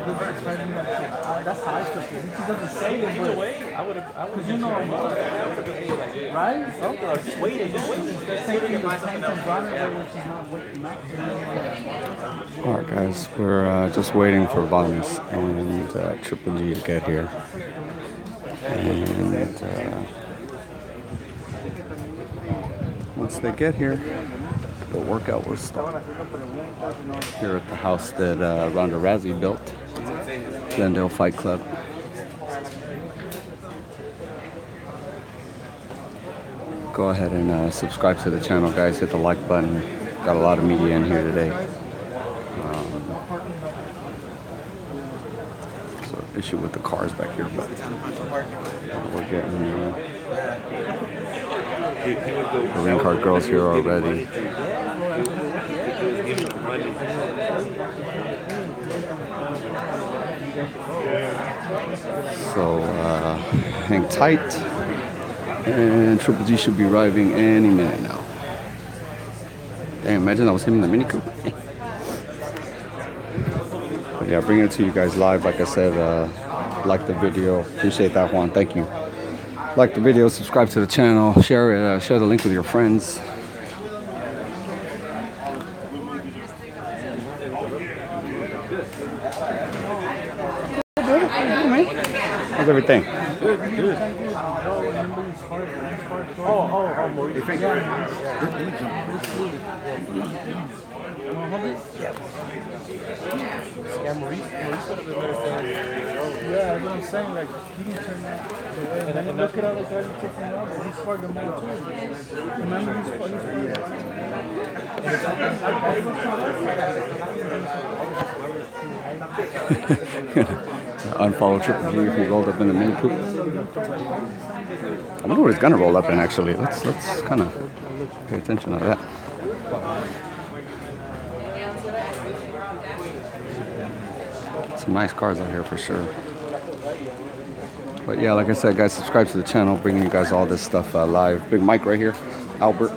That's how I feel. He doesn't say it, but I would have. Because you know, right? Something like just waiting. Alright guys, we're just waiting for Vamos and Triple G to get here. And once they get here, the workout will start. Here at the house that Ronda Rousey built, Glendale Fight Club. Go ahead and subscribe to the channel, guys. Hit the like button. Got a lot of media in here today. So issue with the cars back here, but we're getting the ring card girls here already. So hang tight. And Triple G should be arriving any minute now. Damn, imagine I was him in the Mini Cooper. But yeah, bringing it to you guys live. Like I said, like the video. Appreciate that, Juan. Thank you. Like the video, subscribe to the channel, share it, share the link with your friends. How's everything? Good. Yeah, that's what I'm saying. Like, he didn't turn that. And look at all the guys who took him out, but he sparred them all too. Remember, he sparred Unfollow Triple G if he rolled up in the Mini Cooper. I wonder what he's gonna roll up in actually. Let's kind of pay attention to that. Some nice cars out here for sure. But yeah, like I said, guys, subscribe to the channel, bringing you guys all this stuff live. Big Mike right here, Albert.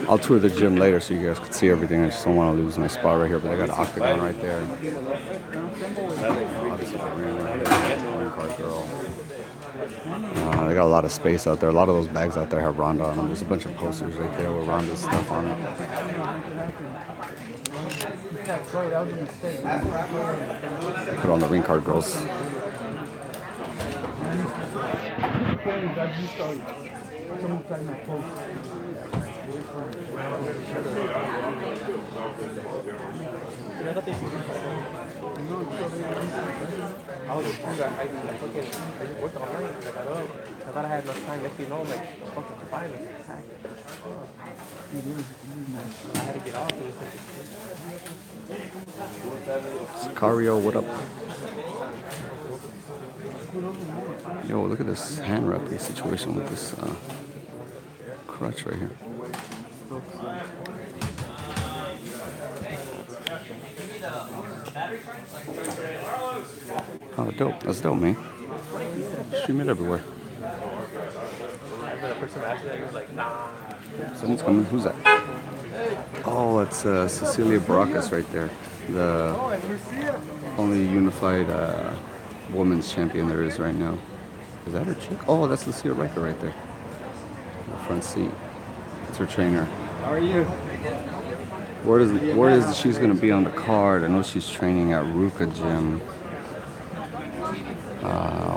I'll tour the gym later so you guys can see everything. I just don't want to lose my spot right here, but I got an octagon right there. Obviously, the ring card girl. They got a lot of space out there. A lot of those bags out there have Ronda on them. There's a bunch of posters right there with Ronda's stuff on it. Put on the ring card girls. I thought I had enough time to know, like, fucking finally. I had to get off of Sicario, what up? Yo, look at this hand wrapping situation with this crutch right here. Oh, dope. That's dope, man. Stream it everywhere. Someone's coming. Who's that? Oh, it's Cecilia Baracus right there. The only unified women's champion there is right now. Is that her chick? Oh, that's Lucia Riker right there. The front seat. It's her trainer. How are you? Where is she's going to be on the card? I know she's training at Ruka Gym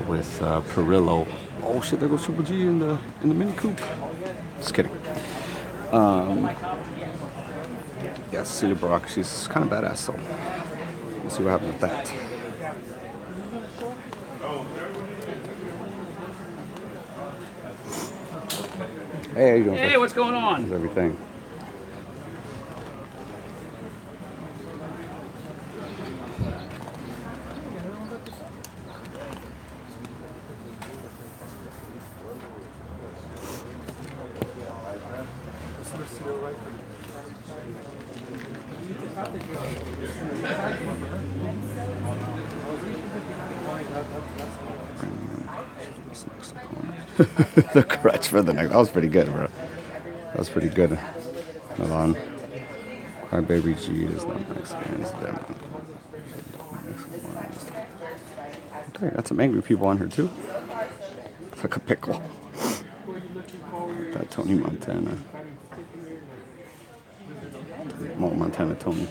with Perillo. Oh shit, there goes Triple G in the Mini Coupe. Just kidding. Yeah, Cecilia Barak, she's kind of badass, so we'll see what happens with that. Hey, how you doing? Hey, what's going on? How's everything? The crutch for the neck. That was pretty good, bro. That was pretty good. Hold on. My baby G is not Mexican. It's them. Okay, got some angry people on here too. It's like a pickle. That Tony Montana. Montana Tony.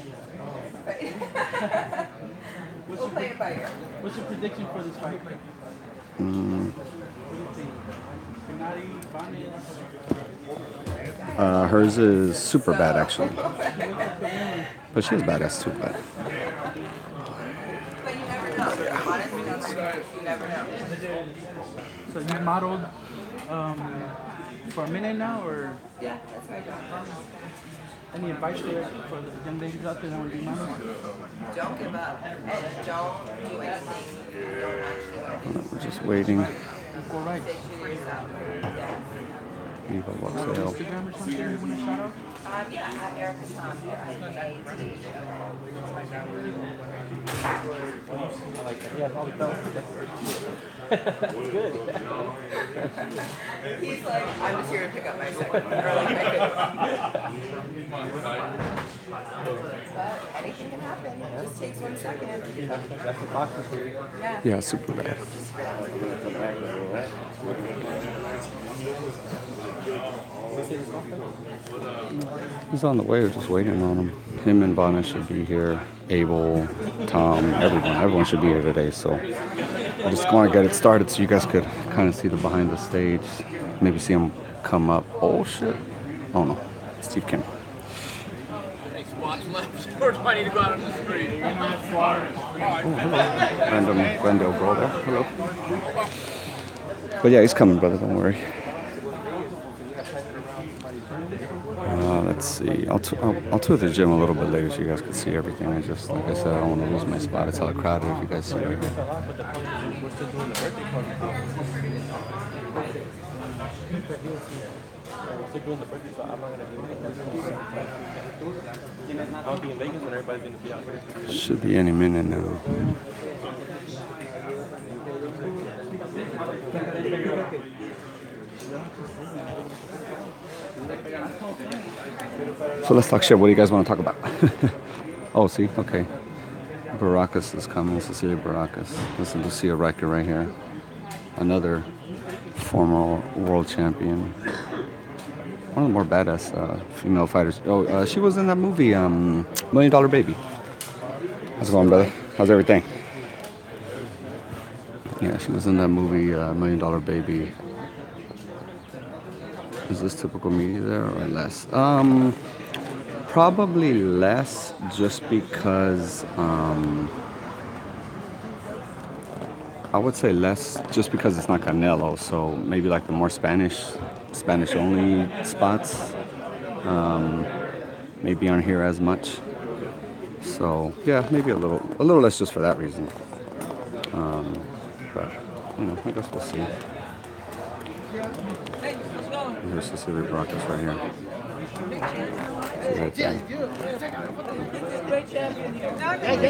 What's your prediction for this fight? Hers is super bad actually. But she's badass too, but So you modeled for a minute now, or Yeah, that's my job. any advice there for the young ladies out there that want to be models? Don't give up and don't do anything you don't actually want to do. we're just waiting. Go right. Stay true to yourself. Yeah. Viva Instagram Boxeo. or something you want to shout out? Yeah, I have Erica's Tom here. I think Yeah, probably don't. Good. he's like, I'm just here to pick up my second. But anything can happen. It just takes 1 second. That's the boxing theory. Yeah. Yeah, super bad. He's on the way. We're just waiting on him. Him and Vanna should be here. Abel, Tom, everyone should be here today. So I just want to get it started so you guys could kind of see the behind the stage. Maybe see him come up. Oh shit! Oh no, Steve Kim. Watch left. Or do I need to go out on the street? Random girl there. Hello. But yeah, he's coming, brother. Don't worry. Let's see. I'll tour the gym a little bit later so you guys can see everything. I just, like I said, I don't want to lose my spot. It's hella crowded if you guys see right here. They're doing the birthday, so I'm not gonna be I'll be in Vegas when everybody's gonna be out here. Should be any minute now. So let's talk shit. What do you guys want to talk about? Oh, see? Okay. Baracus is coming. Cecilia Baracus. This is Lucia Riker right here. Another former world champion. One of the more badass female fighters. Oh, she was in that movie, $1 Million Baby. How's it going, brother? How's everything? Yeah, she was in that movie, $1 Million Baby. Is this typical media there or less? Probably less, just because I would say less, just because it's not Canelo. So maybe like the more Spanish only spots maybe aren't here as much. So yeah, maybe a little less just for that reason. But you know, I guess we'll see. Here's Cecilia Baracus right here. See that thing?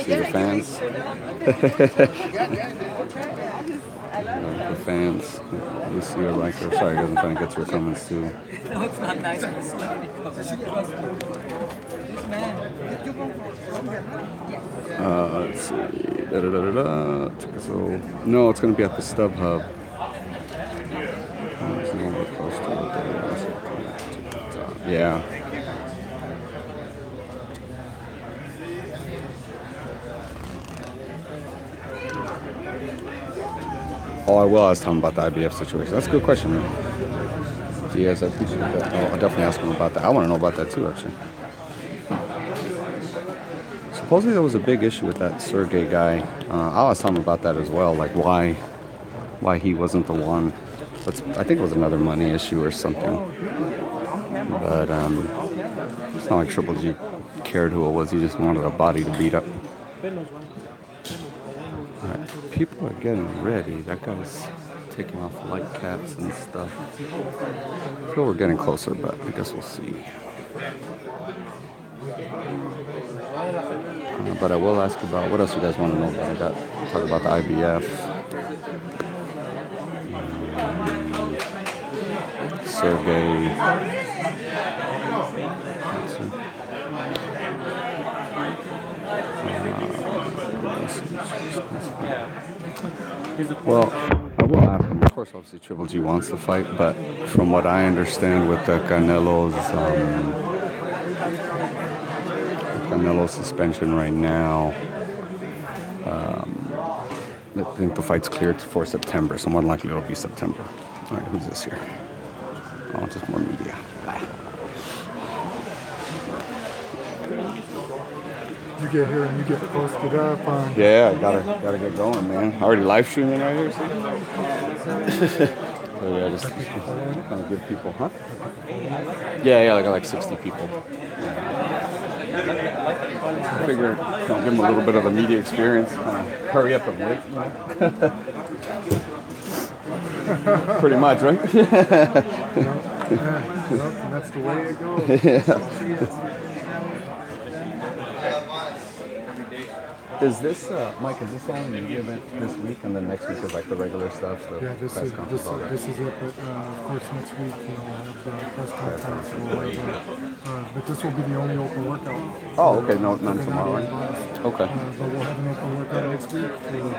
See the fans? The fans. Lucia Riker. Sorry, guys, I'm trying to get to your comments too. No, it's not nice. Let's see. So, no, it's going to be at the StubHub. Yeah. Oh, I will ask Tom about the IBF situation. That's a good question, man. Yes, I appreciate that. I'll definitely ask him about that. I want to know about that too, actually. Supposedly there was a big issue with that Sergey guy. I'll ask Tom about that as well, like why he wasn't the one. I think it was another money issue or something. But it's not like Triple G cared who it was. He just wanted a body to beat up. Alright, people are getting ready. That guy's taking off light caps and stuff. I feel we're getting closer, but I guess we'll see. But I will ask about what else you guys want to know about. I got talk about the IBF. Sergey. Well, I will ask him. Of course, obviously, Triple G wants to fight, but from what I understand with the Canelo suspension right now, I think the fight's cleared for September, so more than likely it'll be September. All right, who's this here? Oh, just more media. Bye. You get here and you get posted up on. Yeah, gotta get going, man. Already live streaming right here. See? So yeah, just kind of good people, huh? Yeah, I got like 60 people. I figure, give them a little bit of a media experience. Hurry up and wait. Pretty much, right? That's the way it goes. Is this, Mike, is this only the event this week and then next week is like the regular stuff? Yeah, this is it, but of course next week, we'll have the press conference, but this will be the only open workout. Oh, okay, none tomorrow, right? Okay. But we'll have an open workout next week for all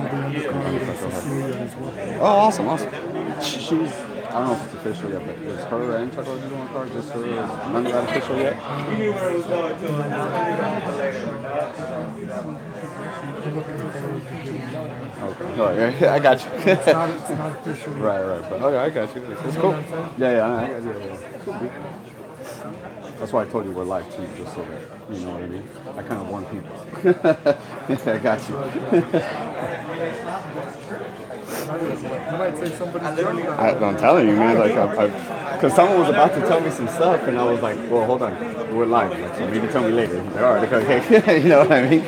the undercard and Cecilia as well. Oh, awesome. She's, I don't know if it's official yet, but is her and Chuck doing a card? Just her? None of that official yet? Okay. Oh, yeah, I got you. It's not official. Right. But, okay, I got you. It's cool. Yeah, I got you. Yeah. That's why I told you we're live too, just so that you know what I mean. I kind of warn people. Yeah, I got you. You might say somebody's joining. I'm telling you, man. Like, because someone was about to tell me some stuff, and I was like, "Well, hold on, we're live. Like, so maybe tell me later." Like, all right, okay, you know what I mean?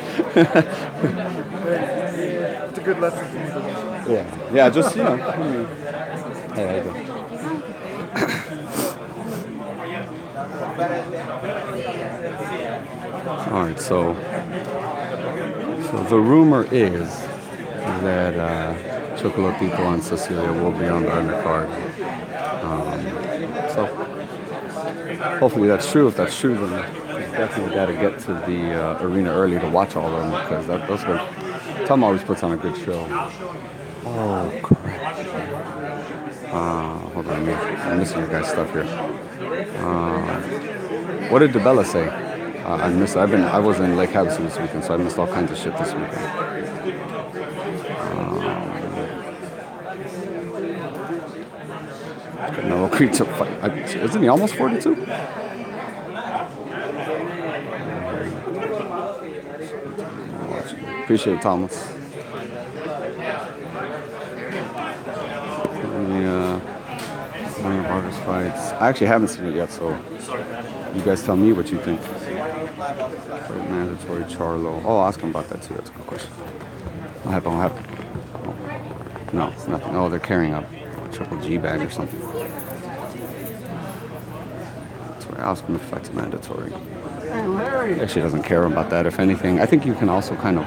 It's a good lesson for me to learn. Yeah, just Hey, how you doing? All right, so the rumor is that Chocolatito and Cecilia will be on the undercard. So hopefully that's true. If that's true, then we definitely got to get to the arena early to watch all of them because that's what Tom always puts on a good show. Oh crap! Hold on, I'm missing your guys' stuff here. What did DeBella say? I missed. I was in Lake Havasu this weekend, so I missed all kinds of shit this weekend. No, Creed's up fight. Isn't he almost 42? Appreciate it, Thomas. August fights. I actually haven't seen it yet, so you guys tell me what you think. Mandatory Charlo. Oh, I'll ask him about that too. That's a good question. What happened? Oh. No, it's nothing. Oh, they're carrying a Triple G bag or something. So I asked him if it's mandatory. He actually doesn't care about that. If anything, I think you can also kind of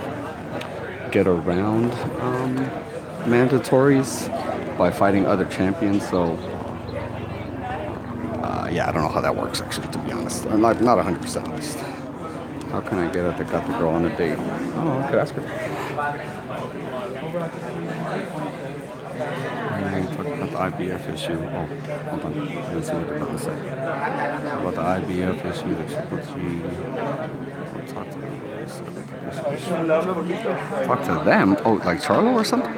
get around mandatories by fighting other champions. So yeah, I don't know how that works actually, to be honest. I'm not 100% at least. How can I get it that got the girl on a date? Oh, okay, that's good. Talk about the IBF issue. Oh, hold on. Let's see what they're about to say. About the IBF issue, the Triple G. Talk to them? Oh, like Charlo or something?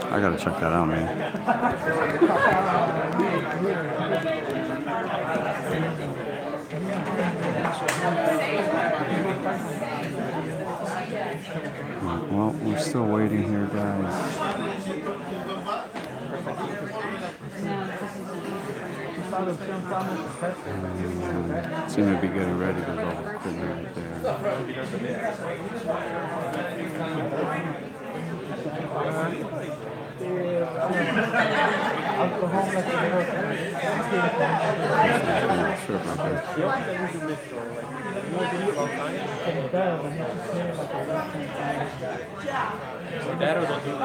I gotta check that out, man. Well, we're still waiting here, guys. Seem to be getting ready to go. Right there. Dad or don't do that.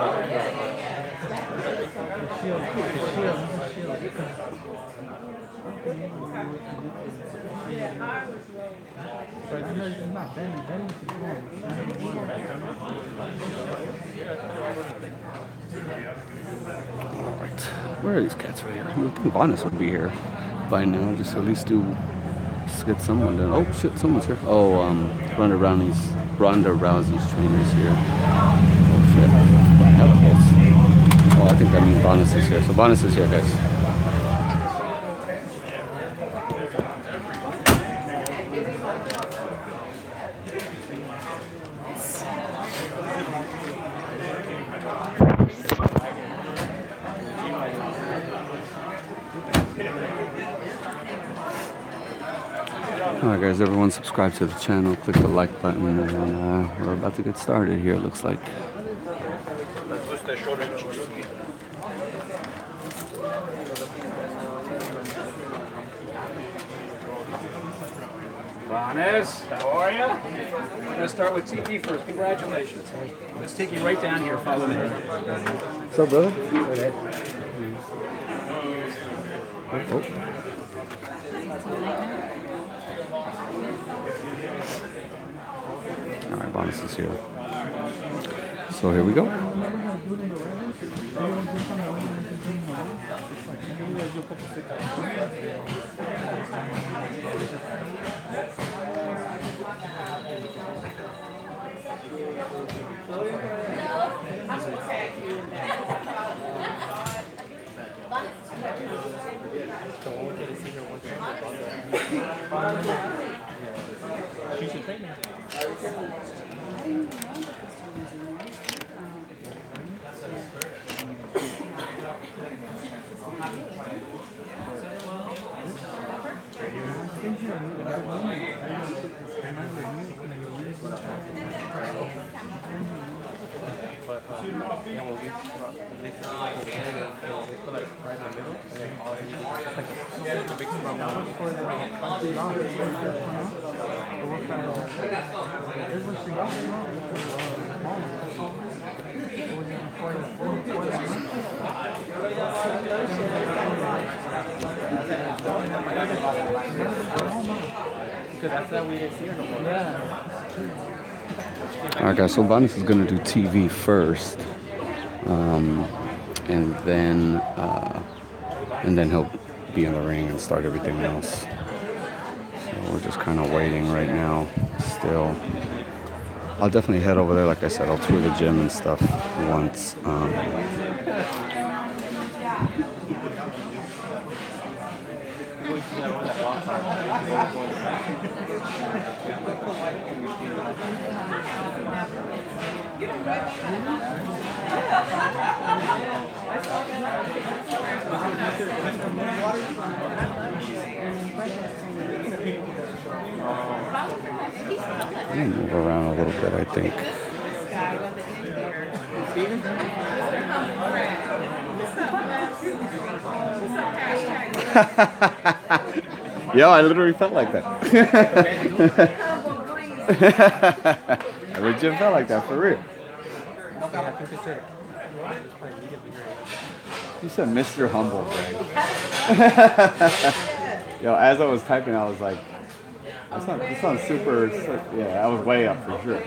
Alright. Where are these cats right here? I think Vanis would be here by now, just at least just get someone done. Oh shit, someone's here. Oh, Ronda Rousey's trainer's here. Oh shit. Oh, I think that means Vanis is here. So Vanis is here, guys. Alright guys, everyone subscribe to the channel, click the like button, and we're about to get started here, it looks like. Vanis, how are you? We're going to start with TP first. Congratulations. Let's take you right down here. Follow me. What's up, brother? Oh. Alright, Bonus is here. So here we go. Alright guys, so Bonus is going to do TV first, and then he'll be in the ring and start everything else. So we're just kind of waiting right now still. I'll definitely head over there, like I said, I'll tour the gym and stuff once. I'm gonna move around a little bit, I think. Yo, I literally felt like that. I legit felt like that, for real. You said Mr. Humble, Greg. Yo, as I was typing, I was like, that sounds super, yeah, I was way up for sure.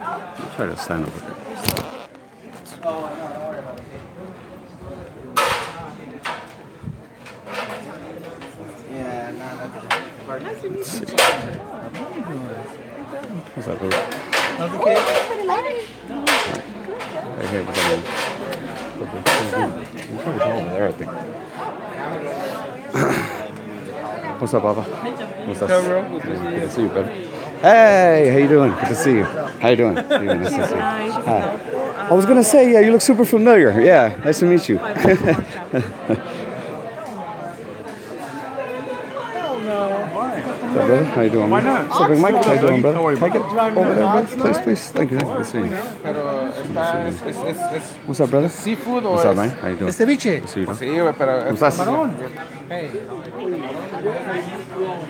I'll try to stand over there. What's up, dude? Okay. Hey, what's up, man? He's probably over there, I think. What's up, Papa? What's up? Good to see you, buddy. Hey, how you doing? Good to see you. How you doing? Nice to see you. Hi. I was gonna say, yeah, you look super familiar. Yeah, nice to meet you. up, brother? How you doing? Why not? What's up, Big Mike? How you doing, brother? Don't worry Take it about it. over there, brother. Please, please. Thank you. Good seeing you. What's up, brother? seafood What's up, man? How you doing? ceviche. Good to see you, bro. Sí, güey, pero ¿Cómo estás? Hey.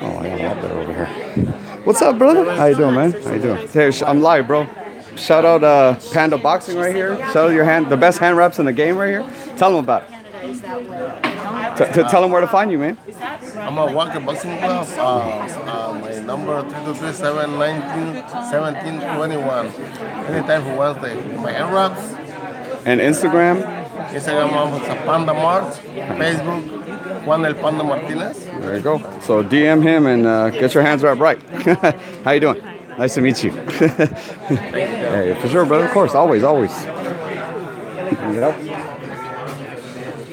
Oh, I got a lot better over here. What's up, brother? How you doing, man? How you doing? Hey, I'm live, bro. Shout out Panda Boxing right here. Shout out the best hand wraps in the game right here. Tell them about it. Tell them where to find you, man. I'm a Walker Boxing Club. My number 327-19-17-21. Anytime for Wednesday. My hand wraps. And Instagram. Instagram of Panda Mart. Facebook, Juan El Panda Martinez. There you go. So DM him and get your hands wrapped right. How you doing? Nice to meet you. Hey, for sure, brother. Of course. Always, always. You can get up.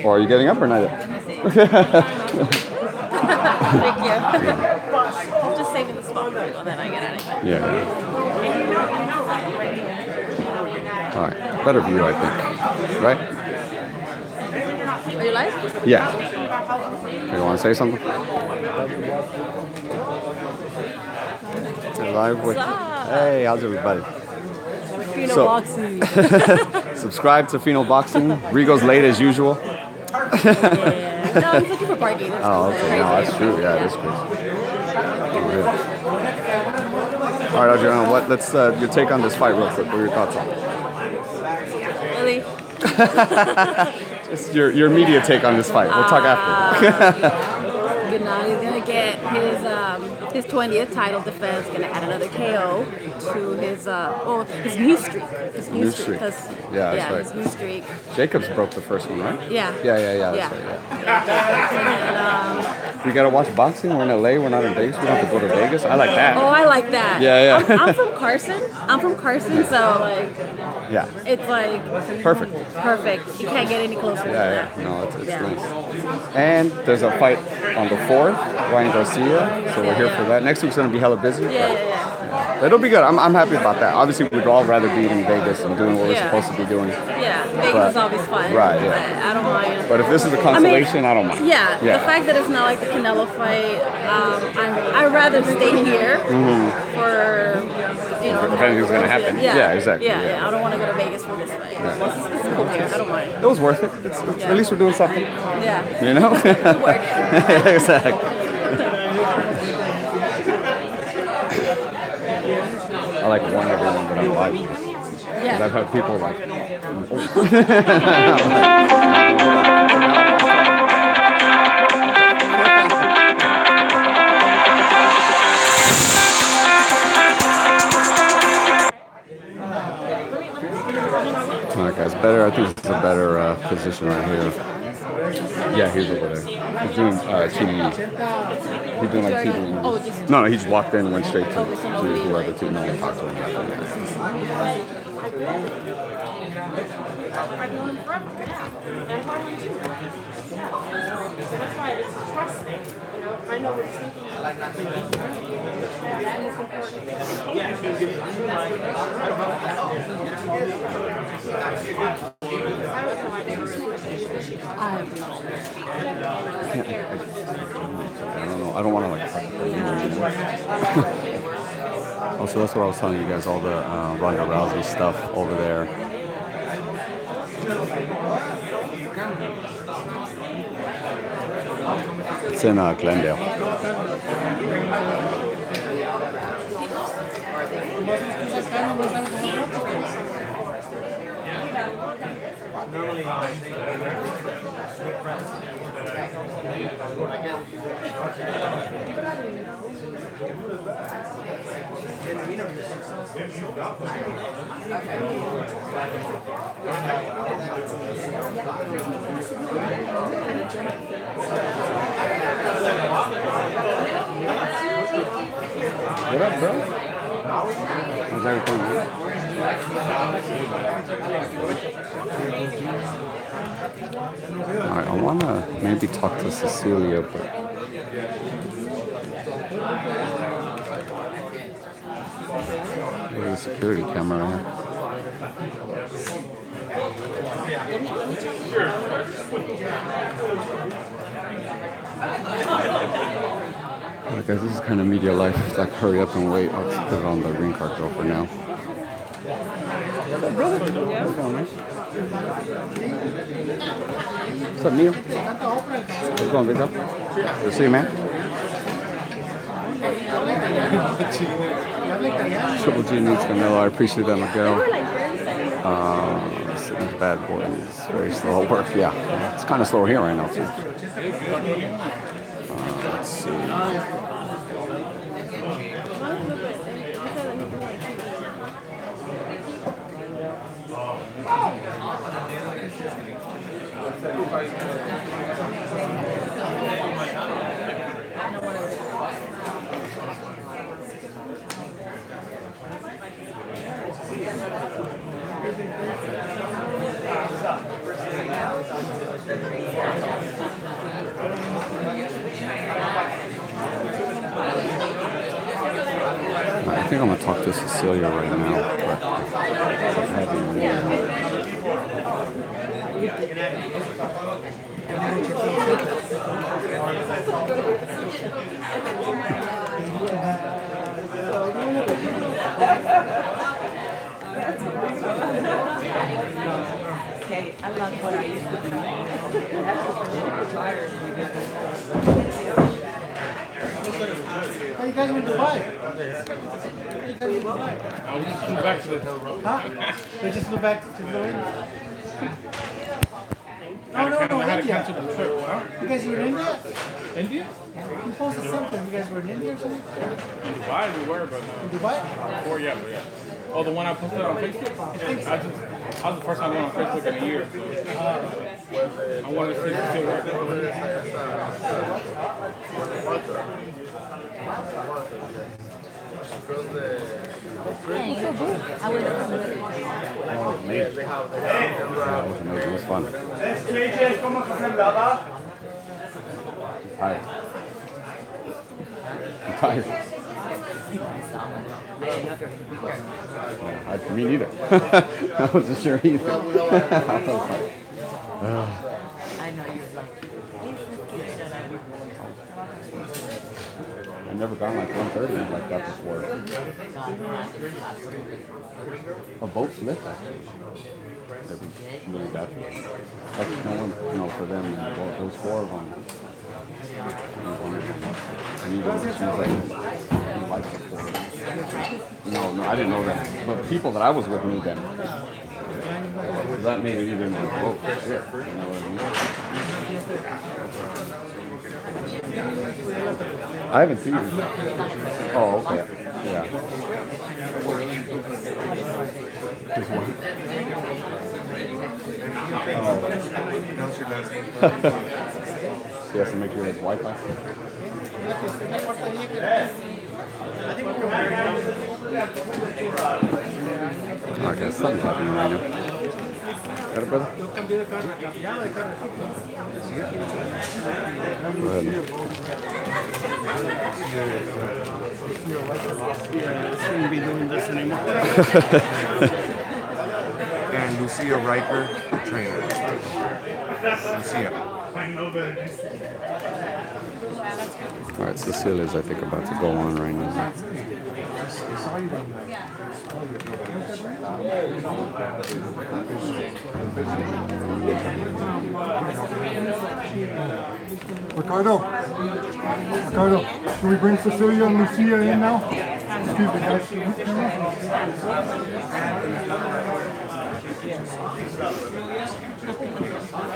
Or are you getting up or not yet? Thank you. I'm just saving the spot for people, then I get out of here. Yeah. All right. Better view, I think. Right? Are you live? Yeah. You want to say something? You're live with. Hey, how's everybody? Fino So- boxing. Subscribe to Fino Boxing. Rigo's late as usual. Yeah. No, I'm looking for parking. Oh, okay. No, that's true. Yeah, that's crazy. All right, Adriana, let's your take on this fight real quick. What are your thoughts on it? Really? Just your media take on this fight. We'll talk after. Good night. He's gonna get his 20th title defense. Gonna add another KO to his new streak. His New streak. 'cause- Yeah, that's right. his new streak. Jacobs broke the first one, right? Yeah. Yeah. That's right, We gotta watch boxing. We're in LA. We're not in Vegas. We don't have to go to Vegas. I like that. Oh, I like that. Yeah. I'm from Carson. So like Yeah. it's like Perfect. perfect. You can't get any closer than Yeah. that. No, it's Yeah. nice. And there's a fight on the 4th, Ryan Garcia. So we're here for that. Next week's gonna be hella busy. Yeah. But it'll be good. I'm happy about that. Obviously, we'd all rather be in Vegas and doing what we're Yeah. supposed to be doing. Yeah, Vegas But- is always fun. right, yeah. But I don't mind. But if this is a consolation, I don't mind. Yeah, the fact that it's not like the Canelo fight, I'd rather stay here for, you know. If anything's gonna happen. Yeah, exactly. Yeah, I don't want to go to Vegas for this fight. It's cool here. I don't mind. It was worth it. At least we're doing something. Yeah. You know? Good work. Exactly. I like warn everyone that I'm live. Because I've had people like. Alright guys, better. I think this is a better position right here. Yeah, he's over there. He's doing TV. He's doing like TV. No, he just walked in and went straight to whoever to no one talked to him. I don't know. I don't want to like. Oh, so that's what I was telling you guys. All the Ronda Rousey stuff over there. It's in Glendale. What up, bro? How's everything, man? Alright, I want to maybe talk to Cecilia, but... There's a security camera here. Alright guys, this is kind of media life. It's like hurry up and wait. I'll just put it on the green card though for now. What's up, brother? How's it going, man? What's up, Neil? How's it going, big dog? Good to see you, man. Triple G needs Canelo. I appreciate that, Miguel. These bad boys. Very slow at work. Yeah, it's kind of slow here right now, too. Let's see. I think I'm gonna talk to Cecilia right now. But I haven't Okay, I love what I used to do. How you guys went to Dubai? We just flew back to the Huh? They just flew back to Florida? No, I had to India. cancel the trip. Huh? You guys were in India? India? You posted something. You guys were in India or something? Dubai we were, but In Dubai? before, yeah. Oh, the one I posted on Facebook? I was the first time I went on Facebook in a year. I wanted to see if it's still working. Oh, man. That was amazing. It was fun. Hi. I'm tired. Me neither. I wasn't sure either. I was like, I know you're like, I've never gone like 1:30 like that before. A boat slip actually. That was really bad. Like for them, those four of them. And even she was like, he likes the four. No, I didn't know that. But people that I was with knew them. That made it even like, whoa, shit. You know what I mean? I haven't seen it. Oh, okay. Yeah. His wife. She has to make sure his Wi-Fi. Okay, something's happening right now. Got it, brother? Go ahead. Shouldn't be doing this anymore. And Lucia Riker, the trainer. Lucia. Alright, Cecilia's, I think, about to go on right now. Ricardo, can we bring Cecilia and Lucia in now? Excuse me, guys.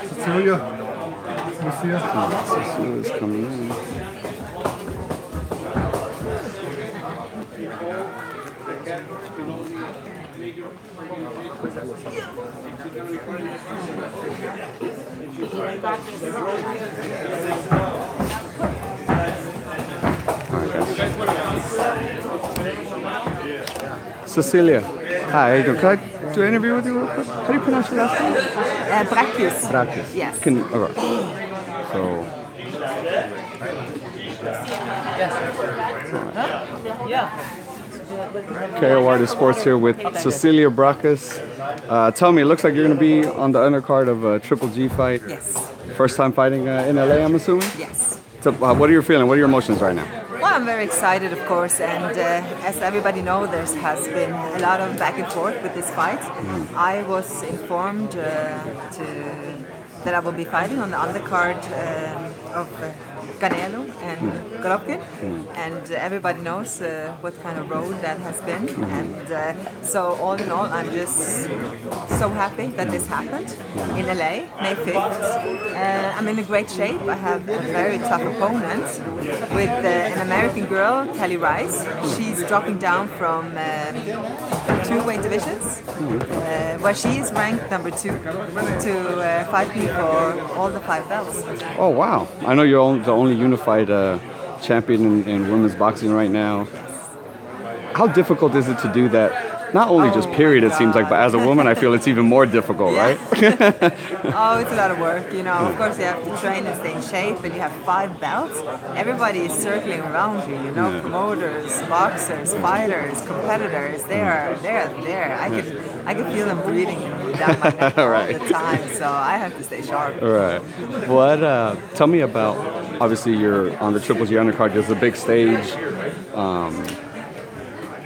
Cecilia, Lucia. Cecilia's coming in. Cecilia, hi, how you doing? Can I do an interview with you real quick? How do you pronounce your last name? Brachus. Brachus. Yes. Okay. So. KO Artist Sports here with Cecilia Brachus. Tell me, it looks like you're going to be on the undercard of a Triple G fight. Yes. First time fighting in LA, I'm assuming? Yes. So, what are you feeling? What are your emotions right now? Well, I'm very excited, of course, and as everybody knows, there has been a lot of back and forth with this fight. I was informed that I will be fighting on the undercard of Canelo and Golovkin, and everybody knows what kind of road that has been. And so all in all, I'm just so happy that this happened in LA, May 5th. I'm in a great shape. I have a very tough opponent with an American girl, Kelly Rice. She's dropping down from 2 weight divisions, where she is ranked number 2 to fight me for all the 5 belts. Oh wow! I know you're the only unified champion in women's boxing right now. How difficult is it to do that? Not only just period, it seems like, but as a woman, I feel it's even more difficult, right? Oh, it's a lot of work, you know. Of course, you have to train and stay in shape, and you have 5 belts. Everybody is circling around you, you know. Promoters, boxers, fighters, competitors. They're there. I can feel them breathing down my neck all the time. So I have to stay sharp. Right. Tell me about. Obviously, you're on the Triple G undercard. There's a big stage.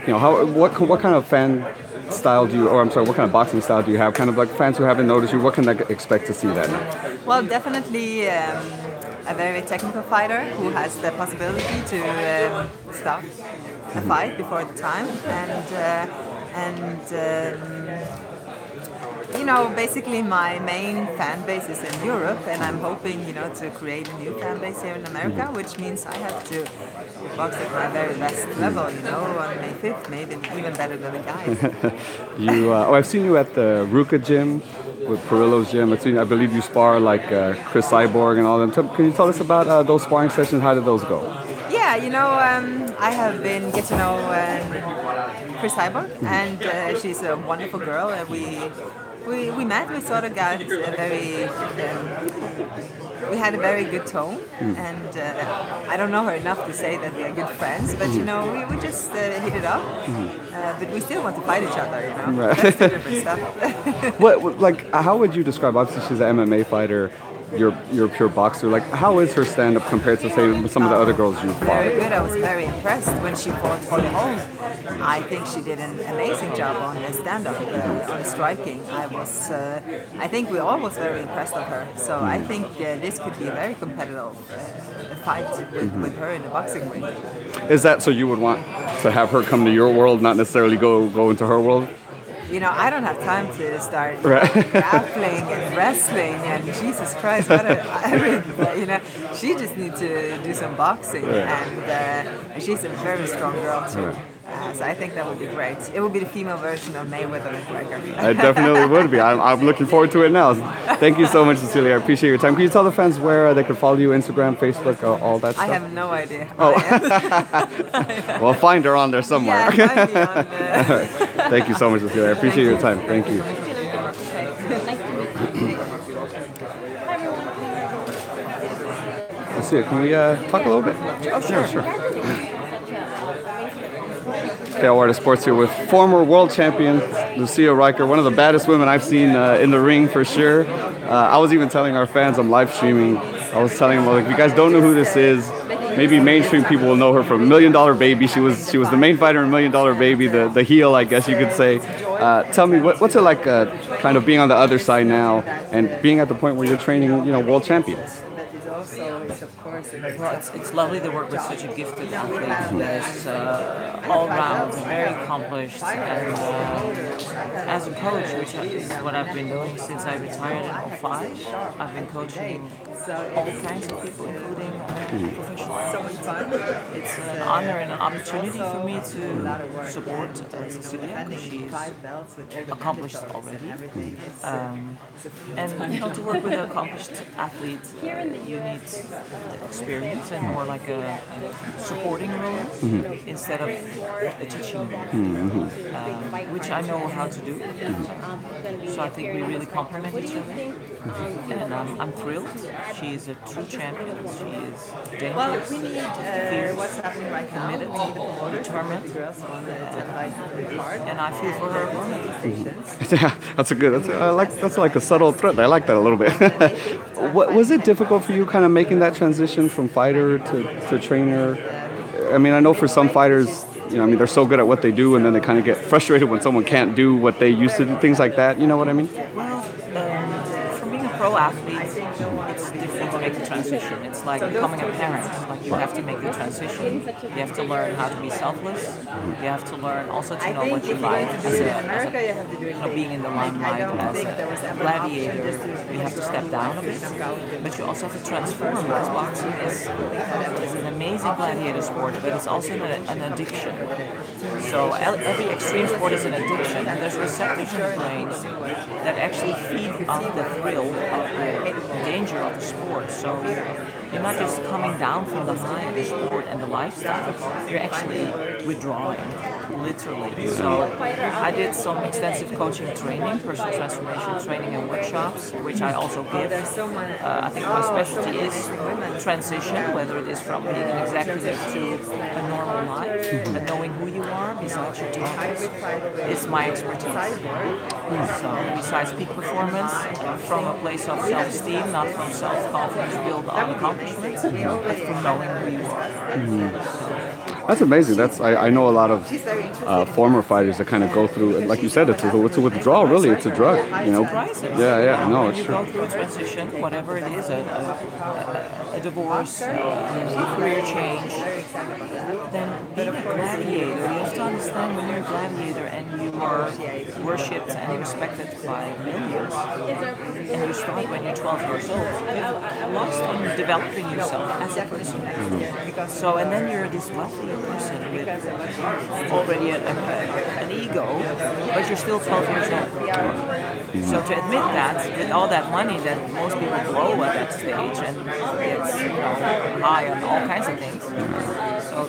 What kind of fan style do you, or I'm sorry, what kind of boxing style do you have? Kind of like fans who haven't noticed you, what can they expect to see that night? Well, definitely a very technical fighter who has the possibility to stop a fight before the time, you know, basically my main fan base is in Europe, and I'm hoping, you know, to create a new fan base here in America, which means I have to box at my very best level, you know, on May 5th, maybe even better than the guys. I've seen you at the Ruka gym with Perillo's gym. I believe you spar like Chris Cyborg and all them. Can you tell us about those sparring sessions? How did those go? Yeah, you know, I have been get to know Chris Cyborg, and she's a wonderful girl. We met. We sort of got a very. We had a very good tone, and I don't know her enough to say that we are good friends, but you know, we just hit it up. But we still want to fight each other, you know. Right. That's the different stuff. How would you describe? Obviously, she's an MMA fighter. You're a pure boxer. Like, how is her stand-up compared to, say, some of the other girls you've fought? Very good. I was very impressed when she fought for home. I think she did an amazing job on the stand-up, on striking. I think we all was very impressed of her. So I think this could be a very competitive fight with her in the boxing ring. Is that so you would want to have her come to your world, not necessarily go into her world? You know, I don't have time to start grappling and wrestling and Jesus Christ, you know, she just needs to do some boxing, and she's a very strong girl too. So I think that would be great. It would be the female version of Mayweather and McGregor. It definitely would be. I'm looking forward to it now. Thank you so much, Cecilia. I appreciate your time. Can you tell the fans where they can follow you, Instagram, Facebook, all that stuff? I have no idea. Oh. Well, find her on there somewhere. Yeah, find me on there. Thank you so much, Cecilia. I appreciate your time. Thank you. Let's see. Can we talk a little bit? Oh, sure. Yeah, sure. Okay, I'll wear the sports here with former world champion Lucia Riker, one of the baddest women I've seen in the ring for sure. I was even telling our fans I'm live streaming. I was telling them, like, if you guys don't know who this is, maybe mainstream people will know her from $1 Million Baby. She was the main fighter in $1 Million Baby, the heel, I guess you could say. Tell me, what's it like, kind of being on the other side now and being at the point where you're training, you know, world champions? Well, it's lovely to work with such a gifted athlete that is all round, very accomplished, and as a coach, which is what I've been doing since I retired in 2005, I've been coaching all kinds of people, including professionals. It's an honor and an opportunity for me to support Cecilia, because she's accomplished already. And you know, to work with an accomplished athlete, you need experience and more like a supporting role instead of a teaching role, which I know how to do. So I think we really complement each other, and I'm thrilled. She is a true champion. She is dangerous, fierce, committed, determined, and I feel for her. Yeah, that's like a subtle threat. I like that a little bit. Was it difficult for you, kind of making that transition from fighter to trainer? I mean, I know for some fighters, you know, I mean, they're so good at what they do, and then they kind of get frustrated when someone can't do what they used to do, things like that. You know what I mean? Well, for being a pro athlete, it's difficult to make the transition. It's like becoming a parent. Like you have to make the transition. You have to learn how to be selfless. You have to learn also to know what you like being in the limelight as a gladiator. You have to step down a bit, but you also have to transform because boxing is an amazing gladiator sport, but it's also an addiction. So every extreme sport is an addiction, and there's receptors in the brains that actually feed off the thrill of the danger of the sport. So you're not just coming down from the high of the sport and the lifestyle, you're actually withdrawing, literally. So I did some extensive coaching training, personal transformation training and workshops, which I also give. I think my specialty is transition, whether it is from being an executive to a normal life, but knowing who you are besides your titles is my expertise. So besides peak performance, from a place of self-esteem, not from self-confidence built on accomplishments, but from knowing who you are. That's amazing. I know a lot of former fighters that kind of go through, like you said, it's a withdrawal. Really, it's a drug. You know. Yeah. No, it's true. You go through a transition, whatever it is, a divorce, a career change. Then being a gladiator, you have to understand when you're a gladiator and you are worshipped and respected by millions, and you start when you're 12 years old, you've lost on developing yourself as a person. So, and then you're this wealthy person with already an ego, but you're still 12 years old. So to admit that, with all that money that most people blow at that stage, and it's high on all kinds of things. So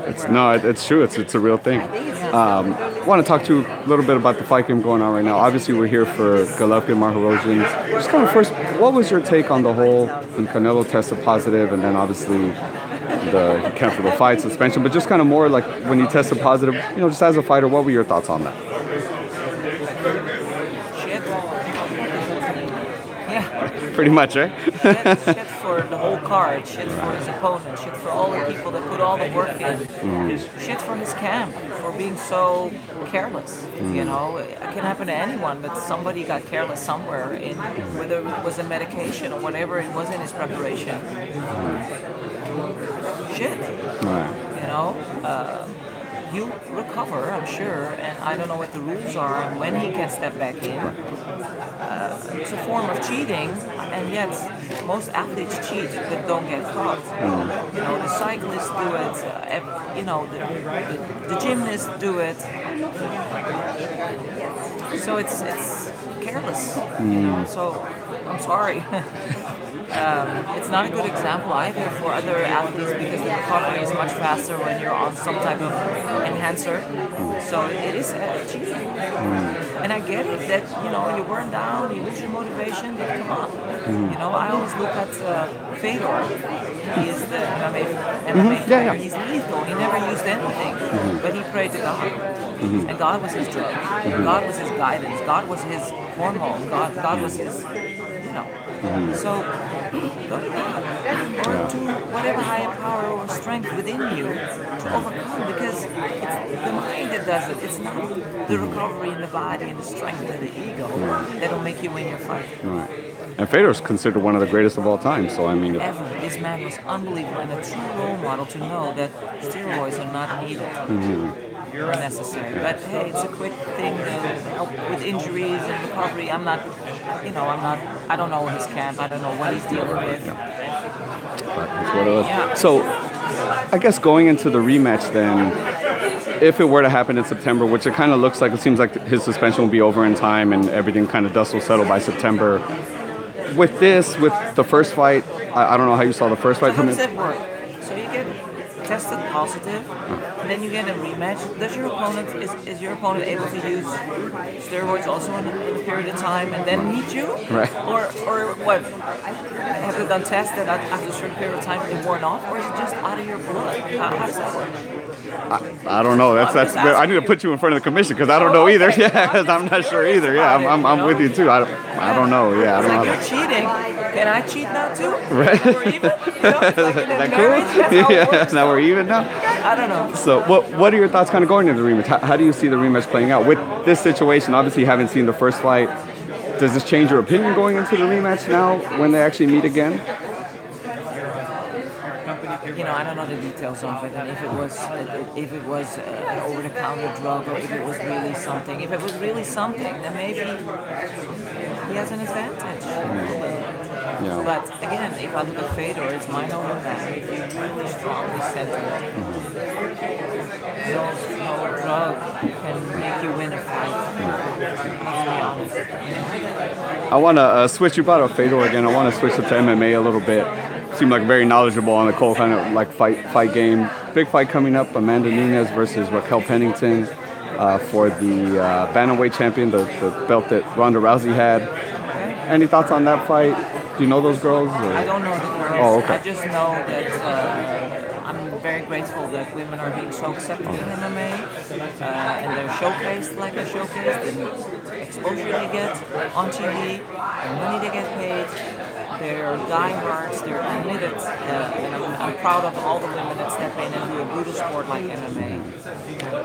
it's true. It's a real thing. I want to talk to you a little bit about the fight game going on right now. Obviously, we're here for Golovkin, Martirosyan. Just kind of first, what was your take on the whole? When Canelo tested positive, and then obviously he canceled the fight suspension, but just kind of more like when he tested positive, you know, just as a fighter, what were your thoughts on that? Shit. Yeah. Pretty much, right? Shit for the whole card, shit for his opponent, shit for all the people that put all the work in, shit for his camp for being so careless. You know, it can happen to anyone, but somebody got careless somewhere, in whether it was a medication or whatever it was in his preparation. Shit. You know, he'll recover, I'm sure, and I don't know what the rules are and when he can step back in. It's a form of cheating, and yet most athletes cheat but don't get caught. You know, the cyclists do it, you know, the gymnasts do it. So it's careless, you know, so I'm sorry. It's not a good example either for other athletes because the recovery is much faster when you're on some type of enhancer. So it is cheating. And I get it that, you know, you burn down, you lose your motivation, but come on. You know, I always look at Fedor. He is the MMA fighter. He's lethal. He never used anything, but he prayed to God. And God was his drug. God was his guidance. God was his hormone. God was his, you know. So go to God or to whatever higher power or strength within you to overcome, because it's the mind that does it. It's not the recovery in the body and the strength and the ego that'll make you win your fight. Right. And Fedor's considered one of the greatest of all time. So I mean, ever. This man was unbelievable and a true role model to know that steroids are not needed. Or necessary, but hey, it's a quick thing to help with injuries and recovery. I don't know his camp. I don't know what he's dealing with. That's what it was. So, I guess going into the rematch then, if it were to happen in September, which it kind of looks like, it seems like his suspension will be over in time and everything kind of dust will settle by September. With the first fight, I don't know how you saw the first fight come in. How does it work? So you get tested positive, and then you get a rematch. Is your opponent able to use steroids also in a period of time and then meet you? Right. Or what? Have they done tests that after a certain period of time they worn off, or is it just out of your blood? How does that work? I don't know. I need to put you in front of the commission because I don't know either. Yeah, because I'm not sure either. Yeah, I'm with you too. I don't know. Yeah, I It's don't like know. you're cheating. Can I cheat now too? Right. We're even. You know, it's like in a Is that marriage, cool? that's how it Yeah, works. now we're even now. I don't know. So what are your thoughts kind of going into the rematch? How do you see the rematch playing out? With this situation, obviously you haven't seen the first fight. Does this change your opinion going into the rematch now when they actually meet again? You know, I don't know the details of it, and if it was an over-the-counter drug, or if it was really something. If it was really something, then maybe he has an advantage. Yeah. But again, if I look at Fedor, it's mind over matter. Really strongly centered. No drug can make you win a fight. Let's be honest. I want to switch. You brought up Fedor again. I want to switch up to MMA a little bit. Seem like very knowledgeable on the whole kind of like fight game. Big fight coming up: Amanda Nunes versus Raquel Pennington for the bantamweight champion, the belt that Ronda Rousey had. Any thoughts on that fight? Do you know those girls? Or? I don't know the girls. Oh, okay. I just know that I'm very grateful that women are being so accepted in MMA, and they're showcased like they're showcased, and exposure they get on TV, the money they get paid. They're diehards, they're committed, and I'm proud of all the women that step in and do a brutal sport like MMA.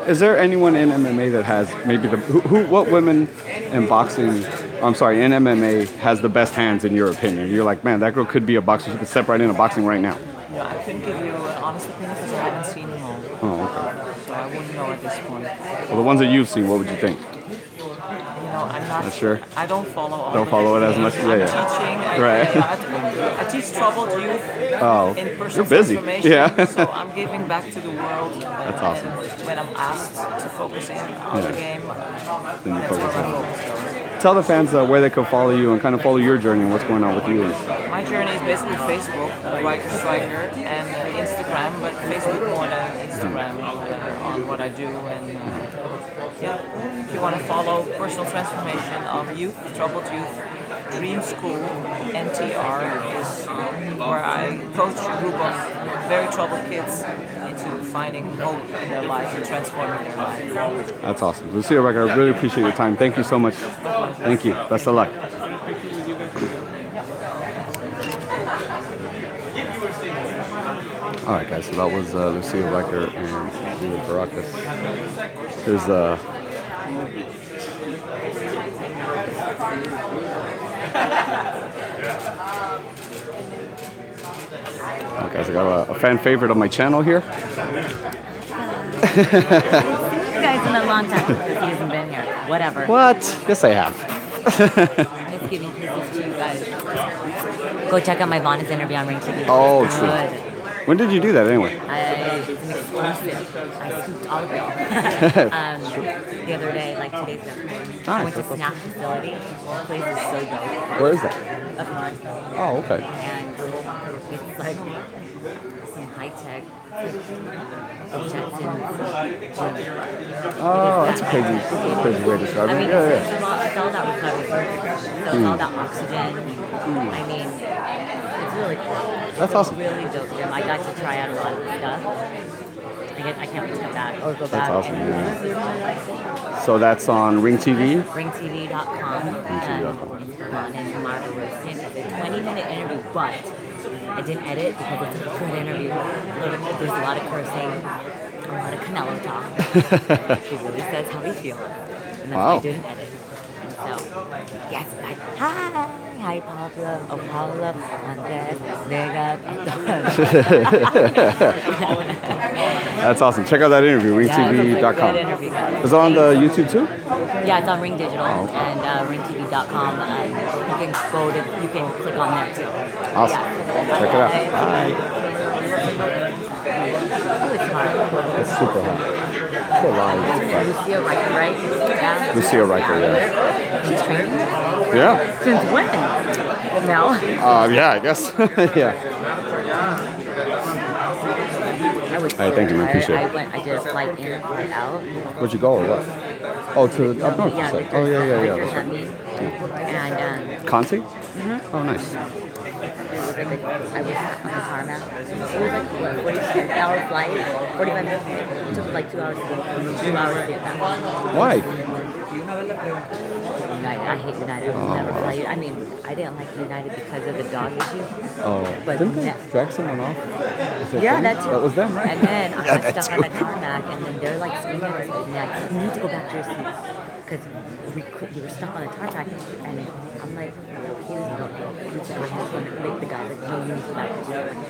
Is there anyone in MMA that has maybe what women in boxing, I'm sorry, in MMA has the best hands in your opinion? You're like, man, that girl could be a boxer. She could step right into boxing right now. Yeah, I couldn't give you an honest opinion because I haven't seen them all. Oh, okay. So I wouldn't know at this point. Well, the ones that you've seen, what would you think? You know, I'm not sure. I don't follow all Don't the follow it as games. much. I'm Yeah. teaching. Right. I teach troubled youth in personal you're busy. transformation. Yeah. So I'm giving back to the world. That's awesome. And when I'm asked to focus in on the game, Then you that's focus where on my it. focus goes. Tell the fans where they can follow you and kind of follow your journey and what's going on with you. My journey is basically Facebook, Riker Striker, and Instagram, but Facebook more than Instagram on what I do. And yeah, if you want to follow personal transformation of youth, troubled youth, Dream School, NTR is where I coach a group of very troubled kids into finding hope in their life and transforming their life. That's awesome. Lucia Riker, I really appreciate your time. Thank you so much. Thank you. Best of luck. All right, guys. So that was Lucia Riker and Julia Baracus. There's oh, guys, I got a fan favorite on my channel here. You guys in a long time because he hasn't been here. Whatever. What? Yes, I have. Just giving kisses to you guys. Go check out my Vonna's interview on Ring TV. Oh, It's true. good. When did you do that anyway? It's an exclusive. I scooped all of y'all the other day, like 2 days ago. I went to Snap Facility. The place is so dope. Where is that? Up north. Oh, okay. And it's like some high-tech Oh, that's a crazy way to describe it. I mean, Yeah. it's all about recovery. So it's all about oxygen. I mean, it's really cool. That's awesome. Really dope. I got to try out a lot of stuff. I can't wait to come back or go back. That's awesome, and yeah. really like it. So that's on Ring TV? Ringtv.com. Ringtv.com. And Martirosyan. It's a 20-minute interview, but I didn't edit because it's a good interview. There's a lot of cursing, a lot of Canelo talk. He really says how he feels. And that's why I didn't edit. And so, yes, hi Pablo, oh Pablo, Andres, Vega. That's awesome. Check out that interview, ringtv.com. Is it on the YouTube too? Yeah, it's on Ring Digital and ringtv.com. You can click on there too. Awesome. Yeah. Check it out. Bye. Oh, it's hard. It's super hot. So loud. Lucia Riker, right? Yeah. Lucia Riker, yeah. She's training? Yeah. Since when? Now? Yeah, I guess. Yeah. I was All right, thank you, man. Appreciate it. I did a flight in, flight out. Where'd you go or what? Oh, to up north, you said. Oh, yeah. That's right. And Conti? Mm-hmm. Oh, nice. after I was on the tarmac. It was like what, 46-hour flight, 45 minutes. It took like 2 hours to go, 2 hours to get back. Why? United. I hate United. I'll never fly. I mean, I didn't like United because of the dog issue. Oh, But didn't they drag someone off? yeah, that too. That was them, right? And then I got stuck on the tarmac, and then they're like screaming at us, like, you need to go back to your seats. Because we were stuck on the tarmac, and I'm like, he was going to make the guy like, no, you need to go back to your seats.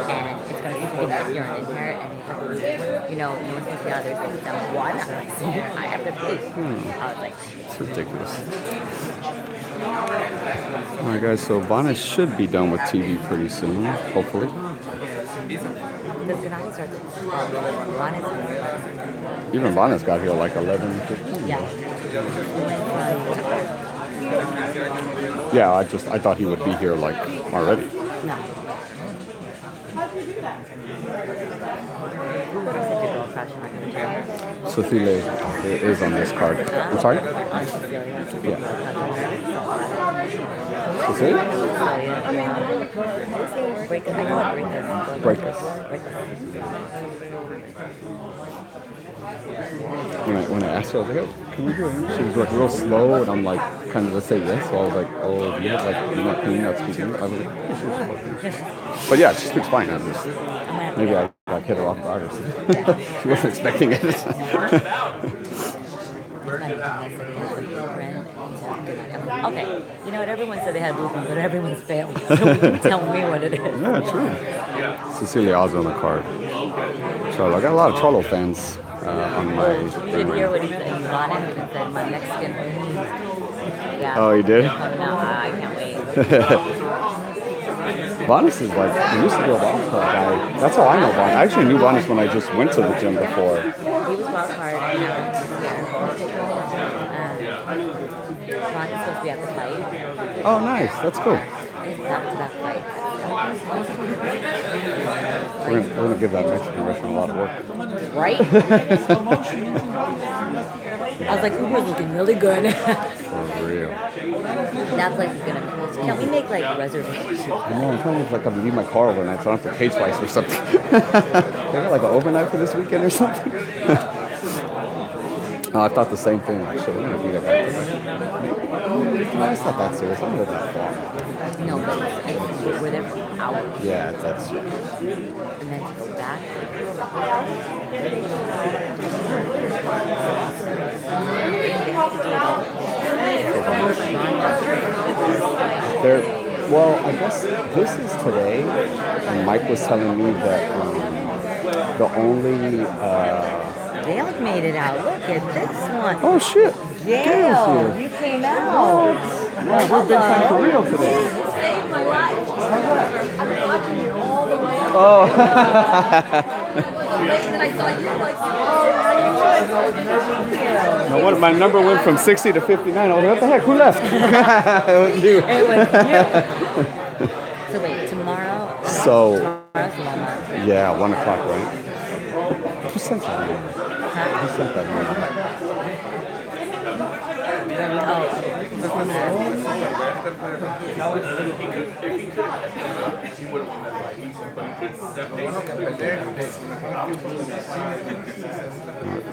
And it's going to be urine in here, and he's like, you know, no one's going to see how there's seats. I'm like, why not? I have to pee. I was like, It's ridiculous. Alright guys, so Vana should be done with TV pretty soon, hopefully. does Gennady start Vana's? Even Vana's got here like 11, 15. Yeah. Yeah, I thought he would be here like already. No. Cecilia is on this card. I'm sorry? Yeah. Cecilia? Breakers. When I asked her, I was like, oh, can we do it? She was like real slow, and I'm like, kind of, let's say yes. So I was like, oh, do you have like, you're not clean, not speaking? I was like, yeah, but yeah, she speaks fine. I just, maybe I like hit her off guard or something. She wasn't expecting it. Okay, you know what? Everyone said they had blueprint, but everyone's failed. So you can tell me what it is. Yeah, true. Cecilia also on the card. So I got a lot of Cholo fans on my. You should hear what he said. He got in and said, "My Mexican friends." Yeah. Oh, he did? No, I can't wait. Vanis is like, he used to be a wild card guy. That's how I know Vanis. I actually knew Vanis when I just went to the gym before. He was wild card and now Ron is supposed to be at the fight. Oh, nice. That's cool. It's back-to-back fight. We're gonna give that Mexican restaurant a lot of work. Right? I was like, Uber's looking really good. For real. That place is gonna be. Can we make like reservations? I know, I'm trying to like leave my car overnight so I don't have to pay twice or something. They got like an overnight for this weekend or something. Oh, I thought the same thing. Actually, we're gonna be there. No, it's not that serious. I'm not that far. No, but we're there for hours. Yeah, that's true. And then to go back. Well, I guess this is today, and Mike was telling me that the only. Gail made it out. Look at this one. Oh shit! Gail, you came out. Yeah, we're big time for real today. Saved my life. Oh. No, what, my number went from 60 to 59. I was like, what the heck? Who left? It was you. It was you. So wait, tomorrow? Yeah, 1 o'clock, right? Who sent that? Who sent that?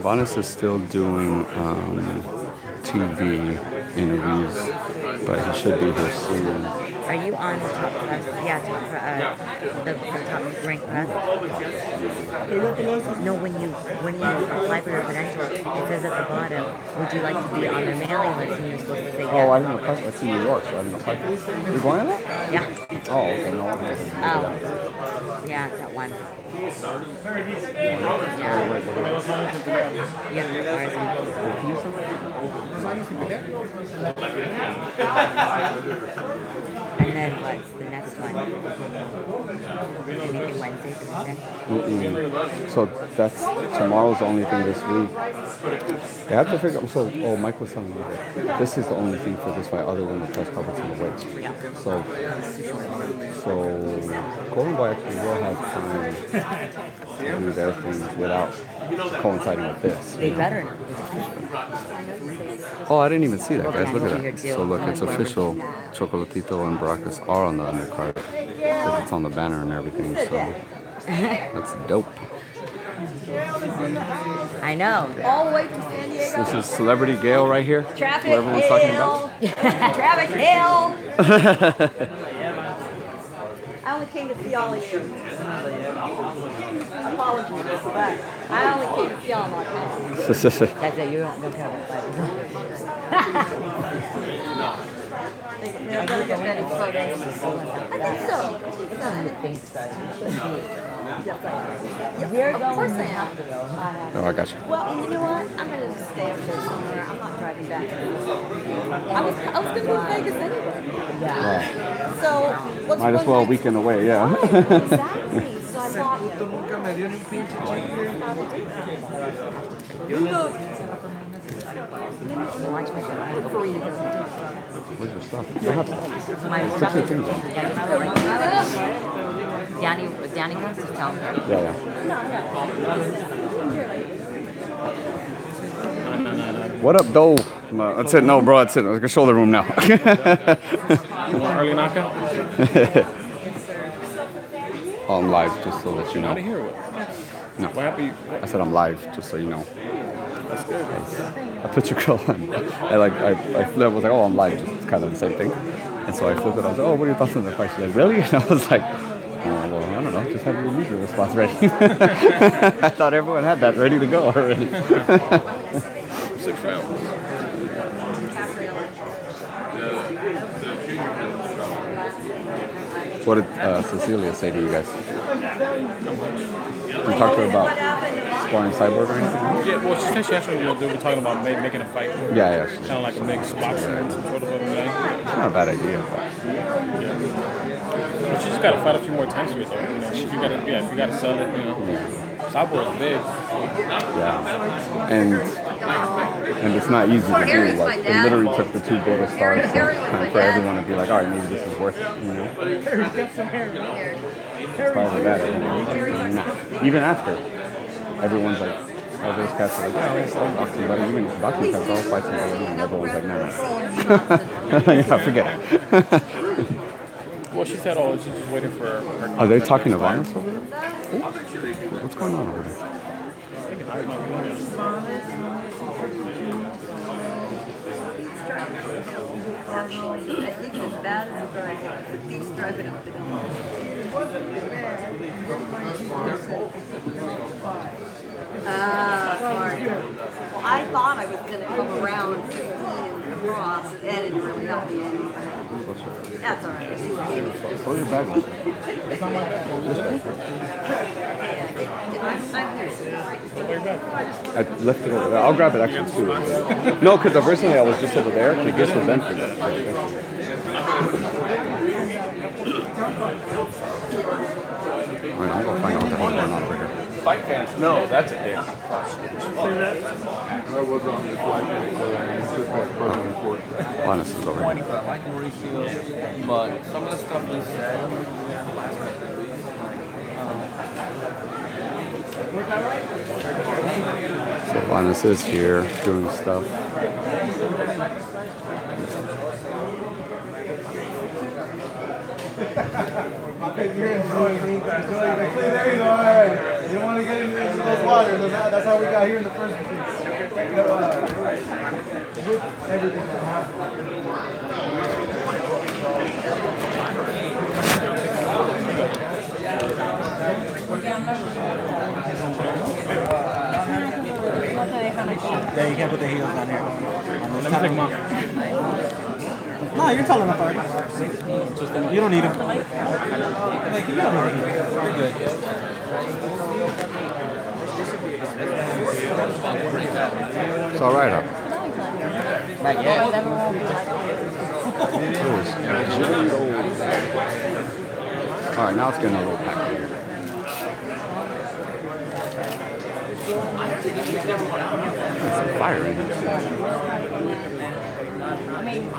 Vanis is still doing TV interviews, but he should be here soon. Are you on the top press? Yeah, the top rank press. No, when you apply for your credential, it says at the bottom, would you like to be on the mailing list? And you're supposed to say yes. Oh, I didn't apply. That's in New York, so I didn't apply. You're going to that? Yeah. Oh, okay. No, I'm not. Oh. Yeah, it's that one. And then what's the next one? Anything Wednesday, Thursday? So that's tomorrow's the only thing this week. They have to figure out. So, Mike was telling me that this is the only thing for this fight other than the press conference and the weight. So Golden Boy actually will have time to do their things without coinciding with this. They better not. Oh, I didn't even see that, guys. Look at that. So look, it's official. Chocolatito and Baracus are on the undercard. Because it's on the banner and everything, so that's dope. I know. All the way from San Diego. This is Celebrity Gale right here. Traffic What everyone's talking about. Traffic hell. I only came to see all of you. Apologies for that. I only came to see all my fans. That's it. You don't care about fighting. They're going to get many photos. I think so. We're Of course going I am. Oh, I got you. Well, you know what? I'm going to stay up there somewhere. I'm not driving back. I was going to go to Vegas anyway. Yeah. So, what's Might as one well a night- weekend away, yeah. Exactly. So I thought, Where's your stuff? My Put your things on. Danny comes to town. Yeah. What up, though? No, that's it. No, bro, that's it. Let's go shoulder room now. You want early knockout? I'm live, just so that you know. Out of here. What? No. What happened? I said I'm live, just so you know. That's good. I put your girl on. I flipped. I was like, oh, I'm live. It's kind of the same thing. And so I flipped it. I was like, oh, what are your thoughts on the fight? She's like, really? And I was like, oh, well, I don't know. Just have your usual response ready. I thought everyone had that ready to go already. 6 rounds. What did Cecilia say to you guys? You talked to her about sparring Cyborg or anything? Yeah, well, she said she actually they were talking about making a fight. Yeah. Kind of like a mixed boxing sort of a guy. It's not a bad idea. But she just got to fight a few more times with her. You know, if you got to sell it, you know. Cyborg's big. Yeah. And it's not easy to do. Like, it literally took the 2 Border Stars for everyone to be like, all right, maybe this is worth it. You know? Probably that. Even after, everyone's like, oh, those cats are like, yeah, it's all boxing, but even boxing cats all fight somebody, and everyone's like, no. Yeah, forget it. Well, she said, oh, she's just waiting for her. Are they talking to violence over there? What's going on over there? Smart. Well, I thought I was going to come around 15 and across, and that didn't really help me any. That's all right. Throw your bag on. I left it over there. I'll grab it actually too. No, because originally I was just over there. The guest was empty. Alright, I'm gonna find out what the hell's going on over here. Fight fans, no, that's a dick. Linus is over here. I like Mauricio, but some of the stuff he said. So Linus is here doing stuff. There you go. All right. You don't want to get into those waters. That's how we got here in the first place. Everything. Yeah, you can't put the heels on here. Let me take them off. No, you're telling them already. You don't need them. Like, you don't need them. You're good. It's all right, huh? Not yet. All right, now it's getting a little packed here. There's some fire in here. I mean,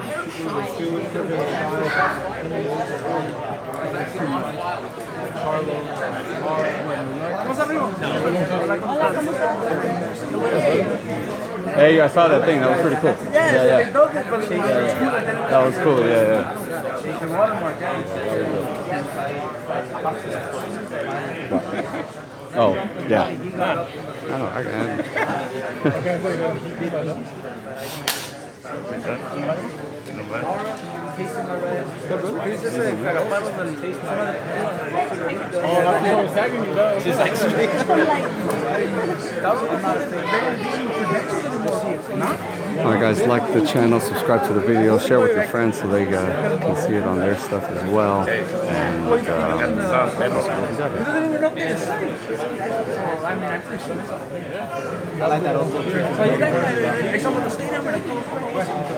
Hey, I saw that thing. That was pretty cool. Yeah. That was cool. Yeah. Oh, yeah. I know. Alright guys, like the channel, subscribe to the video, share with your friends so they can see it on their stuff as well. And I like that old school jersey.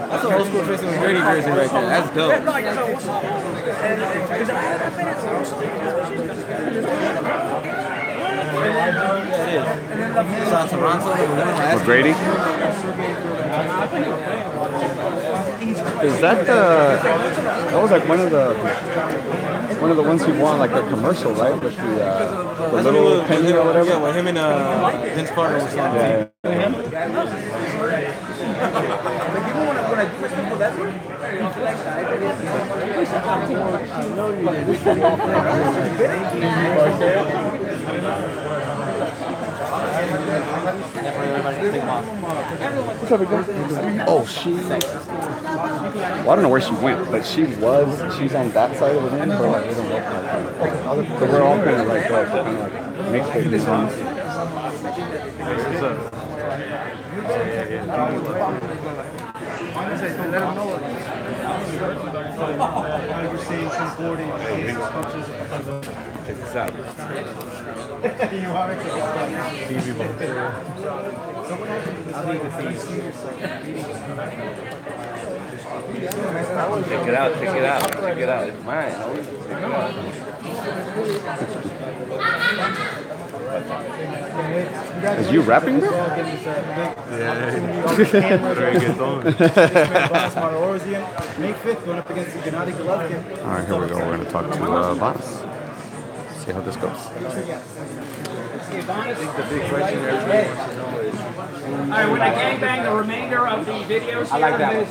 That's an old school Tracy McGrady jersey right there. That's dope. McGrady? Is that that was like one of the ones he won, like a commercial, right? With the little penny or whatever? Yeah, with him and Vince Carter was on the Oh, well, I don't know where she went, but she's on that side of the ring, but like, it doesn't look like her. But we're all kind of like mixed with this one. Check it out. It's mine. Check it out. Is you rapping, bro? Martirosyan, May 5th, going up against Gennady Golovkin. All right, here we go. We're going to talk to Boss. See how this goes. Alright, when I gangbang the remainder of the videos. I like that.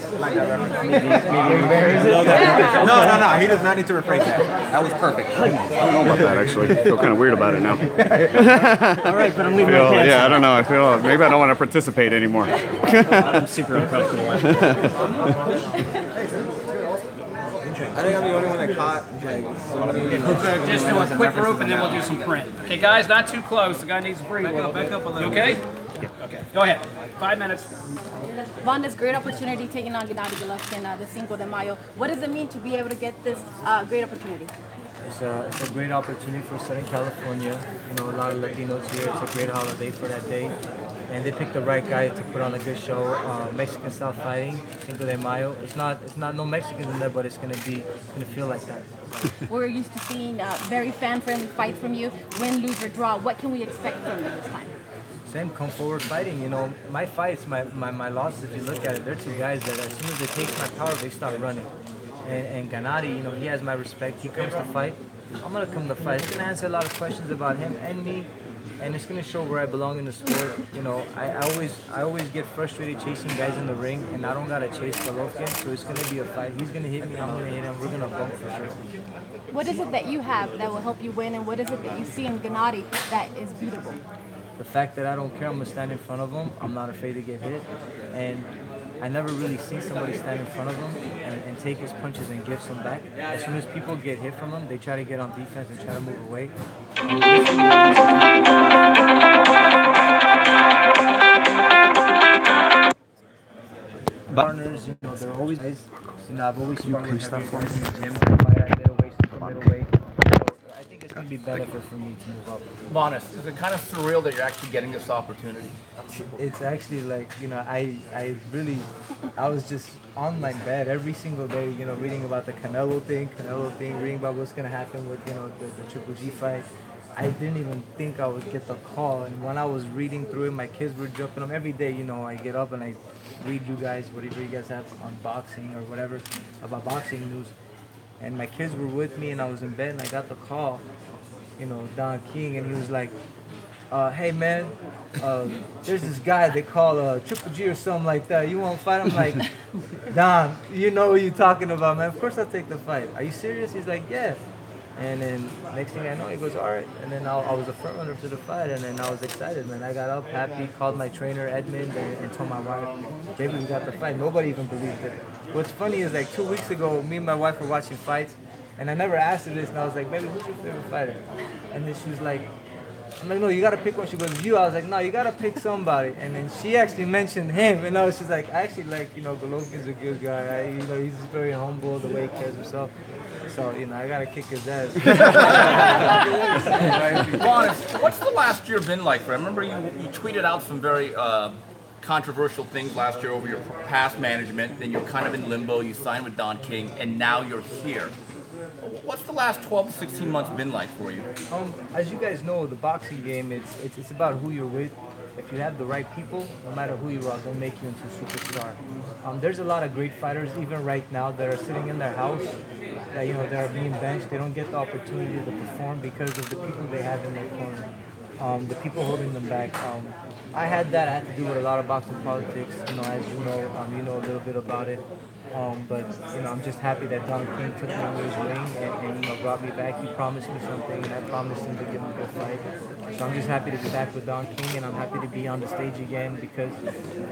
No. He does not need to rephrase that. That was perfect. I don't know about that, actually. I feel kind of weird about it now. Alright, but I'm leaving my pants. Yeah, I don't know. I feel maybe I don't want to participate anymore. I'm super uncomfortable. I think I'm the only one that caught. Just do a quick group and then we'll do some print. Okay, guys, not too close. The guy needs to breathe. Back up a little. Okay? Okay. Go ahead. 5 minutes. Von, this great opportunity taking on Gennady Golovkin the Cinco de Mayo. What does it mean to be able to get this great opportunity? It's a great opportunity for Southern California. You know, a lot of Latinos here. It's a great holiday for that day. And they picked the right guy to put on a good show. Mexican style fighting, Cinco de Mayo. It's not no Mexicans in there, but it's gonna feel like that. We're used to seeing very fan-friendly fights from you, win, lose, or draw. What can we expect from you this time? Same, come forward fighting. You know, my fights, my losses, if you look at it, they're two guys that as soon as they take my power, they stop running. And Gennady, you know, he has my respect. He comes to fight. I'm gonna come to fight. It's gonna answer a lot of questions about him and me. And it's gonna show where I belong in the sport. You know, I always get frustrated chasing guys in the ring, and I don't gotta chase Golovkin, so it's gonna be a fight. He's gonna hit me, I'm gonna hit him. We're gonna bump for sure. What is it that you have that will help you win, and what is it that you see in Gennady that is beatable? The fact that I don't care, I'm gonna stand in front of him. I'm not afraid to get hit, and I never really see somebody stand in front of him and take his punches and give some back. As soon as people get hit from him, they try to get on defense and try to move away. Partners, you know, they're always nice. You know, I've always sparred with everybody in the gym. Fight at middleweight, middleweight. So I think it's gonna be better for me to move up. Honest, is it kind of surreal that you're actually getting this opportunity? It's actually like, you know, I was just on my bed every single day, you know, reading about the Canelo thing, reading about what's gonna happen with, you know, the Triple G fight. I didn't even think I would get the call. And when I was reading through it, my kids were jumping up every day. You know, I get up and I read you guys, whatever you guys have on boxing or whatever about boxing news. And my kids were with me, and I was in bed, and I got the call. You know, Don King, and he was like, "Hey man, there's this guy they call Triple G or something like that. You want to fight?" I'm like, "Don, you know what you're talking about, man. Of course I'll take the fight. Are you serious?" He's like, "Yeah." And then next thing I know, he goes, "All right." And then I was a front runner to the fight, and then I was excited, man. I got up happy, called my trainer Edmund, and told my wife, "Baby, we got the fight." Nobody even believed it. What's funny is like 2 weeks ago, me and my wife were watching fights, and I never asked her this, and I was like, "Baby, who's your favorite fighter?" And then she was like, I'm like, "No, you gotta pick one." She goes, "You." I was like, "No, you gotta pick somebody." And then she actually mentioned him, and I was just like, "I actually like, you know, Golovkin's a good guy. You know, he's very humble the way he carries himself. So, you know, I gotta kick his ass." Bonus, what's the last year been like for you? I remember you tweeted out some very controversial things last year over your past management, then you're kind of in limbo, you signed with Don King, and now you're here. What's the last 12 to 16 months been like for you? As you guys know, the boxing game, it's about who you're with. If you have the right people, no matter who you are, they'll make you into a superstar. There's a lot of great fighters, even right now, that are sitting in their house, that, you know, they're being benched. They don't get the opportunity to perform because of the people they have in their corner, the people holding them back. I had that. I had to do with a lot of boxing politics. You know, as you know a little bit about it. But you know, I'm just happy that Don King took me under his wing and you know, brought me back. He promised me something, and I promised him to give him a good fight. So I'm just happy to be back with Don King, and I'm happy to be on the stage again, because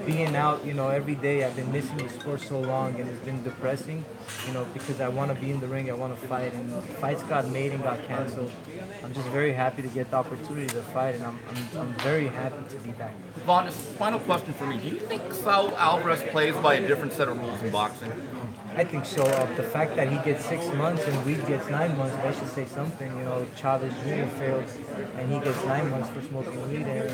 being out, you know, every day, I've been missing the sport so long, and it's been depressing. You know, because I want to be in the ring, I want to fight, and fights got made and got canceled. I'm just very happy to get the opportunity to fight, and I'm very happy to be back. Vaughn, final question for me. Do you think Saul Alvarez plays by a different set of rules in boxing? I think so. The fact that he gets 6 months and Weed gets 9 months, that should say something. You know, Chavez Jr. failed, and he gets 9 months for smoking weed, and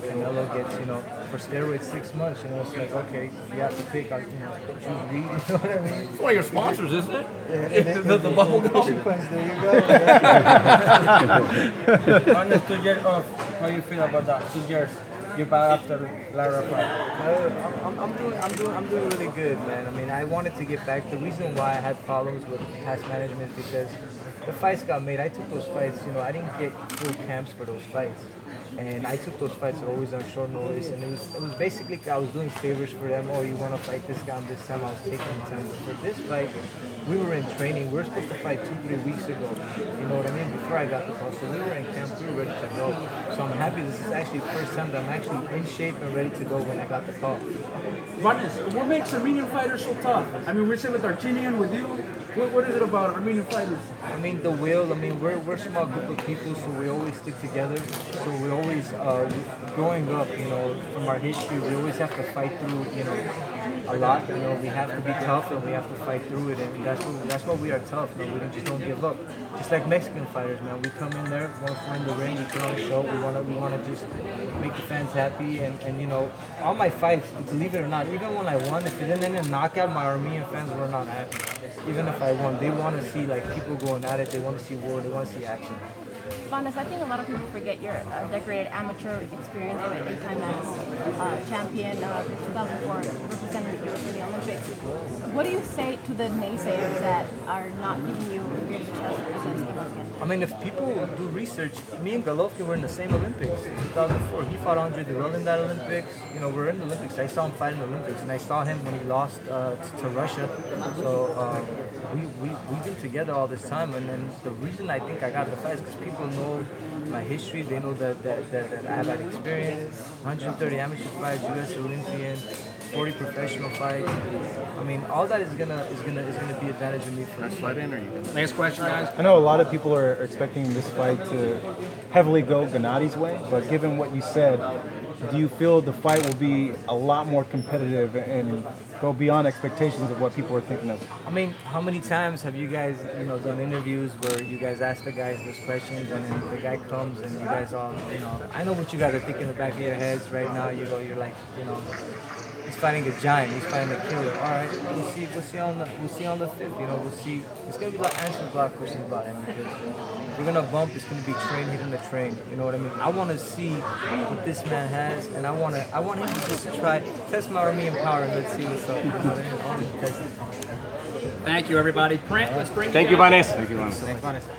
Canelo gets, you know, for steroids 6 months. You know, it's like, okay, you have to pick, you know, choose weed. You know what I mean? It's one of your sponsors, isn't it? Yeah, the bubble gum. There you go. Honest, 2 years off. How do you feel about that? 2 years. You're back after Lara fight. I'm doing really good, man. I mean, I wanted to get back. The reason why I had problems with past management is because the fights got made. I took those fights, you know, I didn't get full camps for those fights. And I took those fights always on short notice, and it was basically, I was doing favors for them. "Oh, you want to fight this guy on this time?" I was taking the time. But for this fight, we were in training. We were supposed to fight 2-3 weeks ago. You know what I mean? Before I got the call. So we were in camp, we were ready to go. So I'm happy this is actually the first time that I'm actually in shape and ready to go when I got the call. What makes Armenian fighters so tough? I mean, we're sitting with Argentinian, with you. What is it about Armenian fighters? I mean, the will. I mean, we're a small group of people, so we always stick together. So we always, growing up, you know, from our history, we always have to fight through, you know, a lot. You know, we have to be tough, and we have to fight through it, and that's why we are tough. Man. We just don't give up. Just like Mexican fighters, man. We come in there, want to find the ring, we put on a show. We want to just make the fans happy, and you know, all my fights, believe it or not, even when I won, if it didn't end in a knockout, my Armenian fans were not happy. Even if I won, they want to see like people going at it. They want to see war. They want to see action. Vanes, I think a lot of people forget your decorated amateur experience with 8-time champion, 2004 representing Europe in the Olympics. What do you say to the naysayers that are not giving you a great chance to represent Golovkin? I mean, if people do research, me and Golovkin were in the same Olympics in 2004. He fought Andre Durrell in that Olympics. You know, we're in the Olympics. I saw him fight in the Olympics, and I saw him when he lost to Russia. So we've been together all this time, and then the reason I think I got the fight is because people know my history. They know that I have that experience. 130 amateur fights, U.S. Olympian, 40 professional fights. I mean, all that is gonna be advantage of me for this fight. Next question, guys. I know a lot of people are expecting this fight to heavily go Gennadi's way, but given what you said, do you feel the fight will be a lot more competitive and go beyond expectations of what people are thinking of? I mean, how many times have you guys, you know, done interviews where you guys ask the guys those questions, and then the guy comes and you guys all, you know, I know what you guys are thinking in the back of your heads right now. You know, you're like, you know, He's fighting a giant. He's fighting a killer. All right, we'll see. We'll see on the 5th. You know, we'll see. It's gonna be like answering a lot of questions about him because we're gonna bump. It's gonna be train hitting the train. You know what I mean? I want to see what this man has, and I want him to just try test my Armenian power and let's see what's up. You know what I mean? I want to test it. Thank you, everybody. Print, let's bring Thank you, Vanessa. Thank you, Thanks, Vanessa.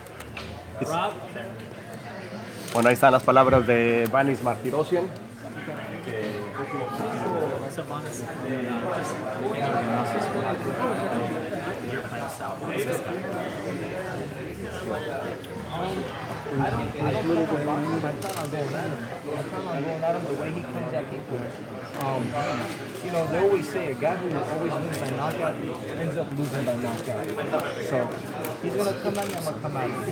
Rob. Bueno, ahí están las palabras de Vanis Martirosyan. So, Vanis, I don't know the boxing. I plan on going at him. I plan on going at him the way he comes at people. You know, they always say a guy who always wins by knockout ends up losing by knockout. So he's gonna come at me. I'm gonna come at him.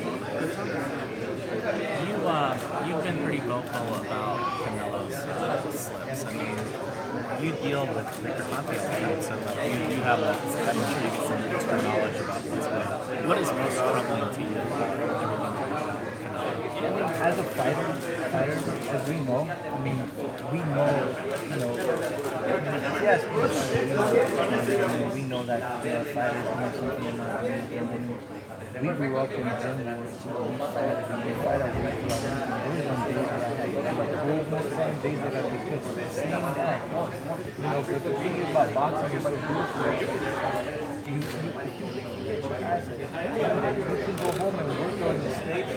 You've been pretty vocal about Canelo's slips. I mean, you deal with Victor Conte all the time, so you have I'm sure you get some extra knowledge about what's going on. What is most troubling to you? As a fighter, as we know, I mean, we know, you know, yes, we know that there are fighters doing something in our and we grew up in a gym where we fight our way through our there was one day that I had most of the days that I was good. Same guy. You know, but the thing is about boxing is so beautiful. You can go home and work on mistakes.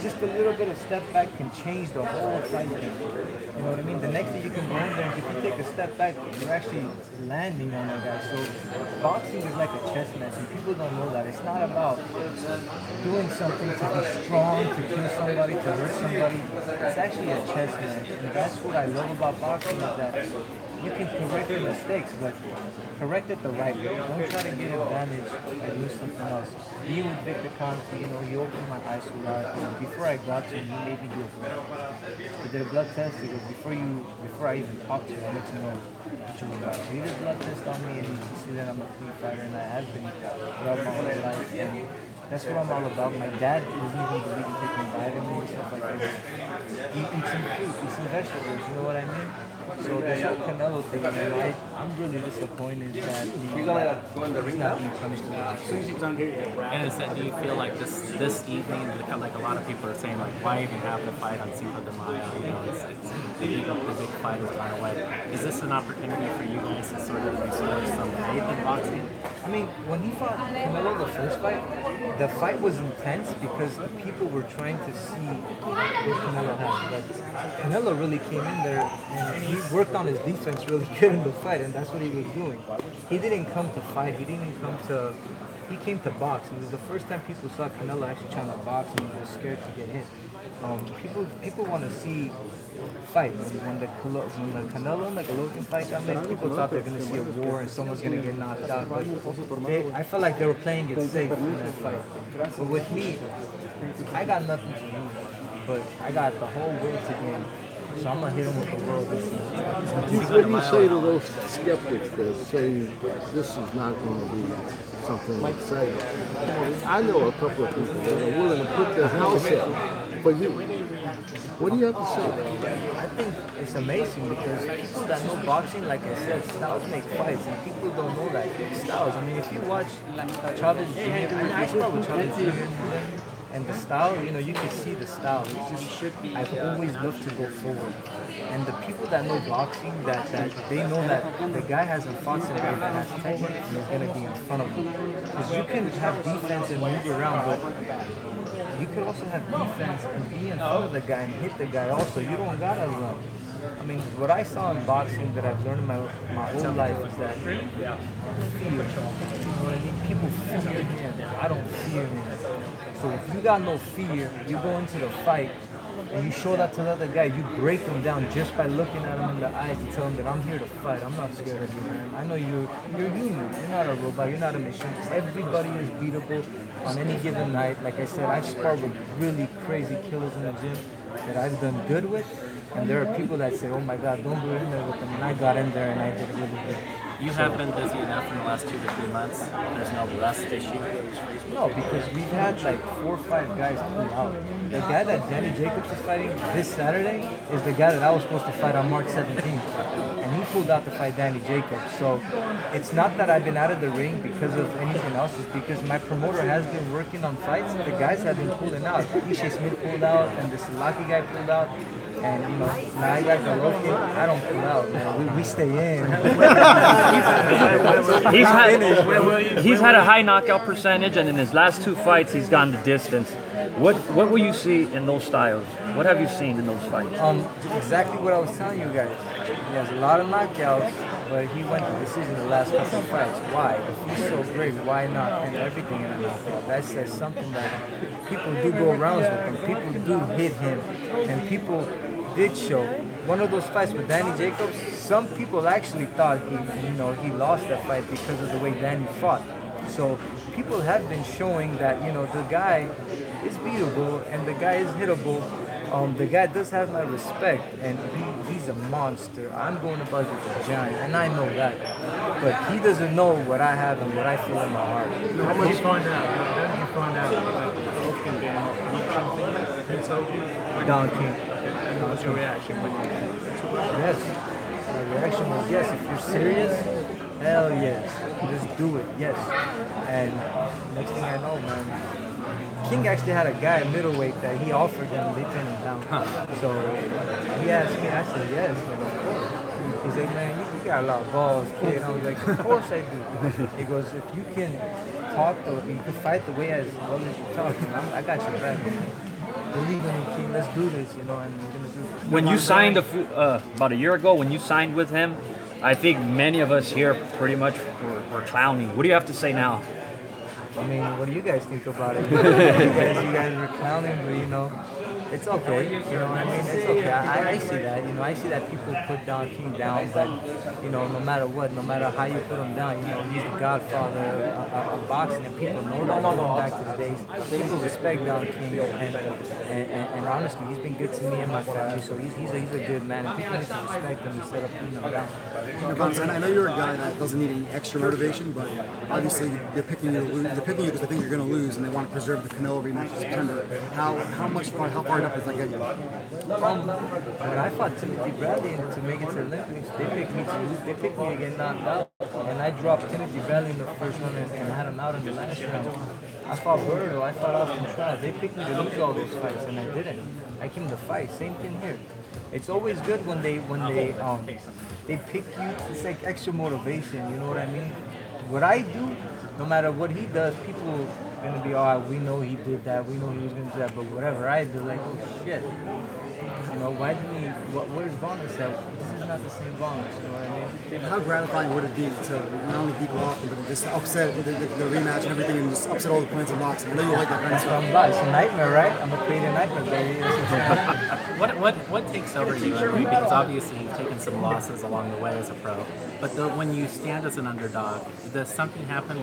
Just a little bit of step back can change the whole fight. You know what I mean? The next thing you can go in there, if you take a step back, you're actually landing on that guy. So boxing is like a chess match, and people don't know that. It's not about doing something to be strong, to kill somebody, to hurt somebody. It's actually a chess match, and that's what I love about boxing is that you can correct your mistakes, but correct it the right way. Don't try to get advantage and do something else. Being with Victor Conte, you know, he opened my eyes to a lot. You know, before I got to him, he made me do a blood. He did a blood test. He goes, before I even talked to you, I need to know what you were about. So he did a blood test on me, and you can see that I'm a clean fighter, and I have been throughout my whole life. And that's what I'm all about. My dad doesn't even believe in taking vitamins and stuff like this. Eat some fruit, eat some vegetables, you know what I mean? So this whole Canelo thing, man, I'm really disappointed that he's not being punished. And is that, do you feel like this evening, like a lot of people are saying, like, why even have the fight on Cinco de Mayo? You know, the big fight is gone away. Is this an opportunity for you guys to sort of restore some faith in boxing? I mean, when he fought Canelo the first fight, the fight was intense because the people were trying to see what Canelo had. But Canelo really came in there and he worked on his defense really good in the fight, and that's what he was doing. He didn't come to fight. He came to box. It was the first time people saw Canelo actually trying to box, and he was scared to get hit. People want to see fights. When the Canelo and the Golovkin fight got made, people thought they were going to see a war and someone's going to get knocked out. But I felt like they were playing it safe in that fight. But with me, I got nothing to lose, but I got the whole world to gain. So I'm going to hit him with the world this time. What do you say to those skeptics that say this is not going to be something exciting? I know a couple of people that are willing to put their house up for you. What do you have to say? I think it's amazing because people that know boxing, like I said, styles make fights, and people don't know that. Styles, I mean, if you watch Chavez Jr., I spar with Chavez Jr., and the style, you know, you can see the style. It's just, I've always loved to go forward. And the people that know boxing, that they know that the guy hasn't fought somebody that has technique and is going to be in front of him. Because you can have defense and move around, but you could also have defense and be in front of the guy and hit the guy also. You don't got to run. I mean, what I saw in boxing that I've learned my whole life is that fear. You know what I mean? People fear him. I don't fear him. So if you got no fear, you go into the fight and you show that to the other guy, you break him down just by looking at him in the eyes and tell him that I'm here to fight. I'm not scared of you, man. I know you're human. You're not a robot. You're not a machine. Everybody is beatable on any given night. Like I said, I've sparred with really crazy killers in the gym that I've done good with. And there are people that say, oh my God, don't go in there with them. And I got in there and I did really good. You have been busy enough in the last 2 to 3 months. There's no rest issue. No, because we've had like 4 or 5 guys pull out. The guy that Danny Jacobs is fighting this Saturday is the guy that I was supposed to fight on March 17th. And he pulled out to fight Danny Jacobs. So it's not that I've been out of the ring because of anything else. It's because my promoter has been working on fights. The guys have been pulling out. Ishe Smith pulled out and this Lucky guy pulled out. And you know, now I got Golovkin, I don't pull out, man. We stay in. He's had a high knockout percentage, and in his last 2 fights, he's gone the distance. What will you see in those styles? What have you seen in those fights? Exactly what I was telling you guys. He has a lot of knockouts, but he went to decision the last couple of fights. Why? If he's so great, why not pin everything in a knockout? That says something that people do go rounds with him. People do hit him, and people did show. One of those fights with Danny Jacobs, some people actually thought he lost that fight because of the way Danny fought. So people have been showing that the guy is beatable and the guy is hittable. The guy does have my respect, and he's a monster. I'm going above with a giant, and I know that. But he doesn't know what I have and what I feel in my heart. How much you find out? How did you find out? Don King. What's your reaction? Yes. My reaction was yes. If you're serious, hell yes. Just do it. Yes. And next thing I know, man, King actually had a guy at middleweight that he offered them, they pinned him down. So he asked me, I said yes, of course. He's like, man, you got a lot of balls, kid. I was like, of course I do. He goes, if you can talk, or you can fight the way as well as you talk, I got your back. Believe in me, King. Let's do this, and we're gonna do it. When you signed about a year ago, when you signed with him, I think many of us here pretty much were clowning. What do you have to say now? I mean, what do you guys think about it? you guys were clowning, but it's okay. You know what I mean? It's okay. I see that. I see that people put Don King down, but no matter what, no matter how you put him down, he's the godfather of boxing, and people know that. Going back to the days, people respect Don King, and honestly, he's been good to me and my family. So he's a good man, and people need to respect him instead of putting him down. I know you're a guy that doesn't need any extra motivation, but obviously they're picking you to lose. They're picking you because they think you're going to lose, and they want to preserve the Canelo rematch in September. How far up is that getting you? When I fought Timothy Bradley to make it to the Olympics, they picked me to lose. They picked me to get knocked out, and I dropped Timothy Bradley in the first round and had him out in the last round. I fought Berto, I fought Austin Trout. They picked me to lose all those fights, and I didn't. I came to fight. Same thing here. It's always good when they pick you. It's like extra motivation. You know what I mean? What I do, no matter what he does, people are gonna be, we know he did that, we know he was gonna do that, but whatever I do, like, oh shit. Why didn't he, where's Vargas at? This is not the same Vargas, you know what I mean? How gratifying would it be to not only beat Golovkin, but just upset the rematch and everything, and just upset all the plans of boxing? I know you like that kind of stuff. It's a nightmare, right? I'm gonna create a nightmare, baby. What takes over you? Because obviously you've taken some losses along the way as a pro, but when you stand as an underdog, does something happen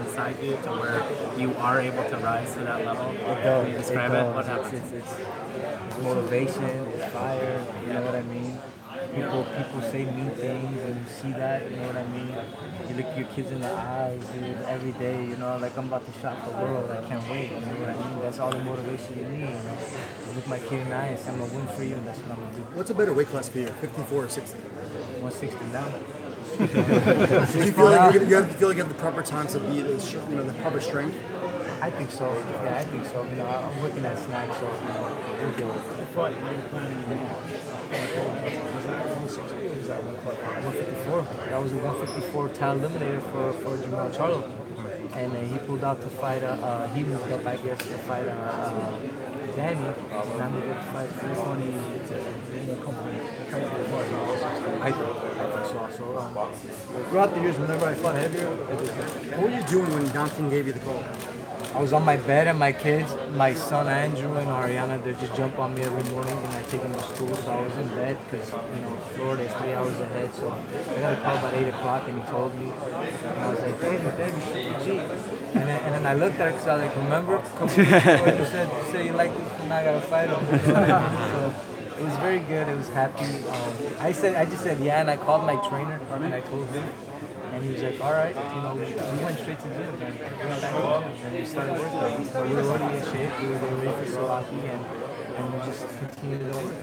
inside you to where you are able to rise to that level? It does. Can you describe it? What happens? It's motivation, it's fire, you know what I mean? People say mean things and you see that, you know what I mean? You look your kids in the eyes, dude, every day, like I'm about to shock the world, I can't wait, you know what I mean? That's all the motivation you need, You look my kid in the eye and say, I'm gonna win for you, and that's what I'm gonna do. What's a better weight class for you, 54 or 60? 160 now. Do you feel like you have the proper time to be the proper strength? I think so. Yeah, I think so. I'm working at Snack, so we'll do it. 154. That was a 154 title eliminator for Jamal Charlo, and he pulled out to fight. He moved up, I guess, to fight Danny, and I moved up to fight 320 in the company. I think so. So throughout the years, whenever I fought heavier, it was good. What were you doing when Don King gave you the call? I was on my bed and my kids, my son Andrew and Ariana, they just jump on me every morning and I take them to school. So I was in bed because, Florida is 3 hours ahead. So I got a call about 8 o'clock and he told me. And I was like, baby, gee. And then I looked at it because I was like, remember a couple weeks before you said you like this and I got to fight him. So It was very good. It was happy. I just said yeah, and I called my trainer and I told him, and he was like, all right, you know, we went straight to the gym, man. We went back to the gym and we started working. So we were already in shape. We were ready for Solaki, and we just continued to work.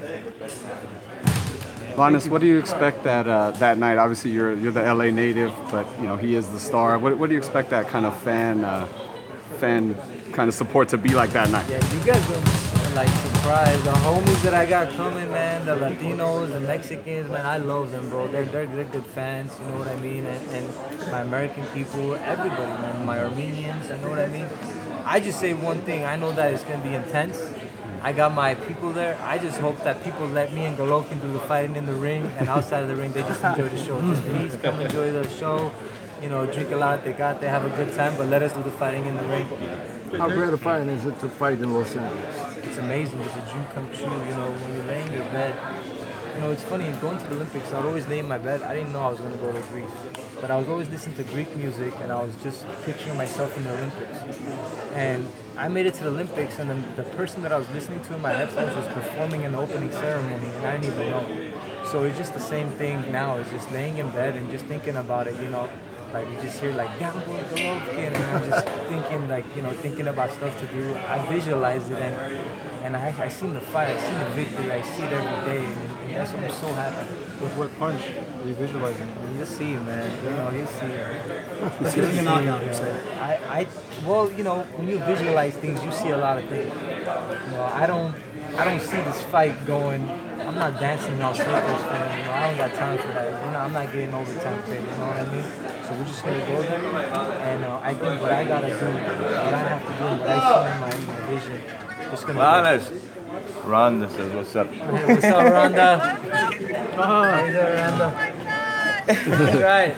Vanes, what do you expect that night? Obviously, you're the LA native, but you know he is the star. What do you expect that kind of fan kind of support to be like that night? Yeah, you guys will like surprised. The homies that I got coming, man, the Latinos, the Mexicans, man, I love them, bro. They're good fans, you know what I mean? And my American people, everybody, man, my Armenians, you know what I mean? I just say one thing. I know that it's gonna be intense. I got my people there. I just hope that people let me and Golovkin do the fighting in the ring, and outside of the ring, they just enjoy the show. Just please come enjoy the show. You know, drink a lot, they have a good time, but let us do the fighting in the ring. How gratifying is it to fight in Los Angeles? It's amazing. It's a dream come true. You know, when you're laying in your bed. You know, it's funny, going to the Olympics, I would always lay in my bed. I didn't know I was going to go to Greece. But I was always listening to Greek music, and I was just picturing myself in the Olympics. And I made it to the Olympics, and then the person that I was listening to in my headphones was performing in the opening ceremony, and I didn't even know. So it's just the same thing now. It's just laying in bed and just thinking about it, you know. Like you just hear like down boy Golovkin, and I'm just thinking like, you know, thinking about stuff to do. I visualize it, and I seen the fight, I seen the victory, I see it every day, and that's what I'm so happy. With what punch are you visualizing? You'll see it, man. You know, you'll see it. Let's get a knockout, you say. Well, you know, when you visualize things, you see a lot of things. You know, I don't see this fight going. I'm not dancing on circles for it. You know, I don't got time for that. You know, I'm not getting overtime pay. You know what I mean? So we're just gonna go there, and I think what I gotta do, what I have to do, what I see in my vision, just gonna. Rhonda says, "What's up?" Hey, what's up, Rhonda? How you doing, Rhonda? That's right.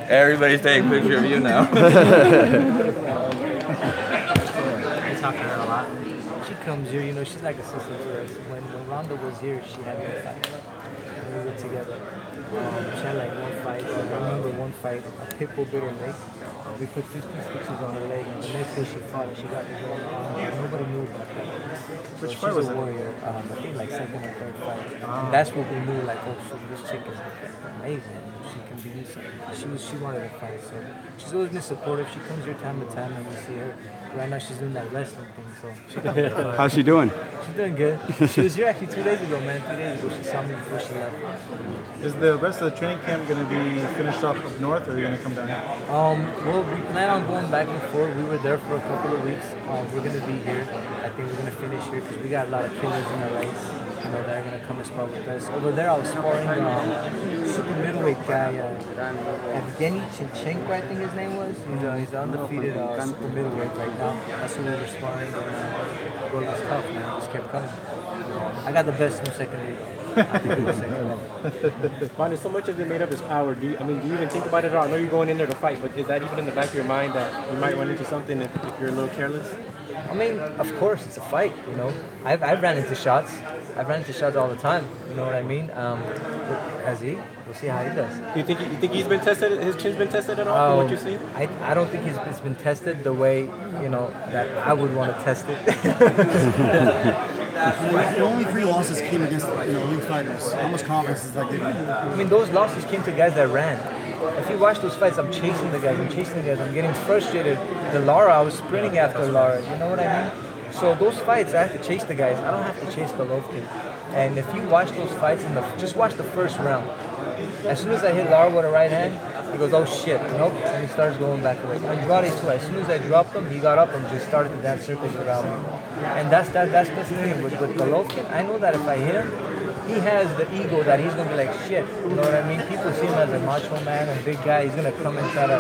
Everybody's taking a picture of you now. I talk to her a lot. She comes here, you know, she's like a sister to us. When Rhonda was here, she had me fight. And we were together. She had like one fight. I remember one fight, a pit bull bit her leg. We put 50 stitches on her leg, and the next day she fought, she got me going on. Nobody knew about that. Which So fight she's was a it? warrior. I think like second or third fight. And that's what we knew, like, oh, so this chick is amazing. She can be something. She wanted to fight, so she's always been supportive. She comes here time to time, and we see her. Right now she's doing that wrestling thing, so she can How's she doing? She's doing good. She was here actually 2 days ago, man. 2 days ago, she saw me before she left. Is the rest of the training camp going to be finished off up north, or are you going to come down here? Well, we plan on going back and forth. We were there for a couple of weeks. We're going to be here. I think we're going to finish here because we got a lot of killers in the race. You know, they're going to come and spar with us. Over there, I was sparring super middleweight guy, Evgeny Chinchenko, I think his name was. He's undefeated super middleweight right now. That's who we were sparring. And it was tough, man. It just kept coming. I got the best in second league. Vane, so much of it made up is power. Do you even think about it at all? I know you're going in there to fight, but is that even in the back of your mind that you might run into something if you're a little careless? I mean, of course, it's a fight, you know. I've ran into shots. I've ran into shots all the time, you know what I mean? Has he? We'll see how he does. You think he's been tested? His chin's been tested at all? From what you've seen? I don't think it's been tested the way, you know, that I would want to test it. The only 3 losses came against, you know, elite fighters. How much confidence is that giving you? I mean, those losses came to guys that ran. If you watch those fights, I'm chasing the guys. I'm getting frustrated. The Lara, I was sprinting after Lara. You know what I mean? So those fights, I have to chase the guys. I don't have to chase Golovkin. And if you watch those fights, just watch the first round. As soon as I hit Lara with a right hand, he goes, oh shit, nope, and he starts going back away. Andrade too, as soon as I dropped him, he got up and just started to dance circles around me. And that's the thing with Golovkin. I know that if I hit him, he has the ego that he's gonna be like shit. You know what I mean? People see him as a macho man and big guy. He's gonna come and try to,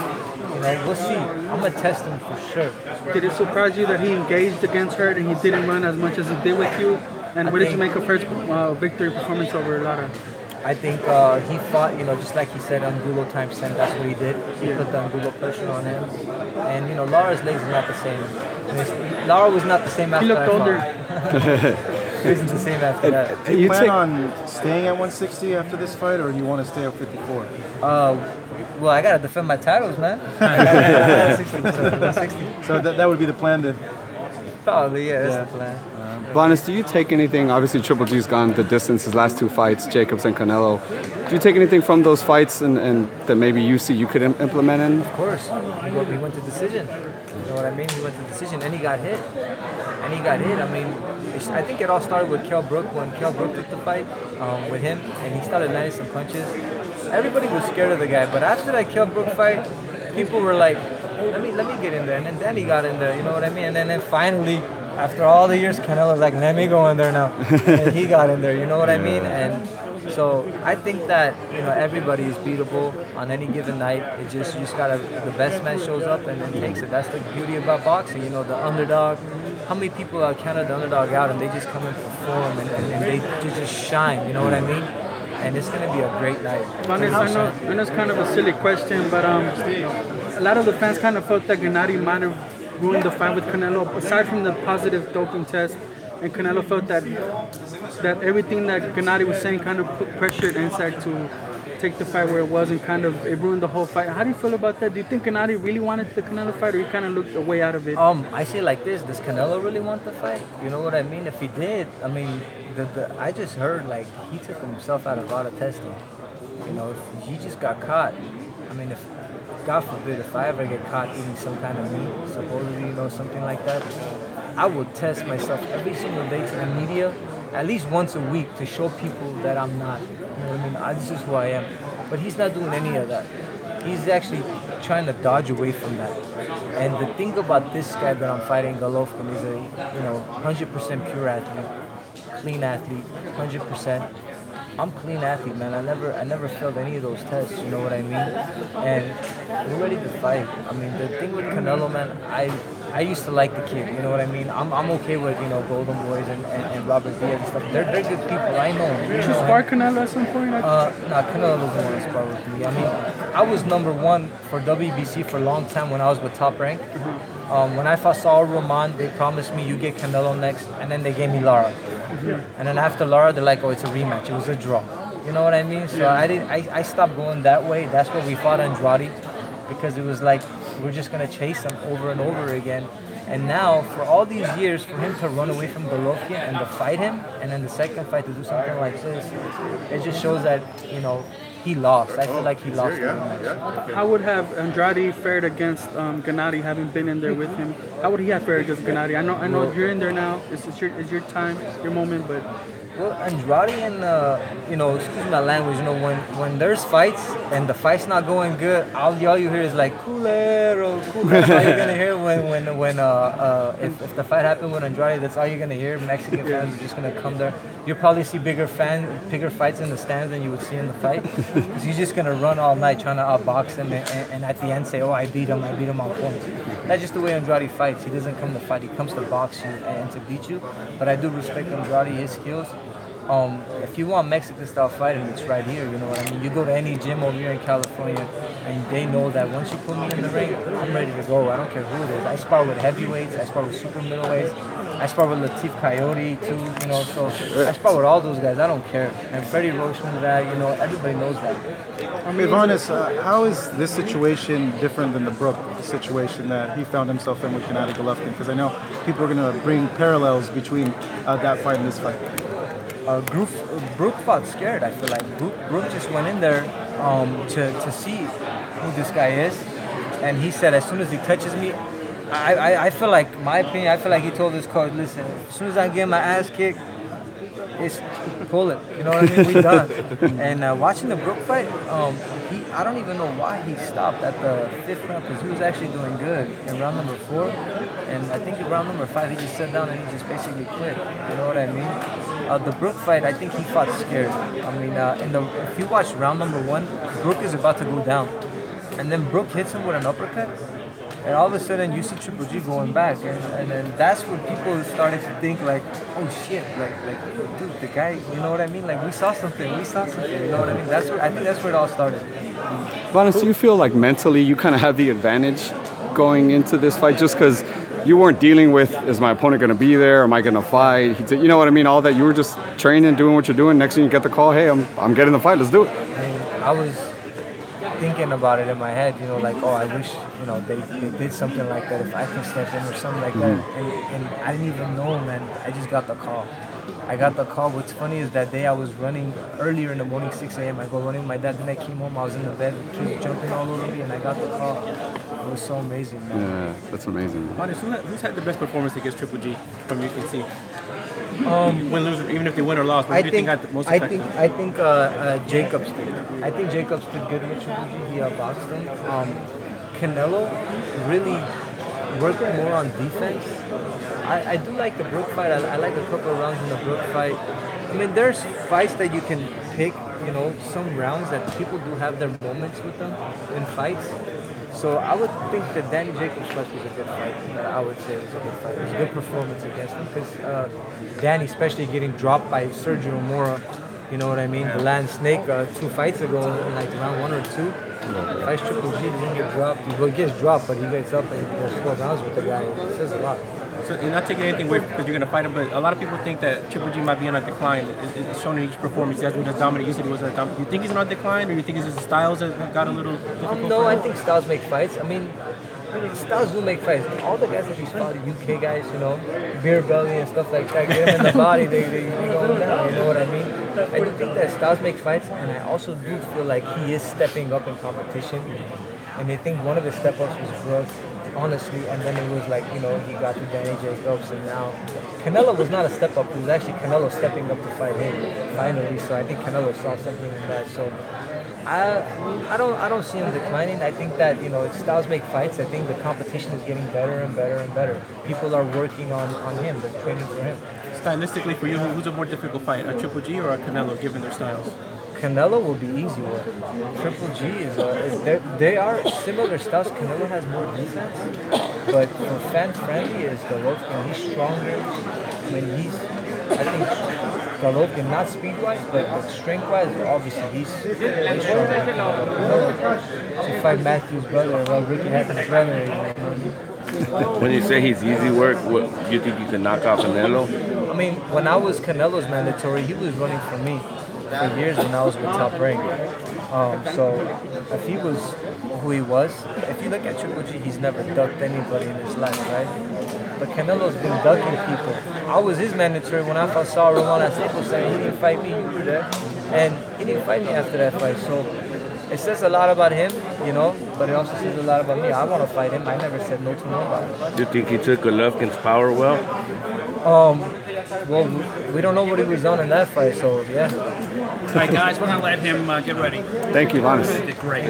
you know, we'll see. I'm gonna test him for sure. Did it surprise you that he engaged against her and he didn't run as much as he did with you? And what did you make of first victory performance over Lara? I think he fought, you know, just like he said, Angulo times 10. That's what he did. He put the Angulo pressure on him. And, you know, Lara's legs are not the same. Lara was not the same after he looked older. He wasn't the same after that. Do you plan on staying at 160 after this fight, or do you want to stay at 54? Well, I got to defend my titles, man. I gotta 160, so 160. So that would be the plan to Probably, yeah, that's the plan. Vanes, do you take anything? Obviously, Triple G's gone the distance his last 2 fights, Jacobs and Canelo. Do you take anything from those fights and that maybe you see you could implement in? Of course. He went to decision. You know what I mean? He went to decision and he got hit. I mean, I think it all started with Kell Brook when Kell Brook took the fight with him and he started landing some punches. Everybody was scared of the guy, but after that Kell Brook fight, people were like, let me get in there. And then Danny got in there, you know what I mean? And then finally, after all the years, Canelo's like, let me go in there now. And he got in there, you know what I mean? And so I think that, you know, everybody is beatable on any given night. It just, you just gotta, the best man shows up and then takes it. That's the beauty about boxing, you know, the underdog. How many people counted the underdog out and they just come and perform and they just shine, you know what I mean? And it's going to be a great night. Vanes, I know it's kind of a silly question, but a lot of the fans kind of felt that Gennady might have ruined the fight with Canelo. Aside from the positive doping test, and Canelo felt that everything that Gennady was saying kind of put pressured Anzac to take the fight where it was, and kind of it ruined the whole fight. How do you feel about that? Do you think Gennady really wanted the Canelo fight, or he kind of looked a way out of it? I say like this: does Canelo really want the fight? You know what I mean? If he did, I mean, I just heard like he took himself out of a lot of testing. You know, if he just got caught. I mean, if God forbid, if I ever get caught eating some kind of meat, supposedly, you know, something like that, I would test myself every single day to the media, at least once a week, to show people that I'm not. You know what I mean? This is who I am. But he's not doing any of that. He's actually trying to dodge away from that. And the thing about this guy that I'm fighting, Golovkin, is a 100% pure athlete, clean athlete, 100%. I'm clean athlete, man. I never failed any of those tests. You know what I mean? And we're ready to fight. I mean, the thing with Canelo, man, I used to like the kid. You know what I mean? I'm okay with Golden Boys and Robert Diaz and stuff. They're good people. I know them. Did you spar Canelo at some point? Canelo doesn't want to spar with me. I mean, I was #1 for WBC for a long time when I was with Top Rank. When I fought Saul Roman, they promised me you get Canelo next, and then they gave me Lara. And then after Lara, they're like, oh, it's a rematch. It was a draw. You know what I mean? So I stopped going that way. That's why we fought Andrade, because it was like, we're just going to chase him over and over again. And now, for all these years, for him to run away from Golovkin and to fight him, and then the second fight to do something like this, it just shows that, you know, he lost. I feel like he lost the match. How would have Andrade fared against Gennady, having been in there with him? How would he have fared against Gennady? I know you're in there now. It's your time, your moment, but... Well, Andrade and, excuse my language, when there's fights and the fight's not going good, all you hear is like, culero, culero. That's all you're going to hear if the fight happened with Andrade, that's all you're going to hear. Mexican fans are just going to come there. You'll probably see bigger fights in the stands than you would see in the fight. Because he's just going to run all night trying to outbox him and at the end say, oh, I beat him on points. That's just the way Andrade fights. He doesn't come to fight, he comes to box you and to beat you. But I do respect Andrade, his skills. If you want Mexican-style fighting, it's right here, you know what I mean? You go to any gym over here in California, and they know that once you put me in the ring, I'm ready to go. I don't care who it is. I spar with heavyweights, I spar with super middleweights, I spar with Latif Coyote too, you know, so I spar with all those guys, I don't care. And Freddie Roach knows that, you know, everybody knows that. I mean, Vanes, how is this situation different than the Brook situation that he found himself in with Gennady Golovkin? Because I know people are going to bring parallels between that fight and this fight. Brook fought scared, I feel like. Brook just went in there to see who this guy is. And he said, as soon as he touches me, I feel like, my opinion, I feel like he told his coach, listen, as soon as I get my ass kicked, it's pull it. You know what I mean? We done. And watching the Brook fight, I don't even know why he stopped at the 5th round, because he was actually doing good in round number 4. And I think in round number 5, he just sat down and he just basically quit. You know what I mean? The Brook fight, I think he fought scared. I mean, if you watch round number 1, Brook is about to go down. And then Brook hits him with an uppercut. And all of a sudden, you see Triple G going back. And then that's when people started to think like, oh shit, like dude, the guy, you know what I mean? Like, we saw something, you know what I mean? I think that's where it all started. Vanes, do you feel like mentally you kind of have the advantage going into this fight just because you weren't dealing with, is my opponent going to be there? Am I going to fight? You know what I mean? All that. You were just training, doing what you're doing. Next thing you get the call, hey, I'm getting the fight. Let's do it. I mean, thinking about it in my head, like, oh, I wish, they did something like that if I can step in or something like that. And I didn't even know, man. I just got the call. I got the call. What's funny is that day I was running earlier in the morning, 6 a.m. I go running with my dad. Then I came home. I was in the bed, the kids jumping all over me, and I got the call. It was so amazing, man. Yeah, that's amazing. Honest, who's had the best performance against Triple G from you can see? Win, lose, even if they win or lost, what do you think had the most effect? I think Jacobs did. I think Jacobs did good with Triple G. He boxed him. Canelo really worked more on defense. I do like the Brook fight. I like a couple of rounds in the Brook fight. I mean, there's fights that you can pick, some rounds that people do have their moments with them in fights. So I would think that Danny Jacobs' fight was a good fight. I would say it was a good fight. It was a good performance against him because Danny, especially getting dropped by Sergio Mora, you know what I mean? The land snake 2 fights ago, in like round 1 or 2. Fights Triple G, he didn't get dropped. He gets dropped, but he gets up and goes 4 rounds with the guy. It says a lot. So you're not taking anything away because you're going to fight him, but a lot of people think that Triple G might be on a decline. It's shown in each performance. He hasn't been as dominant. You said he wasn't as dominant. You think he's on a decline, or you think it's his styles that got a little difficult? No, I think styles make fights. I mean, styles do make fights. All the guys that he's fought, the UK guys, beer belly and stuff like that, get them in the body, they go down, you know what I mean? I do think that styles make fights, and I also do feel like he is stepping up in competition. And I think one of his step-ups was growth, honestly, and then it was like, he got to Danny Jacobs, and now Canelo was not a step-up. It was actually Canelo stepping up to fight him, finally. So I think Canelo saw something in that. So I don't see him declining. I think that, styles make fights. I think the competition is getting better and better and better. People are working on him. They're training for him. Stylistically, for you, who's a more difficult fight, a Triple G or a Canelo, given their styles? Canelo will be easy work. Triple G they are similar styles. Canelo has more defense, but for fan friendly is Golovkin. He's stronger. I mean, I think Golovkin, not speed wise, but strength wise, obviously he's stronger. To fight Matthew's brother, Ricky Hatton's brother. When you say he's easy work, what, you think you can knock out Canelo? I mean, when I was Canelo's mandatory, he was running for me for years when I was with Top Rank. So if he was who he was, if you look at Triple G, he's never ducked anybody in his life, right? But Canelo's been ducking people. I was his mandatory when I first saw Ramon at Staples Center. He didn't fight me, you were there. And he didn't fight me after that fight. So it says a lot about him, but it also says a lot about me. I want to fight him. I never said no to nobody. Do you think he took Golovkin's power well? Well, we don't know what he was on in that fight, so yeah. All right, guys, we're going to let him get ready. Thank you, Vanes. Great.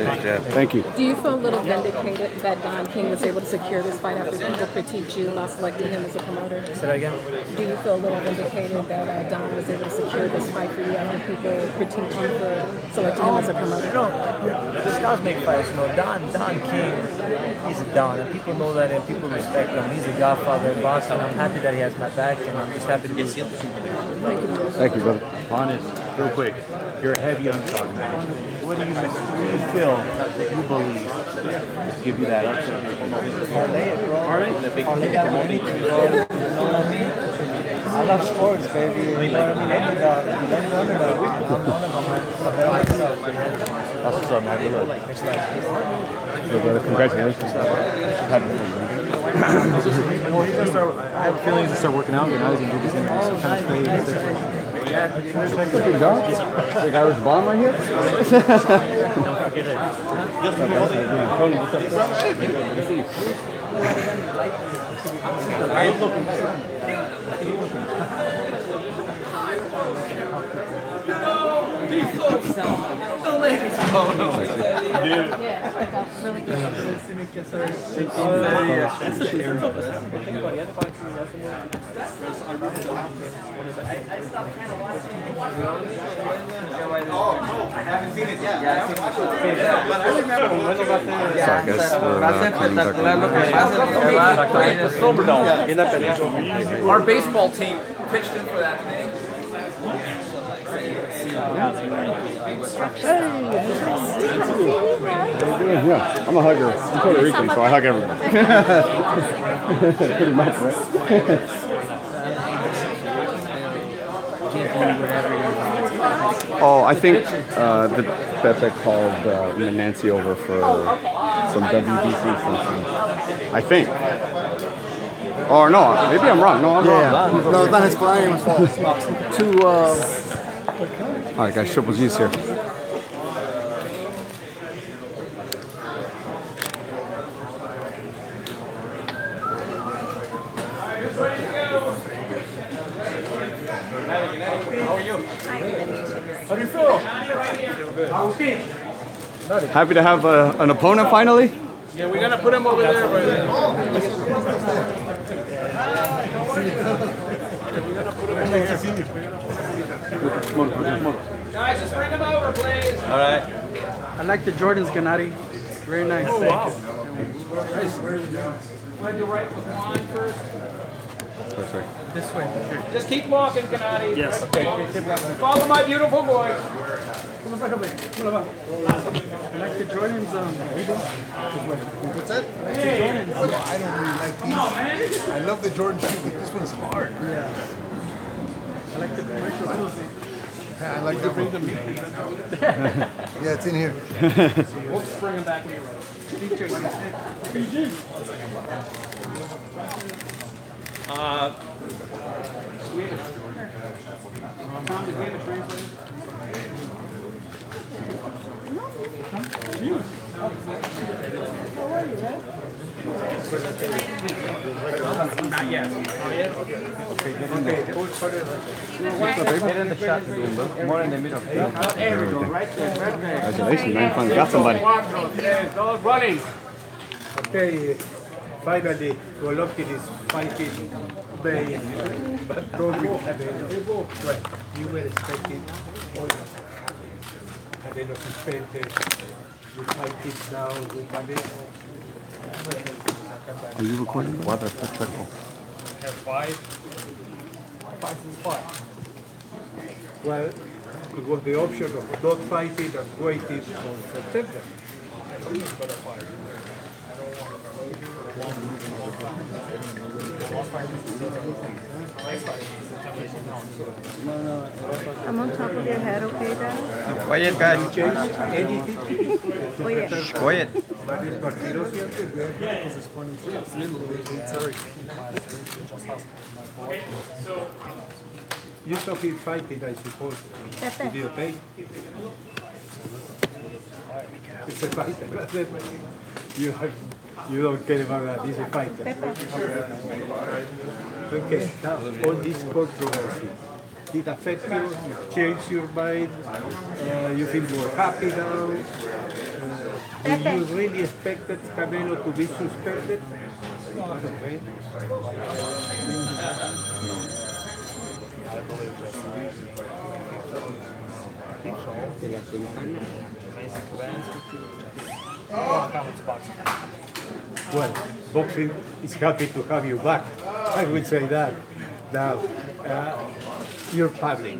Thank you. Do you feel a little vindicated that Don King was able to secure this fight after people critiqued you, not selecting him as a promoter? Say that again? Do you feel a little vindicated that Don was able to secure this fight for you after people critiqued you for selecting him as a promoter? The styles make fights. Don King, he's a Don, and people know that, and people respect him. He's a godfather in boxing. I'm happy that he has my back, and I'm just happy to be with him. Thank you, brother. Honest, real quick, you're a heavy underdog man. What do you feel that you believe give you that upset? I love sports, baby. You know what I mean? Underdog. I'm one of them. That's what's up, man. Good luck. Hey, brother, congratulations. Well, he's gonna start. I have a feeling he's gonna start working out, but now he's gonna do this interview. So kind of phase. Good dog. The guy with the bomb right here. Don't forget it. Tony, what's up? Good to see you. I haven't seen it yet. Our baseball team pitched in for that thing. Yeah, I'm a hugger. I'm Puerto Rican, so I hug everybody. Pretty much, right? Oh, I think the Pepe called Nancy over for some WBC something. I think. Or no, maybe I'm wrong. No, I'm wrong. No, it's not his fault. It was fault. Two. All right, guys, Triple G's here. How are you? How do you feel? Happy to have an opponent finally. Yeah, we're gonna put him over there. Guys, just bring him over, please. All right. I like the Jordans, Gennady. Very nice. Oh, wow. Want to do right with Juan first? Perfect. This way. Just keep walking, Gennady. Yes. Okay. Follow my beautiful boy. I like the Jordans. What's that? I like the Jordans. I don't really like these. I love the Jordan shoe, but this one's hard. Yeah. I like the commercial too. Yeah, I like that one. Yeah, it's in here. We'll just bring him back when you're Not yet. Get in the shot. More in the middle. There we go, right there. Congratulations, man. Finally got somebody. Those running. Okay, finally, Golovkin is fighting very but don't with Canelo. Well, you were expecting all Canelo suspended. You fight it now with Canelo. Are you recording? Why the fuck? Have five. Well, it was the option of not fighting and waiting for September. He's gonna fight. I'm on top of your head, okay, Dad? Quiet, guys. Quiet. Quiet. That is Martirosyan. Sorry. You saw him fighting, I suppose. Videotape. It's a fighter. You don't care about that. He's a fighter. Okay, now on this controversy, did it affect you? You changed your mind? You feel more happy now? Do you really expected Canelo to be suspended? Okay. Well, boxing is happy to have you back. I would say that. Now, your public,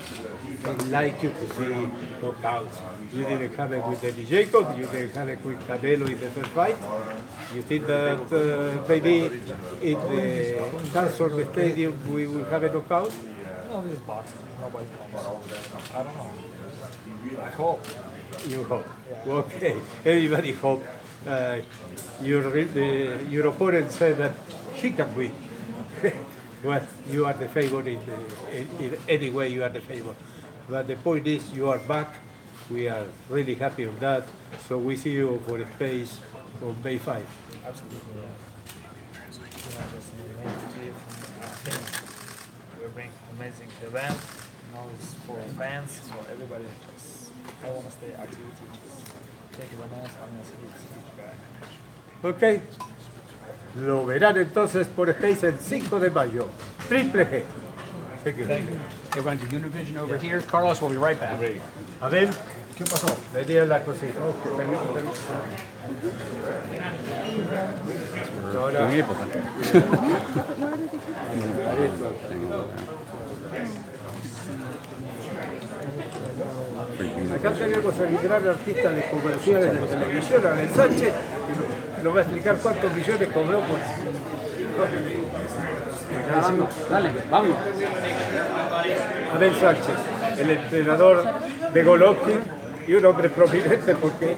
they like you to see knockouts. You didn't have it with Eddie Jacob, you didn't have it with Canelo in the first fight. You think that maybe in the Dance Stadium we will have a knockout? No, this is boxing. Nobody knows. I don't know. I hope. You hope. Yeah. Okay. Everybody hope. Your opponent said that he can win. Well, you are the favorite in any way. You are the favorite. But the point is, you are back. We are really happy of that. So we see you for a space on May 5. Absolutely. Yeah. We're bringing amazing event. It's for fans, so everybody just I want to stay active. Just take it nice. I'm going to see each guy. Ok. Lo verán entonces por Space el 5 de mayo. Triple G. Thank you. Everyone to Univision over here. Carlos, we'll be right back. A ver, ¿qué pasó? Venía la cosita. Acá tenemos al gran artista de comerciales de televisión, Abel Sánchez, que nos va a explicar cuántos millones cobró por... Dale, vamos. Abel Sánchez. el entrenador de Golovkin y un hombre prominente porque,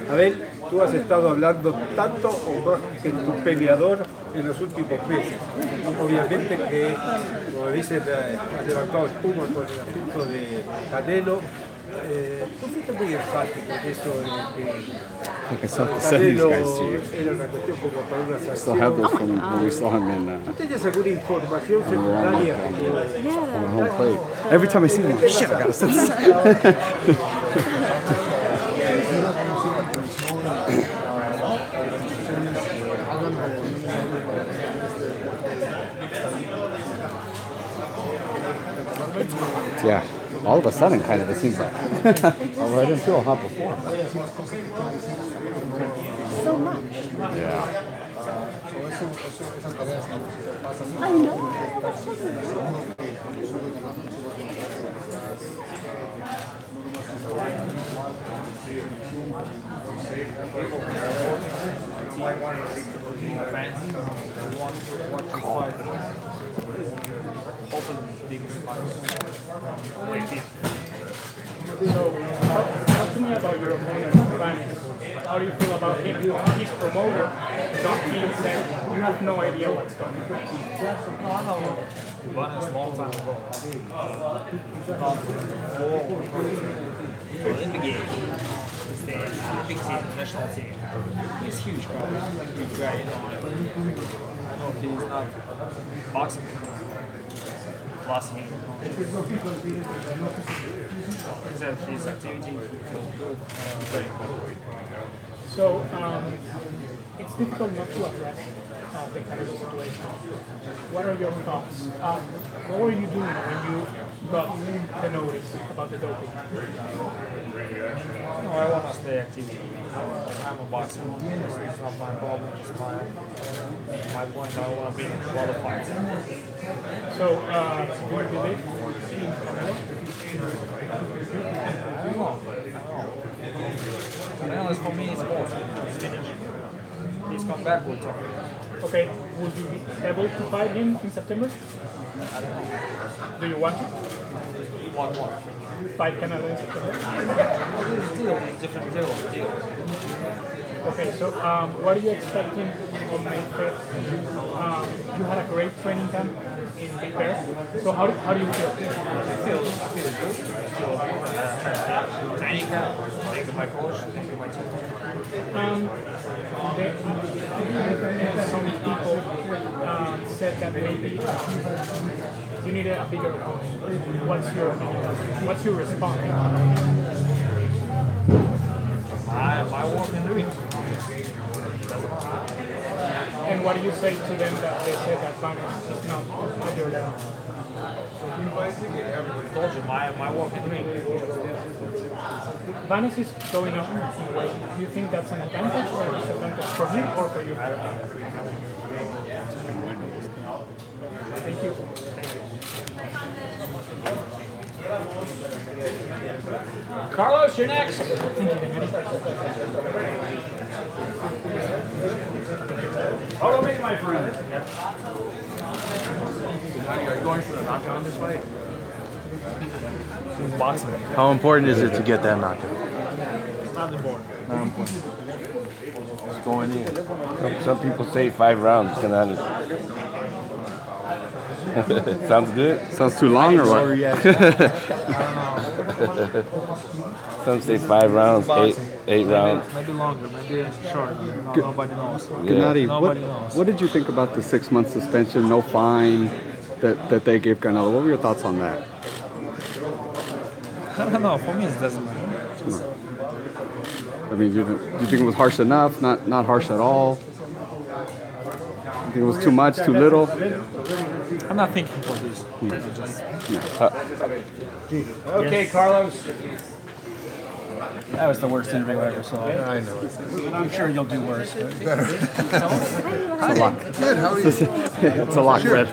a ver, tú has estado hablando tanto o más que tu peleador en los últimos meses. Obviamente que, como dicen, has levantado espuma con el asunto de Canelo. Tú fuiste muy enfático en eso Like I still have to send these guys to you. era una cuestión como para una I still have those from when we saw him in ¿Tú tienes alguna información secundaria? on home plate. Every time I see him, I'm like, shit, I gotta send this. Yeah, all of a sudden, kind of, it seems like. Although I didn't feel hot before. So much. Yeah. I know. So, talk to me about your opponent, Vanes. How do you feel about him? His promoter, Don King, said you have no idea what's coming. Vanes long time ago. In the game, he's the big team, national team. He's huge, big guy, you know. I know he's not boxing. Last him. His activity very good. So, it's difficult not to address the Canelo situation. What are your thoughts? What were you doing when you got the notice about the doping? No, I want to stay active. I'm a boxer. It's not my problem. It's my point. I want to be qualified. So, do you believe in Canelo? I don't know. Canelo is for me, it's over. It's finished. He's come back, we'll talk. Okay, would you be able to fight him in September? I don't know. Do you want to? One more. Fight Canelo in September? It's different deal. Okay, so what are you expecting on May 5th? You had a great training camp in Big Bear. So how do you feel? I feel good. Training camp. Thank you, my coach. Thank you, my team. Some people said that maybe you needed a bigger opponent. What's your response? My work in doing. And what do you say to them that they said that Vanes is not at your level? I told you, my work in doing. Vanes is going up in weight. Do you think that's an advantage or a disadvantage for him or for you? Thank you. Carlos, you're next. Follow me, my friend. Are you going for the knockout this fight? Boxing. How important is it to get that knockout? It's not important. Not important. It's going in. Some people say 5 rounds. Sounds good? Sounds too long or what? Some say 5 rounds, eight rounds. Maybe longer, maybe short. Nobody knows. Gennady, Nobody knows. what did you think about the 6-month suspension, no fine that they gave Canelo? What were your thoughts on that? I don't know. For me, it doesn't matter. I mean, do you think it was harsh enough? Not harsh at all? You think it was too much, too little? I'm not thinking for this. Okay, Carlos. That was the worst interview I ever saw. I know. I'm sure you'll do worse. Better. It's a lot. Good, how are you? It's a lot, Sure. Fred.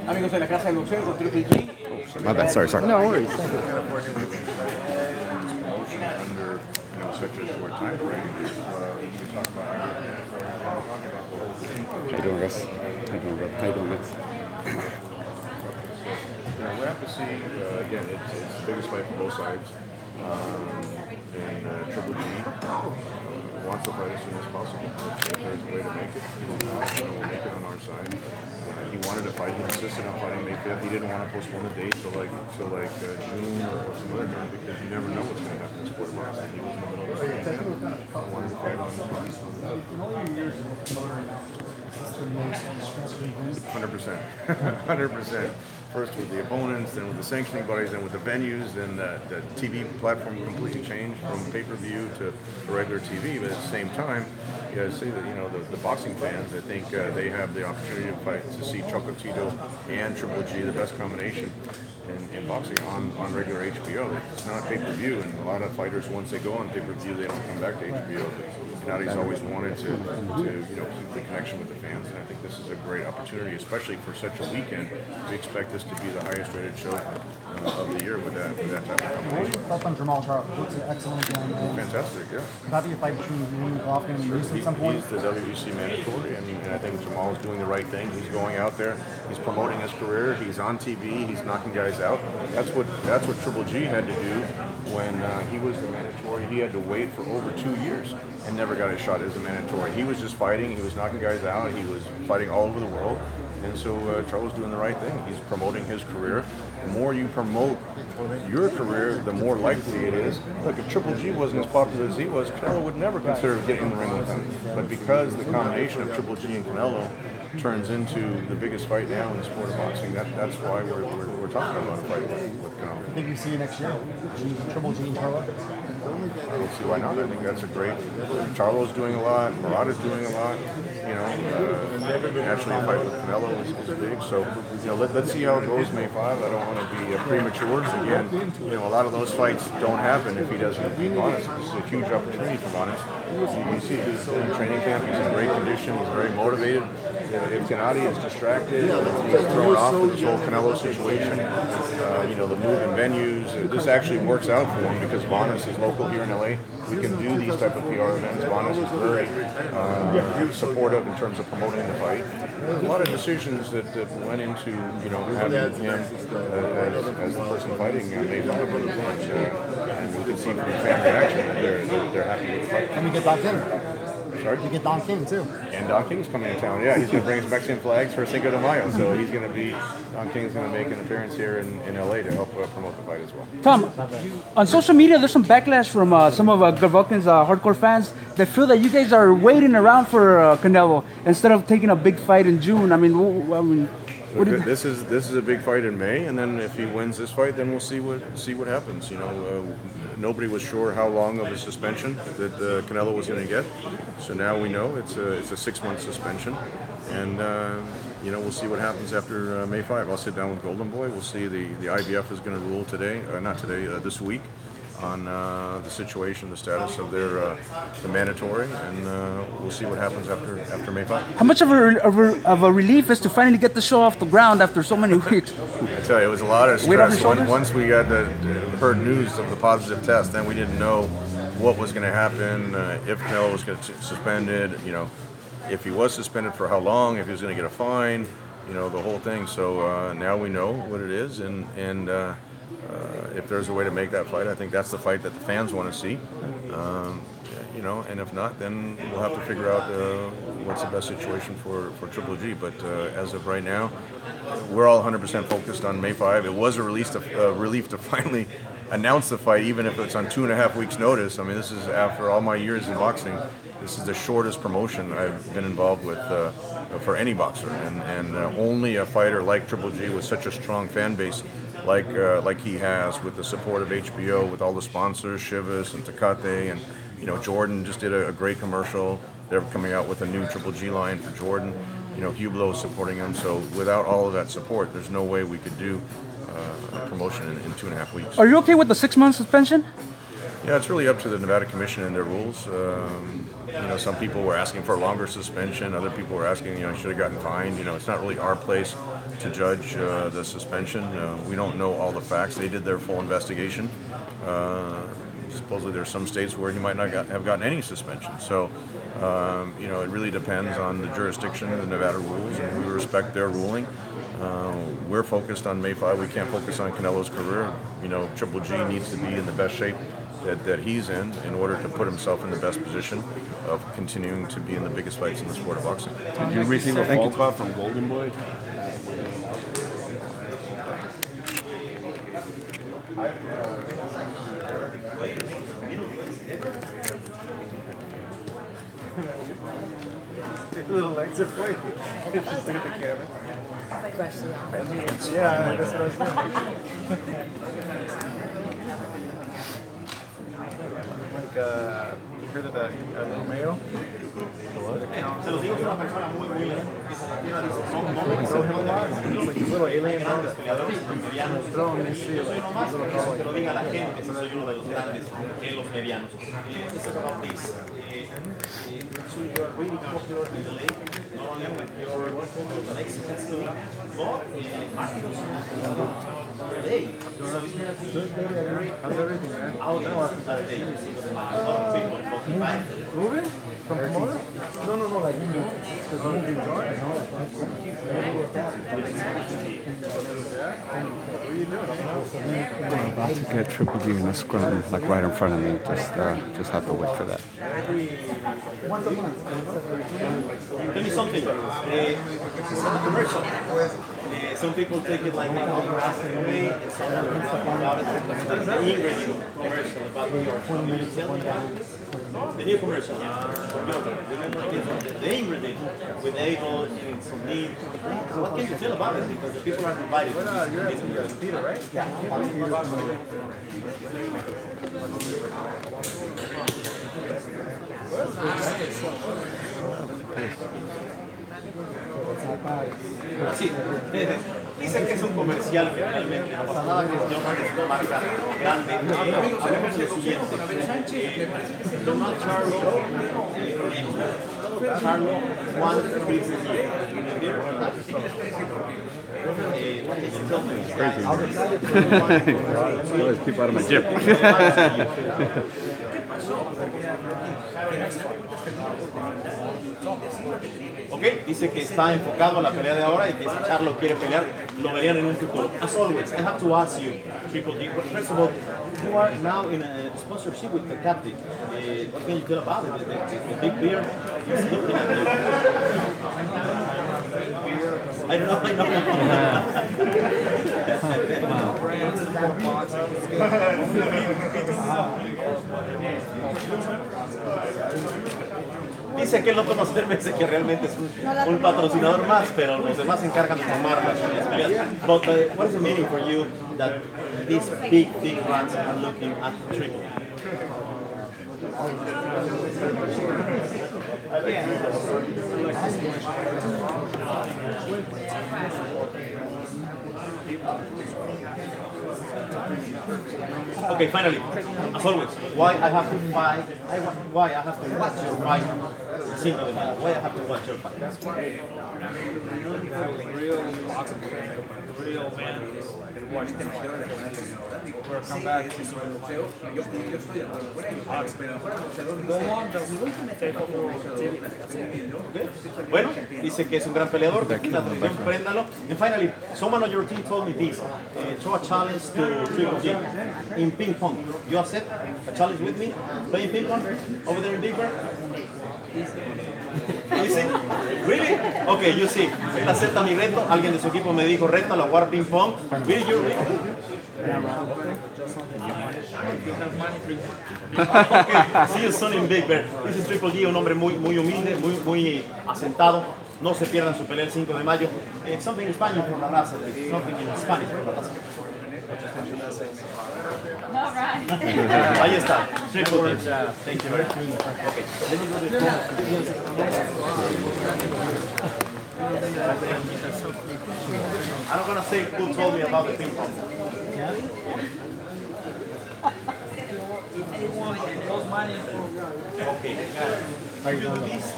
Amigos de la Casa del Boxeo con Triple G. My bad. Sorry. No worries. Thank you. Promotion under such a short time frame. You can talk about How you doing, guys? How you doing, bro? How you doing, guys? we have to see, again, it's the biggest fight for both sides. And Triple G wants to fight as soon as possible. If there's a way to make it, we'll make it on our side. He wanted to fight. He insisted on fighting May 5th. He didn't want to postpone the date till June or some other time because you never know what's going to happen in sport boxing. He was in the middle of it. He wanted to fight on the spot. 100%. 100%. First with the opponents, then with the sanctioning bodies, then with the venues, then the TV platform completely changed from pay-per-view to regular TV. But at the same time, you got to say that the boxing fans, I think they have the opportunity to fight to see Chocolatito and Triple G, the best combination in boxing on regular HBO. It's not pay-per-view, and a lot of fighters once they go on pay-per-view, they don't come back to HBO. Gennadi's always wanted to keep the connection with the fans, and I think this is a great opportunity, especially for such a weekend. We expect this to be the highest-rated show of the year with that type of combination. Thoughts on Jamal Charles? Looks excellent again. Fantastic, yeah. Happy to fight between you and Goffin and Moose at some point. He's the WBC mandatory, and I think Jamal's doing the right thing. He's going out there. He's promoting his career. He's on TV. He's knocking guys out. That's what Triple G had to do when he was the mandatory. He had to wait for over 2 years and never got a shot as a mandatory. He was just fighting. He was knocking guys out. He was fighting all over the world. And so Charles doing the right thing. He's promoting his career. The more you promote your career, the more likely it is. Look, if Triple G wasn't as popular as he was, Canelo would never consider getting in the ring with him. But because the combination of Triple G and Canelo turns into the biggest fight now in the sport of boxing, that's why we're talking about a fight with Canelo. I think we see you next year. Triple G and Charlo. I don't see why not. I think that's a great. Charlo's doing a lot. Murata's doing a lot. Naturally, a fight with Canelo is big. So, let's see how it goes May 5. I don't want to be premature. Again, a lot of those fights don't happen if he doesn't beat Bonas. This is a huge opportunity for Bonas. You can see he's in training camp. He's in great condition. He's very motivated. If Gennady is distracted, he's thrown off with this whole Canelo situation. The move in venues. This actually works out for him because Bonas is local here in LA. We can do these type of PR events. Bonas is very supportive in terms of promoting the fight. There's a lot of decisions that went into having him as the person fighting May 5. And we can see from the fan reaction that they're happy with the fight. And we get Don King. Sorry? You get Don King too. And Don King's coming to town. Yeah, he's going to bring his Mexican flags for Cinco de Mayo. So he's going to be, Don King's going to make an appearance here in LA to help promote the fight as well. Tom, on social media, there's some backlash from some of Golovkin's hardcore fans that feel that you guys are waiting around for Canelo instead of taking a big fight in June. This is a big fight in May, and then if he wins this fight, then we'll see what happens. Nobody was sure how long of a suspension that Canelo was going to get, so now we know it's a 6-month suspension, and we'll see what happens after May 5. I'll sit down with Golden Boy. We'll see the IBF is going to rule today, this week, on the situation, the status of their the mandatory, and we'll see what happens after May 5. How much of a relief is to finally get the show off the ground after so many weeks? I tell you, it was a lot of stress. Once we got heard news of the positive test, then we didn't know what was going to happen, if Canelo was going to get suspended, if he was suspended for how long, if he was going to get a fine, the whole thing. So now we know what it is, and if there's a way to make that fight, I think that's the fight that the fans want to see. And if not, then we'll have to figure out what's the best situation for Triple G. But as of right now, we're all 100% focused on May 5. It was a relief to finally announce the fight, even if it's on 2.5 weeks' notice. I mean, this is after all my years in boxing. This is the shortest promotion I've been involved with for any boxer, and only a fighter like Triple G with such a strong fan base like he has, with the support of HBO, with all the sponsors, Chivas and Tecate, and Jordan just did a great commercial. They're coming out with a new Triple G line for Jordan. Hublot is supporting him. So without all of that support, there's no way we could do a promotion in 2.5 weeks. Are you okay with the 6-month suspension? Yeah, it's really up to the Nevada Commission and their rules. Some people were asking for a longer suspension. Other people were asking, should have gotten fined. It's not really our place to judge the suspension. We don't know all the facts. They did their full investigation. Supposedly there's some states where he might not have gotten any suspension. So, it really depends on the jurisdiction and the Nevada rules, and we respect their ruling. We're focused on May 5. We can't focus on Canelo's career. Triple G needs to be in the best shape that he's in order to put himself in the best position of continuing to be in the biggest fights in the sport of boxing. Did you receive a phone call from Golden Boy? Little legs are funny. Just look at the camera. Yeah, that's what I was doing. You heard of that Romeo? Se los digo, es una persona muy bien. Like these little alien hands. Throw them and see like que lo diga la gente, si soy uno de los grandes que los medianos. Let's talk about this. You are really popular in the league, not only with your Mexican school, but Martirosyan. Hey, How's everything, man? Moving? From Pomona? No, like moving on. I'm about to get Triple G in a scrum, like right in front of me. Just have to wait for that. Tell me something. It's a commercial. Some people take it like away, and some people talk about it. The ingredient commercial about the new commercial. The ingredient with Abel and some meat. What can you feel about it? Because the people are invited. You're at Peter, right? Yeah. Sí, dicen que es un comercial que realmente no pasa nada, que es una marca grande. Hablemos de lo siguiente. Donald Charlo won 3 years. Always keep out of my gym. Ok, dice que está enfocado a la pelea de ahora y que si Charlo quiere pelear, lo verían en un futuro. As always, I have to ask you, Triple G, first of all, you are now in a sponsorship with the captain. What can you tell about it? The big beard is looking at you. I don't Dice que él no toma cerveza, que realmente es un patrocinador más, pero los demás se encargan de tomar las peleas. But what is the meaning for you that these big brands are looking at Triple? Okay, finally, as always, why I have to fight? Why I have to watch your fight? Cinco de Mayo. Why I have to watch your fight? Real boxing, real man, and watch them or come back. Bueno, dice que es un gran peleador, que la atención, préndalo. And finally, someone on your team told me this. Throw a challenge to Triple G in ping pong. You accept a challenge with me? Playing ping pong over there in Big Bear? Easy? Really? Okay, you see. Él acepta mi reto. Alguien de su equipo me dijo, rétalo a jugar ping pong. Will you? Okay, see you soon in Big Bear. This is Triple G, un hombre muy humilde, muy asentado. No se pierdan su pelea el 5 de mayo. Something in Spanish por la raza. Something in Spanish por la raza. All right. Ahí está. Triple G. Thank you very much. Okay. I'm not gonna say who told me about the ping pong. Yeah? Are you doing this?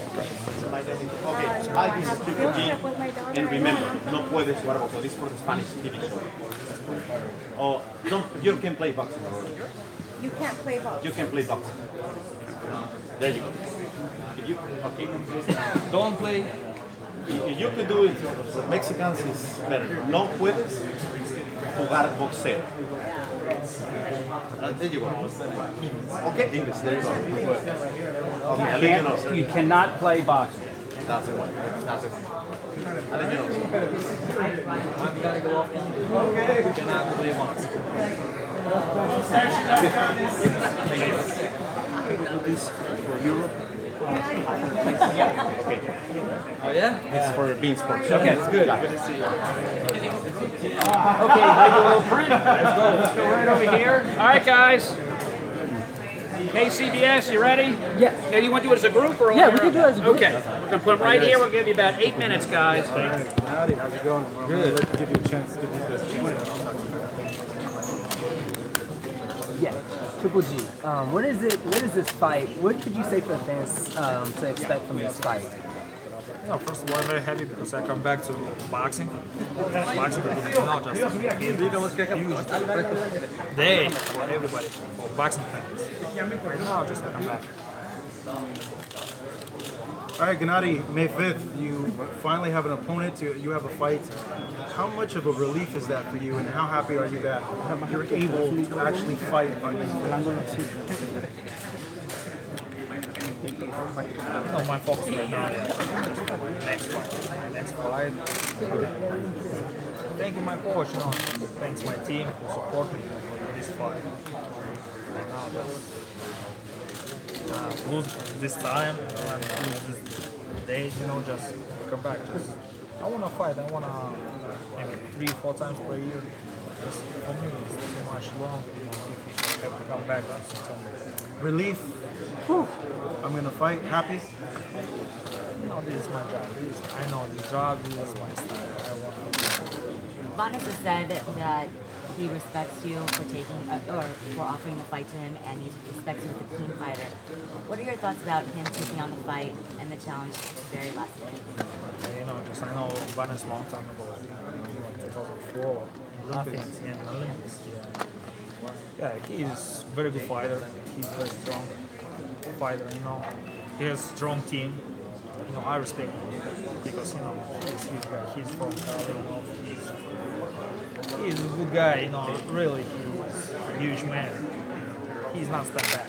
Okay, I this is Triple G. And remember, no puedes jugar boxeo. This is for the Spanish TV show. Oh, you can play boxing. You can't play boxing. You can play boxing. There you go. If you, okay. Don't play. If you could do it, for Mexicans is better. No puedes jugar boxeo. There you go. Okay, English, there you go. Okay, I'll let you know, sir. You cannot play boxing. That's the one. That's it. I'll let you know. I'm gonna go off. Okay. We cannot play boxing. This for Europe. Oh yeah? It's for bean sports. Okay, it's good. Yeah. Good to see you. Okay, make a little print. Let's go right over here. All right, guys. KCBS, you ready? Yeah. Okay, you want to do it as a group or? Yeah, we can do it as a group. Okay, we're gonna put them right here. We'll give you about 8 minutes, guys. Howdy, how's it going? Good. Let's give you a chance to do this. Yeah, Triple G. What is it? What is this fight? What could you say for the fans to expect from this fight? No, first of all, I'm very happy because I come back to boxing. Boxing is not just a huge day for everybody, for boxing fans. Right now, just I come back. All right, Gennady, May 5th, you finally have an opponent, you have a fight. How much of a relief is that for you, and how happy are you that you're able to actually fight on No, my focus right now is next fight. Next fight. Thank you, my coach. You know, thanks my team for supporting me for this fight. Right now, just lose this time and lose this day. You know, just come back. Just I wanna fight. I wanna maybe 3-4 times per year. Just for me, it's too much long. You know, if you have to come back, that's relief? Whew. I'm gonna fight. Happy? No, this is my job. I know this job. This is my style. I want to. Vanes has said that he respects you for taking or for offering the fight to him, and he respects you as a team fighter. What are your thoughts about him taking on the fight and the challenge at the very last minute? You know, just I know Vanes long time ago, 2004, Olympics, in the Olympics. Yeah, he's a very good fighter. He's very strong fighter. You know, he has a strong team. You know, I respect him because you know he's from California. He's a good guy. You know, really, he's a huge man. He's not step back.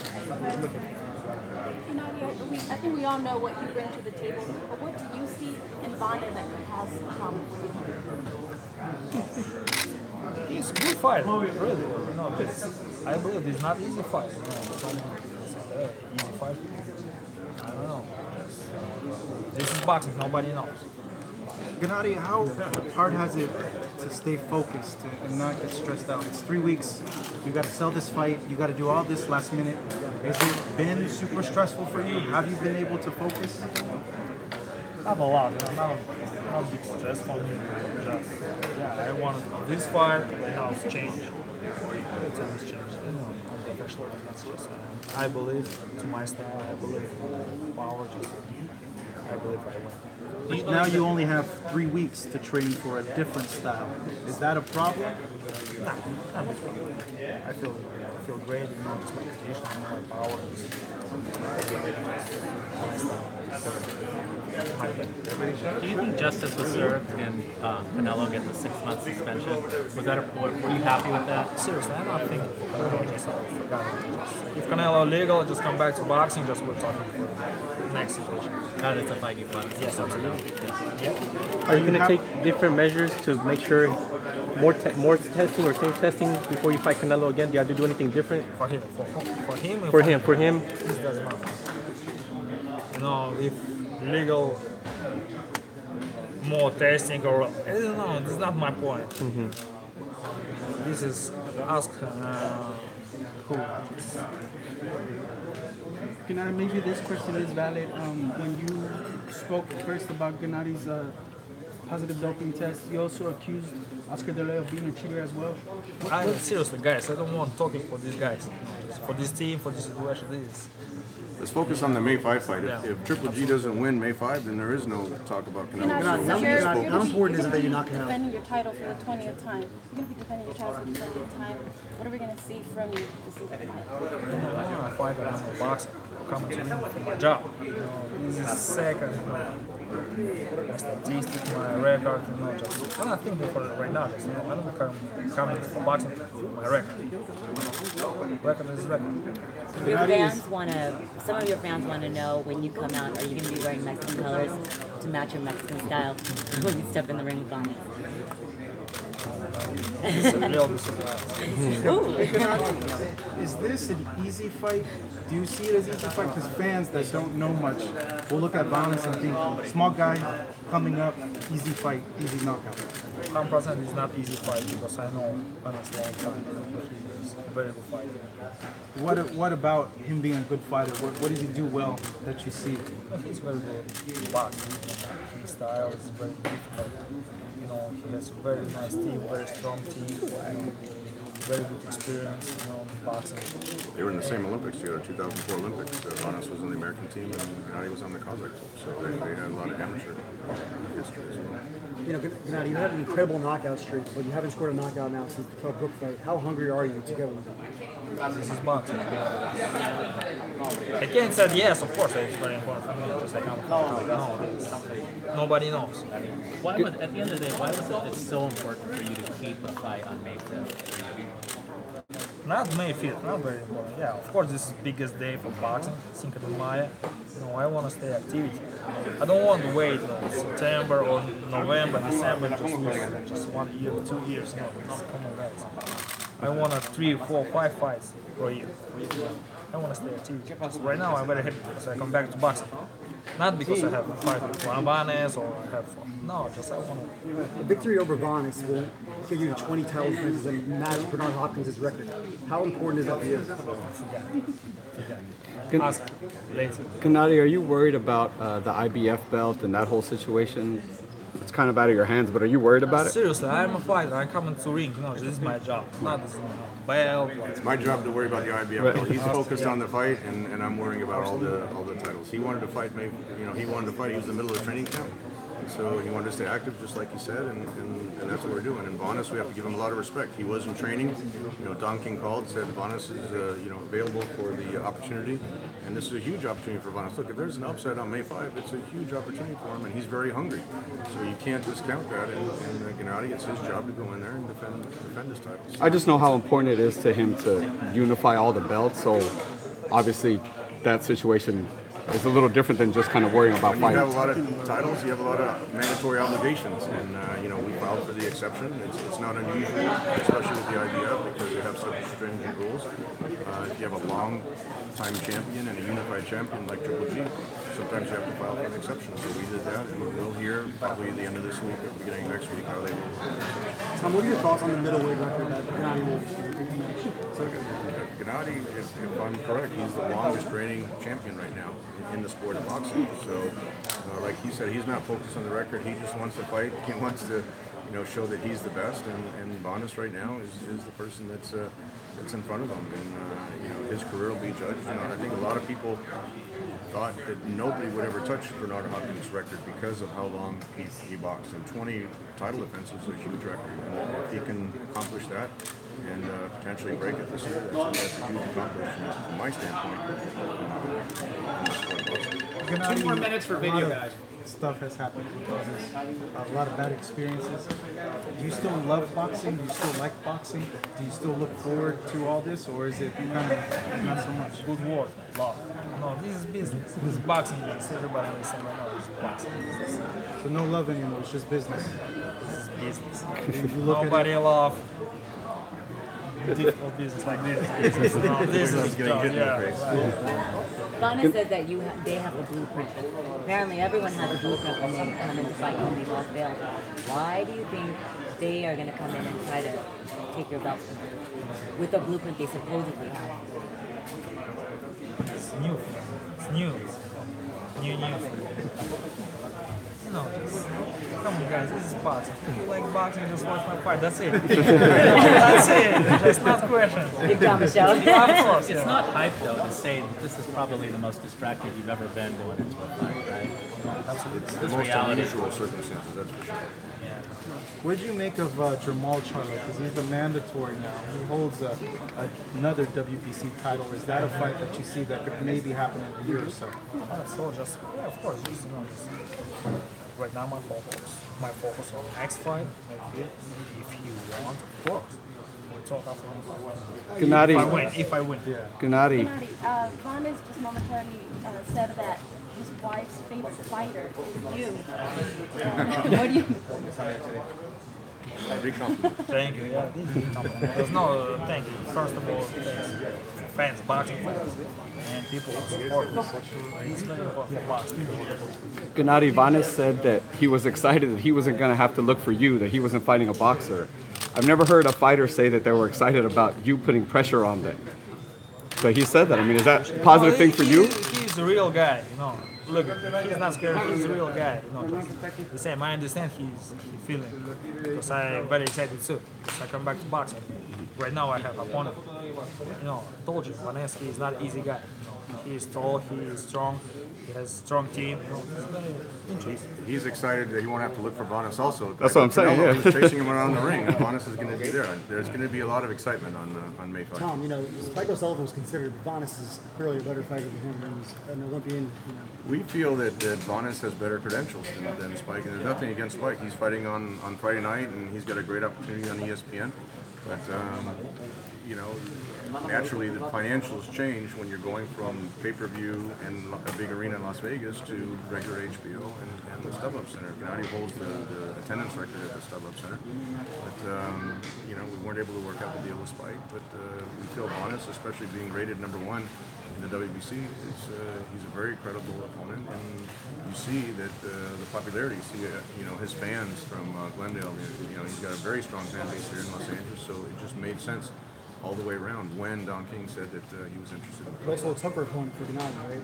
Look at him. I think we all know what you bring to the table, but what do you see in Vanes that could cause a problem for you? He's a good fighter, really. You know, I believe it's not easy fight. You know, it's easy fight. I don't know. This is boxing. Nobody knows. Gennady, how hard has it to stay focused and not get stressed out? It's 3 weeks. You got to sell this fight. You got to do all this last minute. Has it been super stressful for you? Have you been able to focus? Not a lot. You know, not big stress for me. Just I wanted this fight. And now it's changed. It's always changed. You know, I'm professional. That's just. I believe to my style. I believe in power. Just I believe I win. But now you only have 3 weeks to train for a different style. Is that a problem? Nah, I feel great. You know, it's my condition, my power. Do you think justice was served and Canelo get the 6-month suspension? Was that were you happy with that? Seriously, I'm not thinking for Canelo. Just if Canelo legal, just come back to boxing. Just we're talking for next situation. Now that's a fight you want. Yes, absolutely. Yeah. Are you going to take different measures to make sure more testing or same testing before you fight Canelo again? Do you have to do anything different? For him. For him. This doesn't matter. You know, if legal more testing or I don't know, this is not my point. This is ask who. Maybe this question is valid. When you spoke first about Gennady's positive doping test. You also accused Oscar De Leon of being a cheater as well. Seriously, guys, I don't want talking for these guys. For this team, for this situation, Let's focus on the May 5 fight. Yeah. If Triple G doesn't win May 5, then there is no talk about Canelo. How important is it that you're knocking out? Defending your title for the 20th time. You're going to be defending your title for the 20th time. What are we going to see from you this season? I want to fight another boxer. Coming to me for my job. This is second. My statistics, my record, just I'm not thinking for it right now. Just, I don't come for boxing. My record. Record is record. Your fans want to. Some of your fans want to know when you come out. Are you going to be wearing Mexican colors to match your Mexican style when you step in the ring with Bonnie? It's a real surprise. Is this an easy fight? Do you see it as an easy fight? Because fans that don't know much will look at Vanes and think, small guy coming up, easy fight, easy knockout. 100% is not easy fight because I know Vanes long time. He's a very good fighter. What about him being a good fighter? What does he do well that you see? He's very good. He boxes. His style is very difficult. He has a very nice team, very strong team. Very good experience, in boxing. They were in the same Olympics together, 2004 Olympics. Vanes was on the American team and Gennady was on the Kazakh team. So they had a lot of amateur history as well. Gennady, you had an incredible knockout streak, but you haven't scored a knockout now since the Kell Brook fight. How hungry are you to get one? This is boxing. I can't say yes, of course, it's very important for me. Just like nobody knows. Why was, at the end of the day, why was it so important for you to keep the fight on May 5th? Not May 5th, not very important. Yeah, of course, this is the biggest day for boxing, Cinco de Mayo. I want to stay active. I don't want to wait September or November, December, just 1 year, 2 years. No, come on, guys. I want 3, 4, 5 fights per year. I want to stay active. So right now, I'm very happy because I come back to boxing. Not because I have a fight with Vanes or I have fun. No, just I want to. A victory over Vanes will give you 20 title defenses and match Bernard Hopkins' record. How important is that for you? Gennady, are you worried about the IBF belt and that whole situation? It's kind of out of your hands, but are you worried about it? Seriously, I'm a fighter. I come into ring. This is my job. Not this belt. It's my job to worry about the IBF belt. He's focused on the fight, and I'm worrying about all the titles. He wanted to fight. He wanted to fight. He was in the middle of the training camp, so he wanted to stay active, just like he said, and that's what we're doing. And Vanes, we have to give him a lot of respect. He was in training. Don King called, said Vanes is available for the opportunity, and this is a huge opportunity for Vanes. Look, if there's an upset on May 5, it's a huge opportunity for him, and he's very hungry. So you can't discount that. And Gennady, it's his job to go in there and defend his title. I just know how important it is to him to unify all the belts. So obviously, that situation is a little different than just kind of worrying about when you fighting. have a lot of titles, you have a lot of mandatory obligations, and we filed for the exception. It's not unusual, especially with the IBF, because they have such stringent rules. If you have a long-time champion and a unified champion like Triple G, sometimes you have to file for an exception. So we did that, and we'll hear probably at the end of this week or beginning of next week how they will. Tom, what are your thoughts on the middleweight record that Gennady will? Gennady, if I'm correct, he's the longest reigning champion right now in the sport of boxing. So, like he said, he's not focused on the record. He just wants to fight. He wants to, show that he's the best. And Vanes right now is the person that's in front of him. And his career will be judged. I think a lot of people thought that nobody would ever touch Bernard Hopkins' record because of how long he boxed. And 20 title defenses is a huge record. And if he can accomplish that and potentially break it this year, that's a huge accomplishment from my standpoint. 2 more minutes for video, guys. Stuff has happened because a lot of bad experiences. Do you still love boxing? Do you still like boxing? Do you still look forward to all this, or is it kind of not so much? Good word, love. No, this is business. This is boxing business. Everybody will say right now, this is boxing business. So no love anymore. It's just business. This is business. If you look Nobody at it, love difficult business like this. No, this is Vanes said that they have a blueprint. Apparently, everyone has a blueprint when they come in to fight when they lost belt. Why do you think they are going to come in and try to take your belt from you with the blueprint they supposedly have? It's new. It's new. New. you know, just come on, guys, this is boxing. If you like boxing, just watch my fight. That's it. That's it. Just not questions. Big time, Michelle. Yeah, of course. It's not hype though to say that this is probably the most distracted you've ever been going into a fight, right? It's the This most reality. unusual circumstances, that's for sure. What did you make of Jamal Charlo? Because he's a mandatory now. He holds another WBC title. Is that a fight that you see that could maybe happen in a year or so? So just, yeah, of course, just, you know, just, right now my focus on next fight. Maybe if you want, of course. We'll talk after the Gennady. If I win. Gennady. Vanes just momentarily said that his wife's favorite fighter is you. What do you? Thank you. Yeah, this is a compliment. There's no thank you. First of all, thanks fans, boxing fans, and people who support us. It's very important for boxing. Gennady Vanes said that he was excited that he wasn't going to have to look for you, that he wasn't fighting a boxer. I've never heard a fighter say that they were excited about you putting pressure on them. But he said that. I mean, is that a positive thing for you? He's a real guy, you know. Look, he's not scared. He's a real guy, you know. The same. I understand he's feeling because I'm very excited too. Because I come back to boxing. Right now I have an opponent. You know, I told you, Vanesky is not an easy guy. You know, he is tall. He is strong. He has a strong team. You know, it's very interesting. He's excited that he won't have to look for Vanes also. That's what I'm saying, yeah. He's chasing him around the ring, and Vanes is going to be there. There's going to be a lot of excitement on May 5th. Tom, you know, Spike O'Sullivan was considered Vanes is clearly a better fighter than him, and he's an Olympian. You know. We feel that Vanes has better credentials than Spike, and there's nothing against Spike. He's fighting on Friday night, and he's got a great opportunity on ESPN. But, you know, naturally the financials change when you're going from pay-per-view and a big arena in Las Vegas to regular HBO and the StubHub Center. Gennady holds the attendance record at the StubHub Center. But, you know, we weren't able to work out the deal with Spike, but we feel Vanes, especially being rated #1 in the WBC, he's a very credible opponent, and you see that the popularity. You see, you know, his fans from Glendale. You know, he's got a very strong fan base here in Los Angeles, so it just made sense all the way around when Don King said that he was interested in But also a tougher opponent for Gennady, right?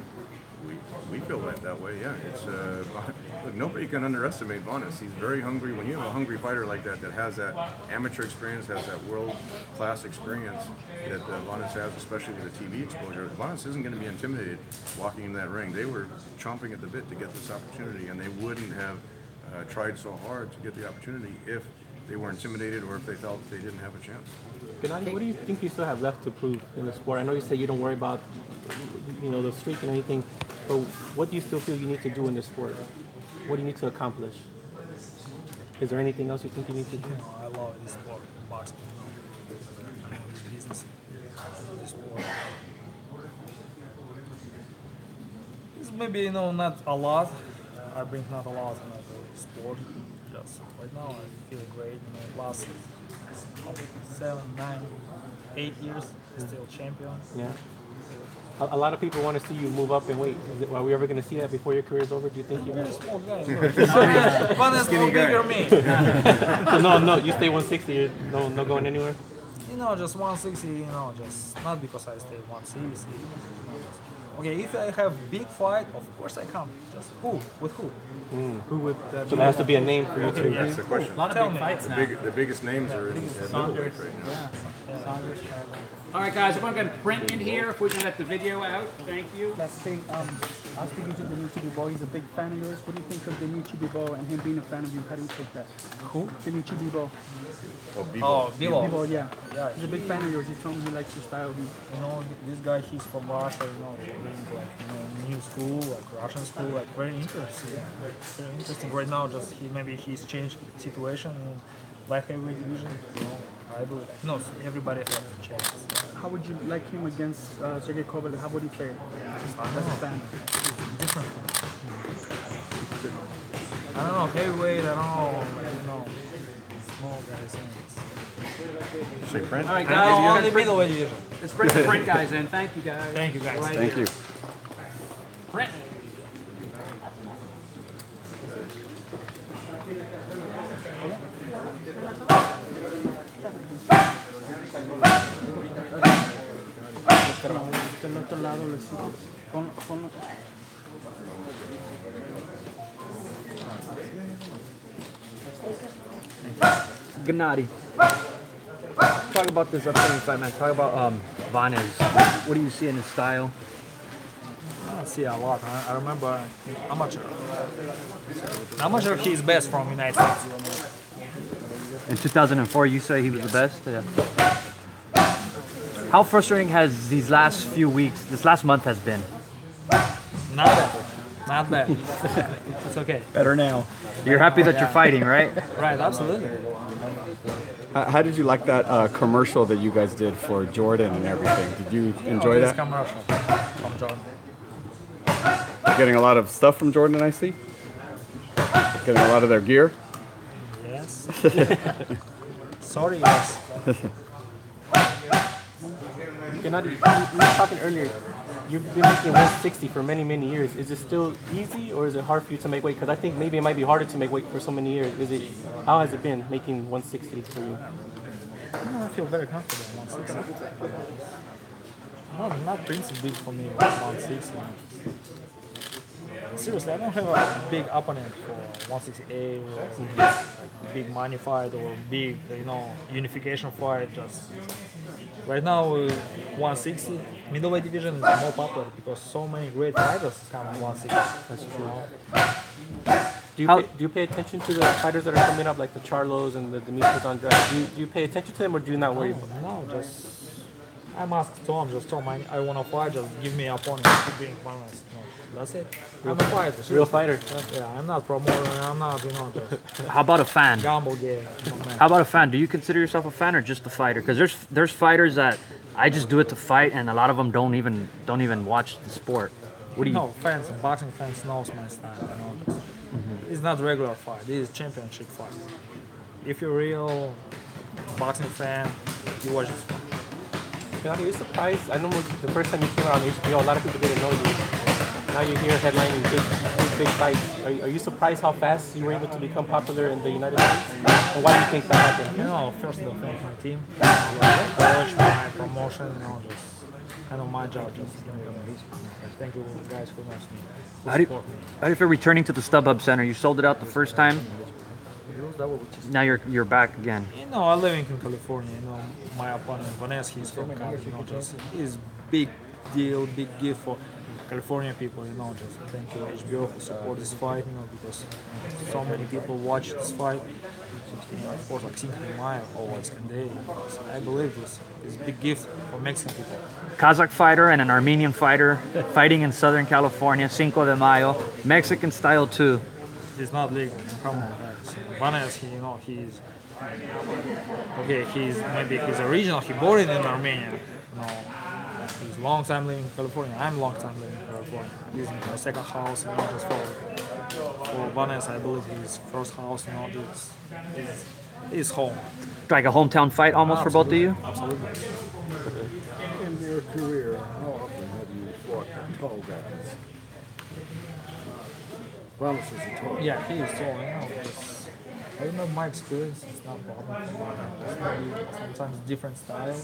We feel that way, yeah. It's look, nobody can underestimate Vanes. He's very hungry. When you have a hungry fighter like that has that amateur experience, has that world-class experience that Vanes has, especially with the TV exposure, Vanes isn't going to be intimidated walking in that ring. They were chomping at the bit to get this opportunity, and they wouldn't have tried so hard to get the opportunity if they were intimidated or if they felt they didn't have a chance. Gennady, what do you think you still have left to prove in the sport? I know you say you don't worry about, you know, the streak and anything, but what do you still feel you need to do in this sport? What do you need to accomplish? Is there anything else you think you need to do? I love this sport, boxing. You know, this business, this sport. It's maybe, you know, not a lot. I bring not a lot in the sport. Just right now I feel great. You know, last 7, 9, 8 years, still champion. Yeah. A lot of people want to see you move up and weight. Are we ever going to see that before your career is over? Do you think you're very small guy? One is no bigger me. So no, you stay 160. You're no going anywhere. You know, just 160. You know, just not because I stay 160. Okay, if I have big fight, of course I come. Just who? With who? Who would? So there has to be a name for you to. That's the question. A lot of big fights now. The biggest names are in middleweight right now. All right, guys, if I'm going to print in here, if we can let the video out, thank you. Last thing, I was speaking to the new Chibi Boy. He's a big fan of yours. What do you think of the new Chibi Boy and him being a fan of you? How do you take that? Who? The new Chibi Boy. Oh, Bibo. Bibo, yeah. He's a big fan of yours. He told me he likes your style. You know, this guy, he's from Russia. You know, like, you know, new school, like Russian school, like very interesting. Very interesting. Right now, just he's changed situation in light heavyweight division. You know, I believe. No, everybody has a chance. How would you like him against Sergey Kovalev? How would he fare? As a fan. Different. I don't know, heavyweight, I don't know, you know, small guys. Say print? All right, guys. Only middleweight division. Let's bring the print guys in. Thank you, guys. Thank you, guys. Right Thank here. you. Print. Del otro lado le sigo. Ponlo. Gennady, talk about this upcoming fight, man. Talk about Vanez. What do you see in his style? I see a lot. I remember amateur. Amateur, he's best from United States. In 2004, you say he was the best? Yeah. How frustrating has these last few weeks, this last month has been? Not bad. Not bad. It's okay. Better now. You're happy that you're fighting, right? Right, absolutely. How did you like that commercial that you guys did for Jordan and everything? Did you enjoy This that? commercial from Jordan. You're getting a lot of stuff from Jordan, I see. Getting a lot of their gear. Yes. Sorry, yes. Gennady, you were talking earlier. You've been making 160 for many, many years. Is it still easy, or is it hard for you to make weight? Because I think maybe it might be harder to make weight for so many years. How has it been making 160 for you? I feel very comfortable at 160. Not Prince is big for me, 160. Seriously, I don't have a big opponent for 168 or like big money fight or big, unification fight. Just right now, 160 middleweight division is more popular because so many great fighters come at 160. That's true. Do you pay attention to the fighters that are coming up, like the Charlos and the Dimitris Andrade? Do you pay attention to them, or do you not worry about them? No, just I'm asked Tom, just Tom, I want to fight, just give me an opponent, being honest. That's it. I'm a fighter. Real fighter. Yeah, I'm not promoter. I'm not, just How about a fan? gamble game. How about a fan? Do you consider yourself a fan or just a fighter? Because there's fighters that I just do it to fight, and a lot of them don't even watch the sport. What do you? No, fans, boxing fans knows my style. Just, It's not regular fight. This is championship fight. If you're a real boxing fan, you watch this fight. Are you surprised? I know the first time you came out on HBO, a lot of people didn't know you. Now you're here headlining big fights. Are you surprised how fast you were able to become popular in the United States? And why do you think that happened? First of all, thank my team. Coach, my promotion, just I know my job. Thank you guys for listening. How do you feel returning to the StubHub Center? You sold it out the first time. Now you're back again. I live in California. My opponent Vanessa, he's from Cali. Just is big deal, big gift for California people. Just thank you HBO for support this fight. Because so many people watch this fight. Of course, like 60 miles always can they. I believe this is a big gift for Mexican people. Kazakh fighter and an Armenian fighter fighting in Southern California, Cinco de Mayo, Mexican style too. It's not legal. Come on, Vanessa, he's okay. He's original. He born in Armenia. He's long time living in California. I'm long time living in California. He's in my second house. Just for Vanessa, I believe his first house. His home. Like a hometown fight almost for both of you. Absolutely. In your career, how often have you fought tall guys? Wallace is a tall. Yeah, he is tall. I don't know my experience. It's not problem. It's sometimes different style.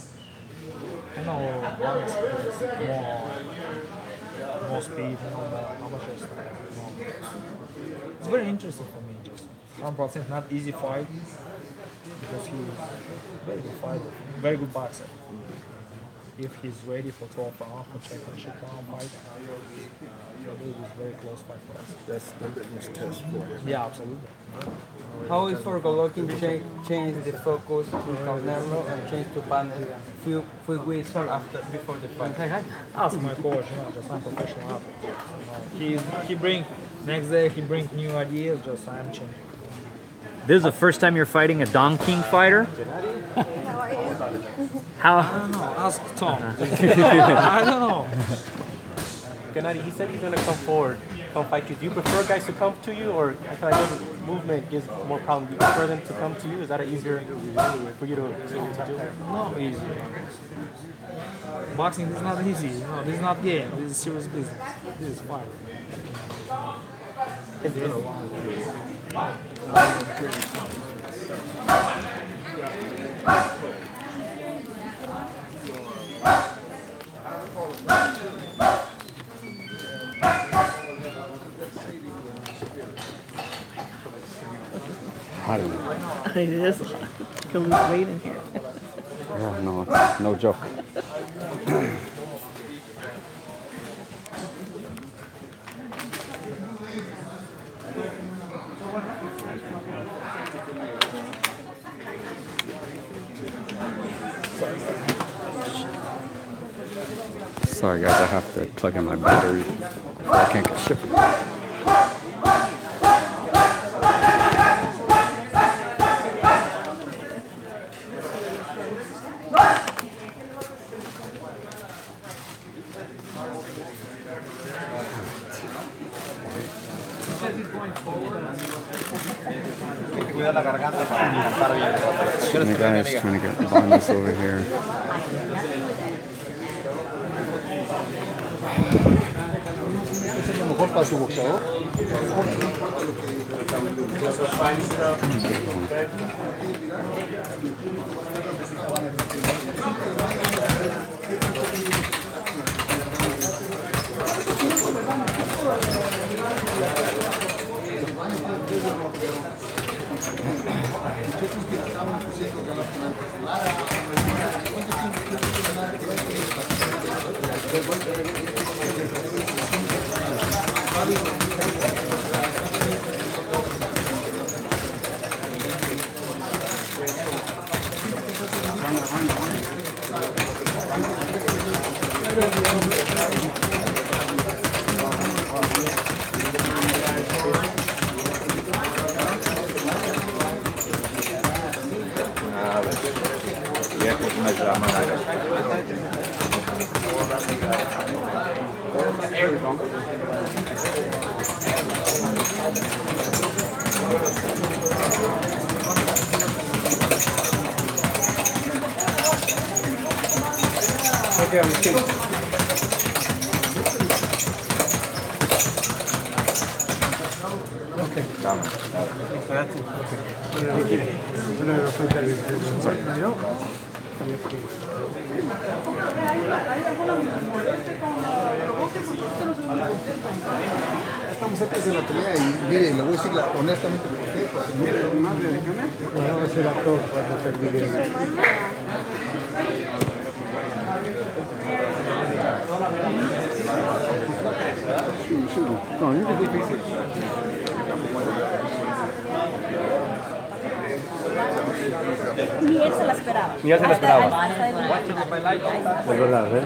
I know Wallace has more speed. How much style. It's very interesting for me. Just 100% not easy fight because he's very good fighter, very good boxer. If he's ready for 12 rounds, for championship round fight, it is a very close fight for us. That's the litmus test for him. Yeah, absolutely. How is for Golovkin to change the focus to Canelo and change to Vanez few weeks before the fight? Ask my coach, just I'm professional athlete. He bring next day he bring new ideas, just I'm changing. This is the first time you're fighting a Don King fighter? How? I don't know. Ask Tom. I don't know. Gennady, he said he's going to come forward, come fight you. Do you prefer guys to come to you, or I know the movement gives more problems? Do you prefer them to come to you? Is that easier for you to do? No, easy. Boxing is not easy. This is not game. This is serious business. This is fight. It's been a while. I don't know. It is. can lose weight in here. Yeah, no, it's no joke. Sorry guys, I have to plug in my battery or I can't get shit. The guy's trying to get Barnes over here. Estamos antes de la pelea y mire, le voy a decir honestamente por qué, porque mire, madre, déjame. Bueno, ese era todo cuando termine. No, es difícil. Ni él se la esperaba. Ni él se la esperaba. Es verdad, ¿eh?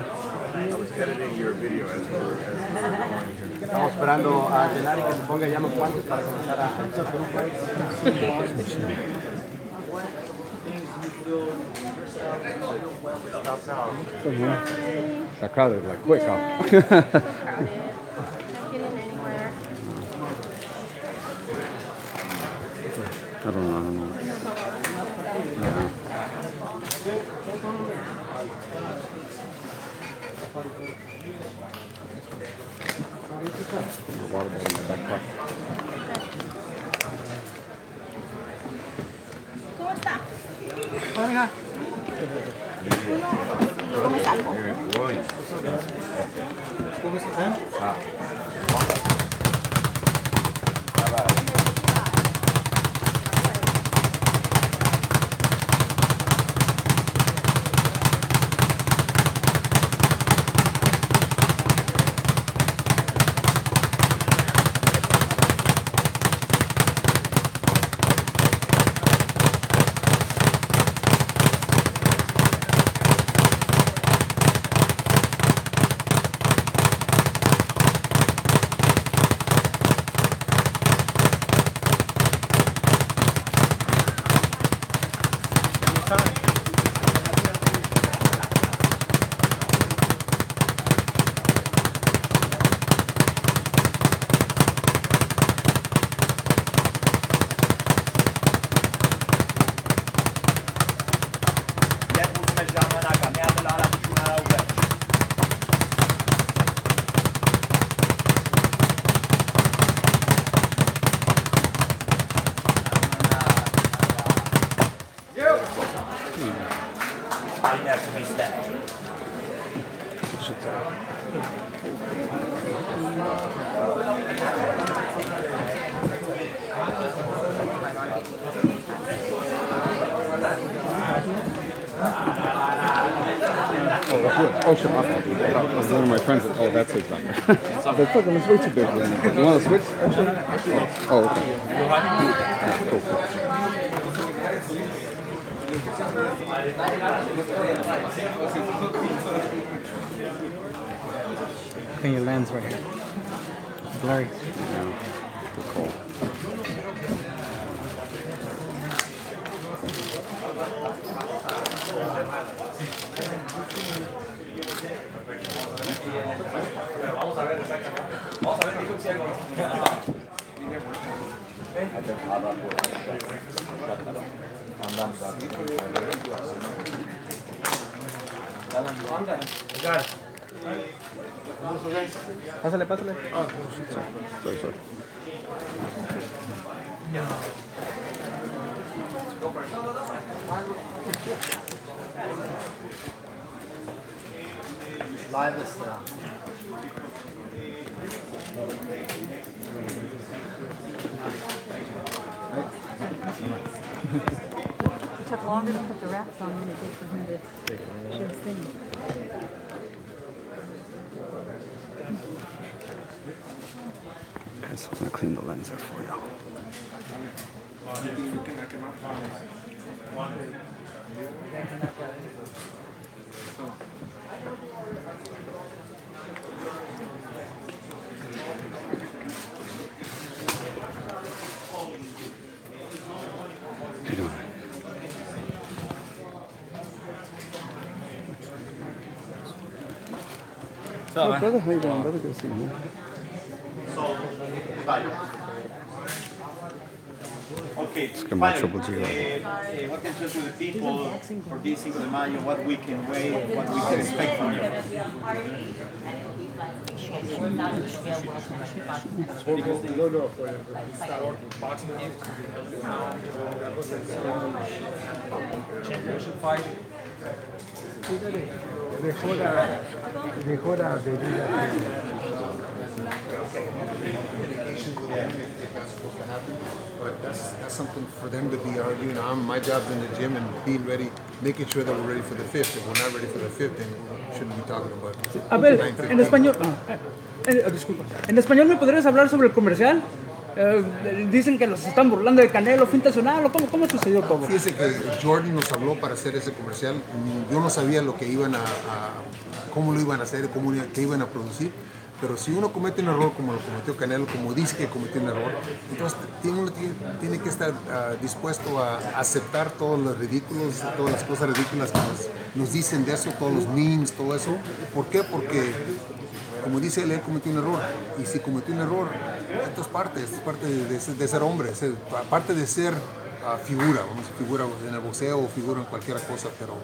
Estamos esperando a Denari que se ponga ya los guantes para comenzar a... That crowd is like quick, huh? I don't know. Yeah. The water bottle in my back pocket. ¿Cómo está? Hola. ¿Cómo salgo? ¿Cómo está? Oh, shut up. One of my friends said, oh, that's his number. I was like, fuck, it's way too big for anything. You want to switch? Oh, okay. Yeah, cool. Look at your lens right here. Blurry. Yeah, good call. Pásale, pásale. Sorry, sorry. Live está. It took longer to put the wraps on than it did for him to show things. Okay, so I'm going to clean the lens there for you. How you doing? Oh, brother, how you doing, brother? Good to see you. Okay, Let's get my finally, Triple G. what can you tell the people for this Cinco de Mayo, what we can wait, what we can expect from you? Championship fight. But that's something for them to be arguing. My job's in the gym and being ready, making sure that we're ready for the 5th. If we're not ready for the 5th, then we shouldn't be talking about it. A ver, en español, disculpa. En español, ¿me podrías hablar sobre el comercial? Dicen que los están burlando de Canelo, ¿fue intencional o cómo sucedió todo? Fíjese que Jordan nos habló para hacer ese comercial. Yo no sabía lo que iban cómo lo iban a hacer, qué iban a producir. Pero si uno comete un error como lo cometió Canelo, como dice que cometió un error, entonces uno tiene que estar dispuesto a aceptar todos los ridículos, todas las cosas ridículas que nos dicen de eso, todos los memes, todo eso. ¿Por qué? Porque, como dice él cometió un error. Y si cometió un error, esto es parte de ser hombre, parte de ser figura, figura en el boxeo o figura en cualquier cosa, pero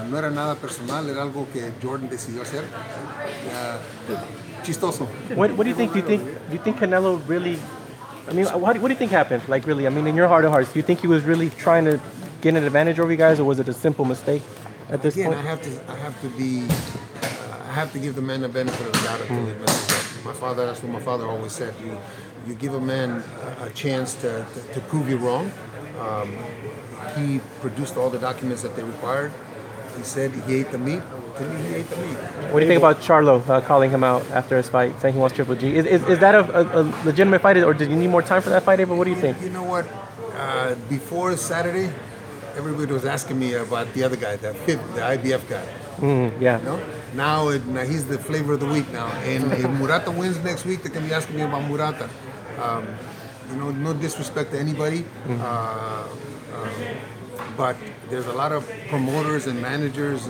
no era nada personal, era algo que Jordan decidió hacer. Chistoso. What do you think? Do you think Canelo really? I mean, what do you think happened? Like, really? I mean, in your heart of hearts, do you think he was really trying to get an advantage over you guys, or was it a simple mistake at this point? I have to give the man the benefit of the doubt until he messes up. That's what my father always said. You give a man a chance to prove you wrong. He produced all the documents that they required. He said he ate the meat. To me, he ate the meat. What do you think about Charlo calling him out after his fight, saying he wants Triple G? Is that a legitimate fight, or did you need more time for that fight, Ava? What do you think? You know what? Before Saturday, everybody was asking me about the other guy, the IBF guy. Yeah. You know? Now he's the flavor of the week now. And if Murata wins next week, they can be asking me about Murata. No disrespect to anybody. But there's a lot of promoters and managers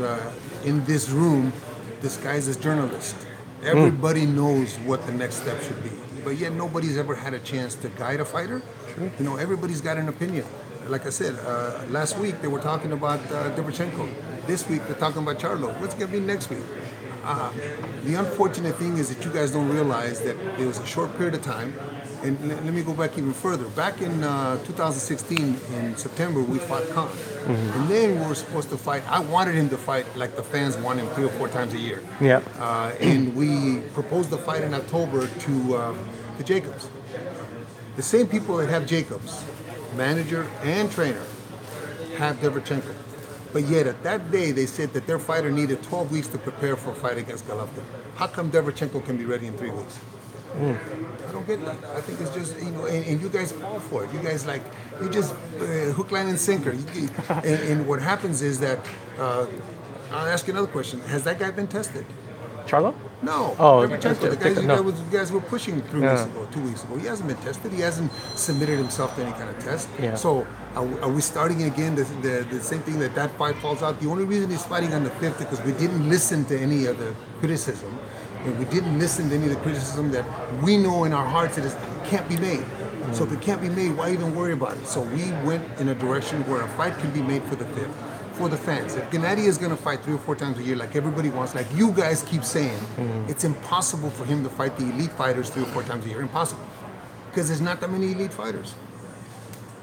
in this room disguised as journalists. Everybody knows what the next step should be. But yet nobody's ever had a chance to guide a fighter. Everybody's got an opinion. Like I said, last week they were talking about Derevchenko. This week they're talking about Charlo. What's going to be next week? The unfortunate thing is that you guys don't realize that it was a short period of time. And let me go back even further. Back in 2016, in September, we fought Khan. And then we were supposed to fight. I wanted him to fight like the fans want him 3 or 4 times a year. Yeah. And we proposed the fight in October to Jacobs. The same people that have Jacobs, manager and trainer, have Derevchenko. But yet at that day, they said that their fighter needed 12 weeks to prepare for a fight against Golovkin. How come Derevchenko can be ready in 3 weeks? I don't get that. I think it's just, and you guys fall for it. You guys you just hook, line, and sinker. And what happens is that, I'll ask you another question. Has that guy been tested? Charlo? No. Oh, Derevchenko, the guys were pushing 3 Yeah. weeks ago, 2 weeks ago. He hasn't been tested. He hasn't submitted himself to any kind of test. Yeah. So are we starting again the same thing that fight falls out? The only reason he's fighting on the 5th is because we didn't listen to any of the criticism. And we didn't listen to any of the criticism that we know in our hearts it can't be made. So if it can't be made, why even worry about it? So we went in a direction where a fight can be made for the 5th, for the fans. If Gennady is going to fight 3 or 4 times a year like everybody wants, like you guys keep saying, it's impossible for him to fight the elite fighters 3 or 4 times a year. Impossible. Because there's not that many elite fighters.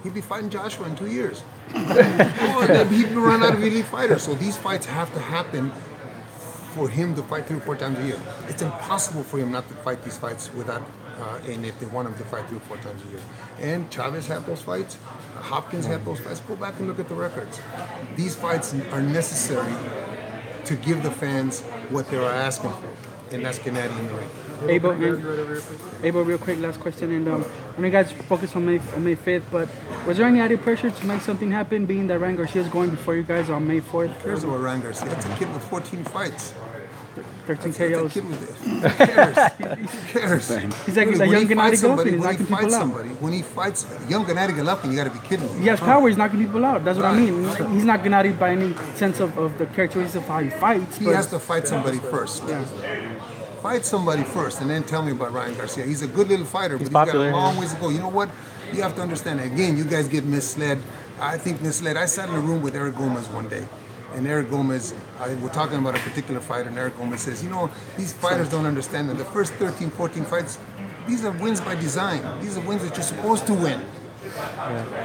He'd be fighting Joshua in 2 years. He'd run out of elite fighters. So these fights have to happen for him to fight 3 or 4 times a year. It's impossible for him not to fight these fights without, and if they want him to fight 3 or 4 times a year. And Chavez had those fights, Hopkins had those fights. Go back and look at the records. These fights are necessary to give the fans what they are asking for, and that's Gennady in the ring. Abel, real quick, last question. And I know you guys focus on May 5th, but was there any added pressure to make something happen, being that Ryan Garcia is going before you guys on May 4th? Who cares about Ryan Garcia? That's a kid with 14 fights. 13 KOs. That's a kid with it. Who cares? Who cares? He's like a young Gennady Golovkin. He's knocking people out. When he fights young Gennady Golovkin, you got to be kidding me. He has power. He's knocking people out. That's what I mean. He's not Gennady by any sense of the characteristics of how he fights. He has to fight somebody first. Yeah. Fight somebody first, and then tell me about Ryan Garcia. He's a good little fighter, but he's got a long ways to go. You know what? You have to understand. Again, you guys get misled. I think misled. I sat in a room with Eric Gomez one day, and Eric Gomez, we're talking about a particular fighter, and Eric Gomez says, these fighters don't understand that the first 13, 14 fights, these are wins by design. These are wins that you're supposed to win.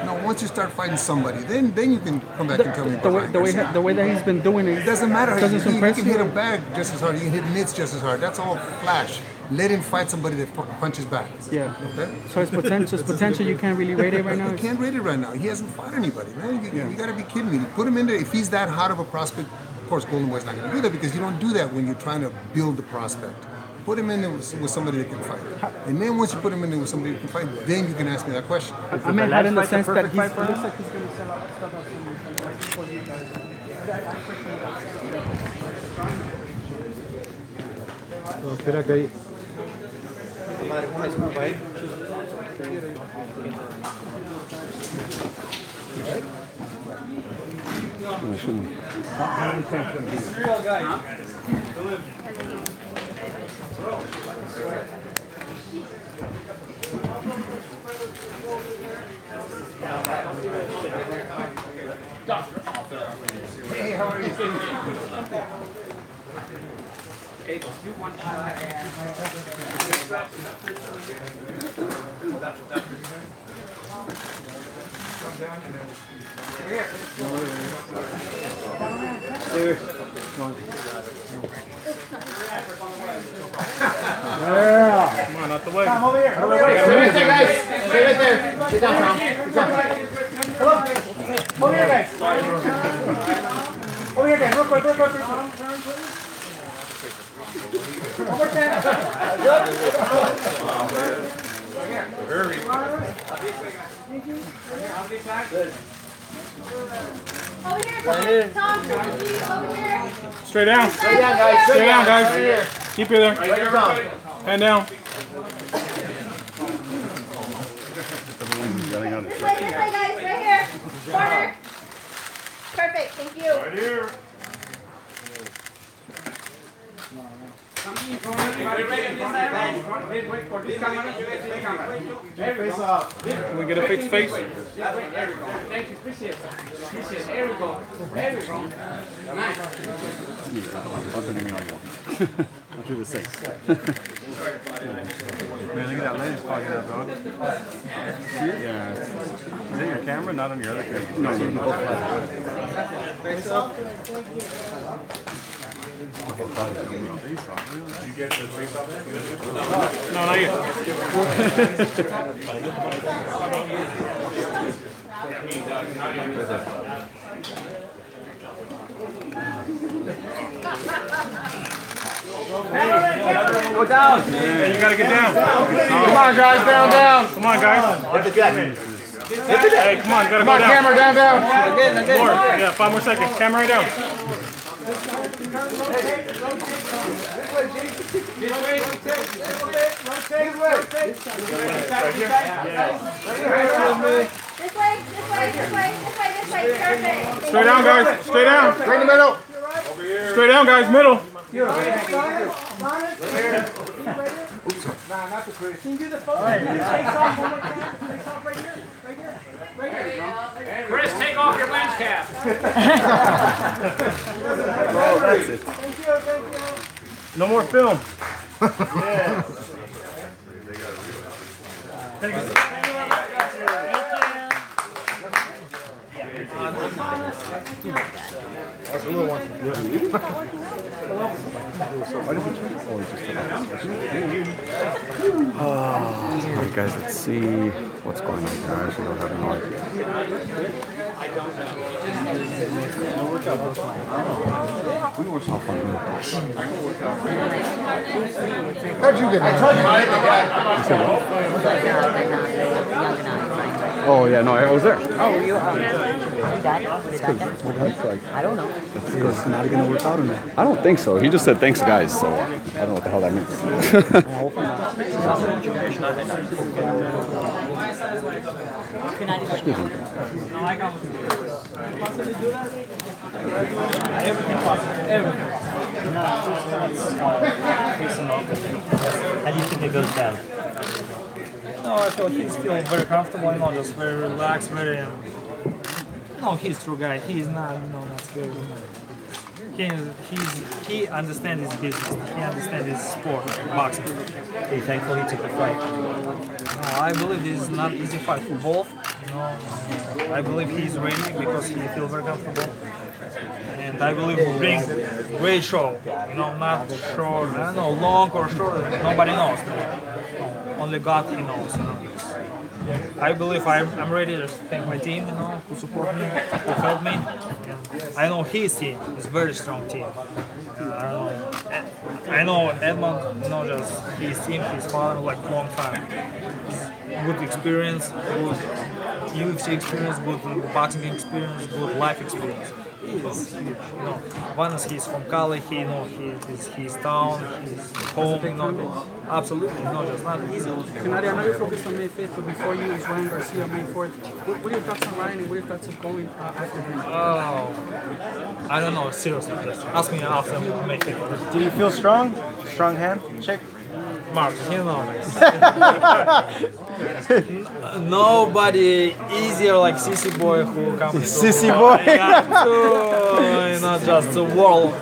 No, once you start fighting somebody, then you can come back and tell me about the way that he's been doing it. It doesn't matter. Doesn't You can hit a bag just as hard. You can hit mitts just as hard. That's all flash. Let him fight somebody that punches back. Yeah. Okay? So his potential, you can't really rate it right now? You can't rate it right now. He hasn't fought anybody, man. You got to be kidding me. Put him in there. If he's that hot of a prospect, of course, Golden Boy's not going to do that because you don't do that when you're trying to build the prospect. Put him in there with somebody that can fight. And then once you put him in there with somebody that can fight, then you can ask me that question. I mean, in the sense that he looks like he's going to sell out stuff out for you guys. Espera que ahí. Hey, how are you? Yeah. Come on, out the way. Come over here. Over here. Stay right there, guys. Stay right there. Sit down, Tom. Sit down. Come over here, guys. Over here, guys. Real quick, real quick, real quick. Over there. Over here, Tom. Tom, over here. Straight down. Stay down, guys. Stay down, guys. Right here. Keep it there. Right here, Tom. Hand down. This way, guys. Right here. Corner. Perfect. Thank you. Right here. Can we get a fixed face? Thank you. Appreciate it. Appreciate it. There we go. There we go. Nice. I'll do the same. Man, look at that lens fogging up, dog. Yeah. Is it your camera, not on your other camera? No, you both have. Face up. You get the face off? No, not yet. Go down. Hey, you gotta get down. Come on, guys, down. Come on, guys. Hey, come on, gotta go down. Camera, down. More. Yeah, 5 more seconds. Camera down. Straight down, guys. Straight down. Straight in the middle. Straight down, guys. Middle. Chris, take off your lens cap. Oh, that's it. No more film. Yeah. Thank you. That's a little one. Alright guys, let's see what's going on here. I actually don't have no idea. How'd you get that? Oh yeah, no, I was there. Oh, you I don't know. It's not going to work out or not? I don't think so. He just said thanks guys, so I don't know what the hell that means. Excuse me. How do you think it goes down? No, I thought he's feeling very comfortable, just very relaxed, very. No, he's a true guy. He's not, not scary. He understands his business. He understands his sport, boxing. Are you thankful he took the fight? I believe this is not easy fight for both. I believe he's ready because he feels very comfortable. And I believe we'll bring great show. Not short, I don't know, long or short, nobody knows. Only God he knows. I believe I'm ready to thank my team, who support me, who help me. And I know his team is a very strong team. I know Edmond, just his team, his father, like long time. Good experience, good UFC experience, good boxing experience, good life experience. Once he's from Cali, his town, his home, absolutely, just not easy. Gennady, I know you're focused on May 5th, but before you is Ryan Garcia May 4th. What are your thoughts on Ryan and what are your thoughts of going after him? Oh, I don't know, seriously, just ask me after May 5th. Do you feel strong? Strong hand? Check. Mark, nobody easier like Sissy Boy who comes Sissy Boy? Just a world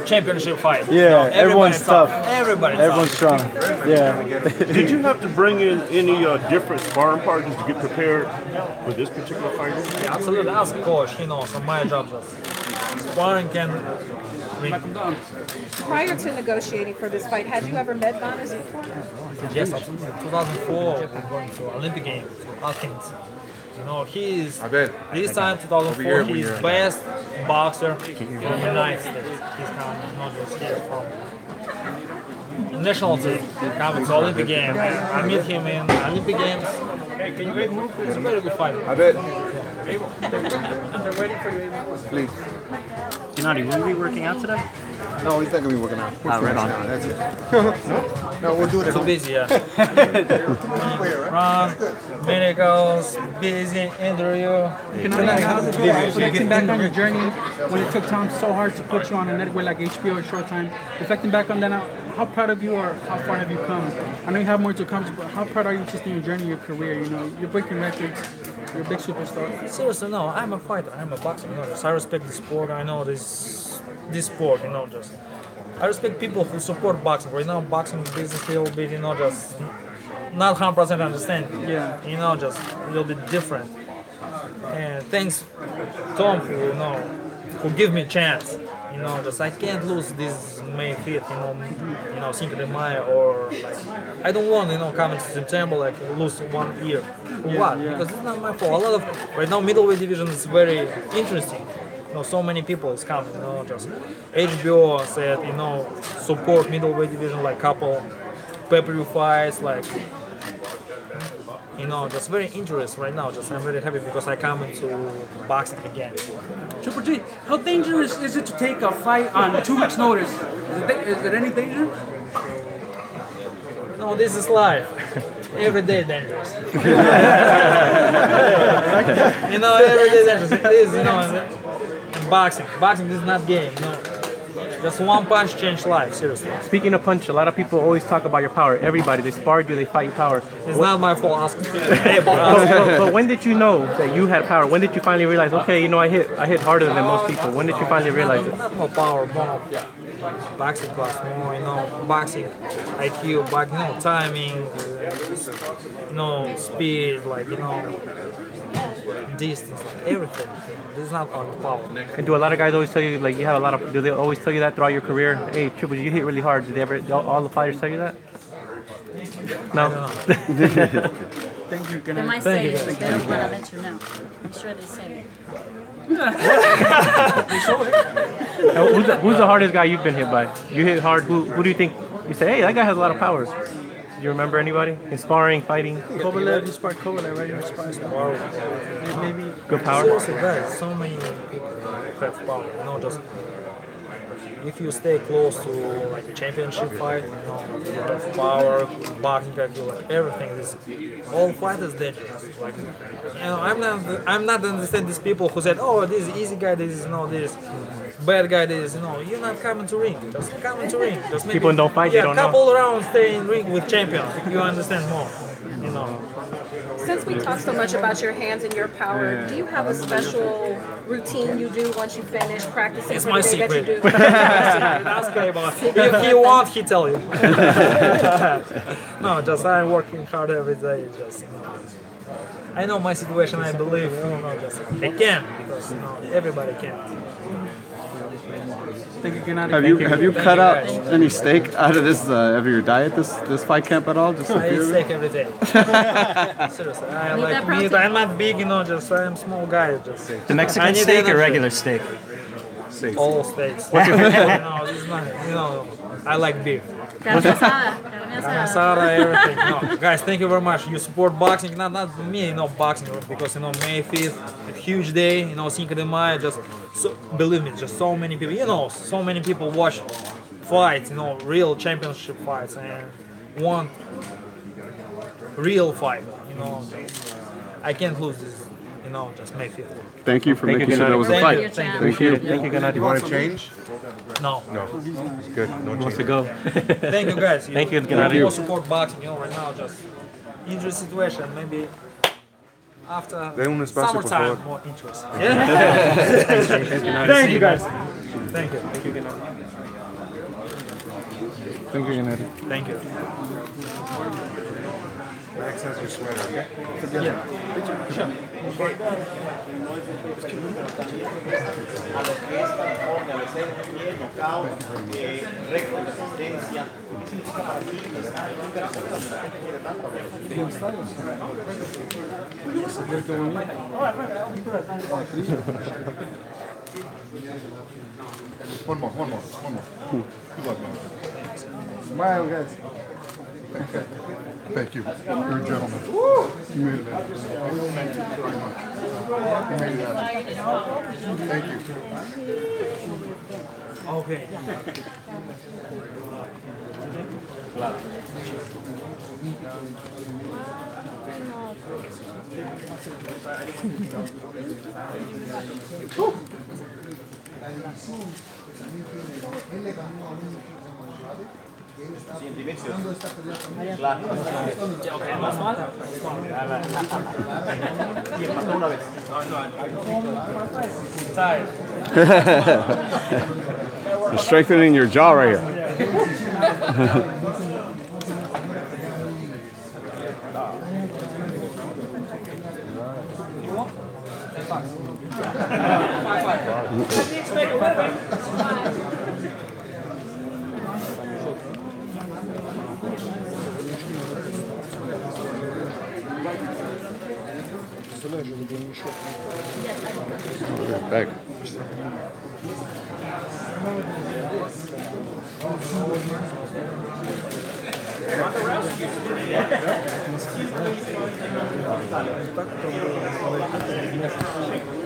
championship fight. Yeah, everyone's tough. Everyone's strong. Yeah. Did you have to bring in any different sparring partners to get prepared for this particular fight? Yeah, absolutely. Ask coach, so my job just sparring can Prior to negotiating for this fight, had you ever met Vanes before? Yes, absolutely. 2004, going to Olympic Games, Athens. He's this time 2004. He's best boxer from the United States. He's not just here from the national team. Coming to Olympic Games. I meet him in Olympic Games. Hey, can you wait? He's a very good fighter. I bet. They're waiting for you. Please. Gennady, will you be working out today? No, he's not going to be working out. Right on. That's it. No, we'll do it at Too home. busy, yeah. Run, medicals, busy, interview. Gennady, how did you reflecting back on your journey when it took Tom so hard to put you on a network like HBO in a short time? Reflecting back on that, how proud of you or how far have you come? I know you have more to come, but how proud are you just in your journey, your career? You're breaking records. You're a big superstar. Seriously, no. I'm a fighter. I'm a boxer. I respect the sport. I know this sport. Just I respect people who support boxing. Right now, boxing business a little bit. Just not 100% understand. Yeah. Just a little bit different. And thanks, Tom, who give me a chance. Just I can't lose this May 5th. Cinco de Mayo or I don't want come in September lose 1 year. For what? Because it's not my fault. Right now middleweight division is very interesting. so many people is coming. Just HBO said, support middleweight division like couple pay-per-view fights, like just very interesting right now. Just I'm very happy because I come into boxing again. Triple G, how dangerous is it to take a fight on 2 weeks' notice? Is it any danger? No, this is life. Every day dangerous. Every day dangerous. It is, in boxing. Boxing is not game. Just one punch changed life, seriously. Speaking of punch, a lot of people always talk about your power. Everybody, they spar you, they fight your power. It's not my fault. But when did you know that you had power? When did you finally realize, okay, I hit harder than most people? When did you finally realize it? Not more power, more boxing class, more, boxing IQ, timing, speed, distance, everything. This is not on power. And do a lot of guys always tell you, like, you have a lot of, do they always tell you that throughout your career? Hey, Triple G, you hit really hard. Did they ever, all the fighters tell you that? No? Thank you, They might say it, but they don't want to let you know. I'm sure they say it. Who's the hardest guy you've been hit by? You hit hard, who do you think, you say, hey, that guy has a lot of powers. Do you remember anybody? In sparring, fighting? Kovalev, you sparred Kovalev, right? You sparred maybe good power? Seriously, guys, so many people have power. Just if you stay close to like a championship fight, you have power, boxing IQ, everything. All fighters dangerous. Like, I'm not understand these people who said, oh, this is easy guy, this is this bad guy, this you're not coming to ring. Just come to ring. Just maybe, people don't fight, they don't know. Couple rounds, stay in ring with champion. You understand more. Since we talked so much about your hands and your power, do you have a special routine you do once you finish practicing? It's for my the day secret. That you do? Ask him about it. If he wants, he tell you. No, just I'm working hard every day. Just I know my situation. I believe I can because everybody can. Have you cut out any steak out of this of your diet this fight camp at all? Just I eat steak every day. Seriously, I like meat. I'm not big, just I'm a small guy. Just The Mexican steak or regular steak? All steaks. This is not, I like beef. Carne asada, everything. Guys, thank you very much. You support boxing, not me, boxing, because May 5th, a huge day, Cinco de Mayo. Just believe me, just so many people, so many people watch fights, real championship fights, and want real fight. I can't lose this. Just May 5th. Thank you for making sure that was a fight. Thank you. Thank you, Gennady. You want to change? No. It's good. No change. Wants to go. Thank you, guys. Thank you, Gennady. More support boxing, right now, just interest situation. Maybe after summertime, more interest. Yeah. Thank you, guys. Thank you. Thank you, Gennady. Thank you, Gennady. Thank you. Max has your sweater, okay? Yeah. Sure. A lo que es California, le sé bien, knockout, récord de asistencia. One more. Good luck, man. Smile, guys. Thank you. You're a gentleman. You made it happen. Thank you very much. You made it happen. Thank you. Okay. Sin dimensión. Claro. Y pasó una vez. You're strengthening your jaw right here. Back.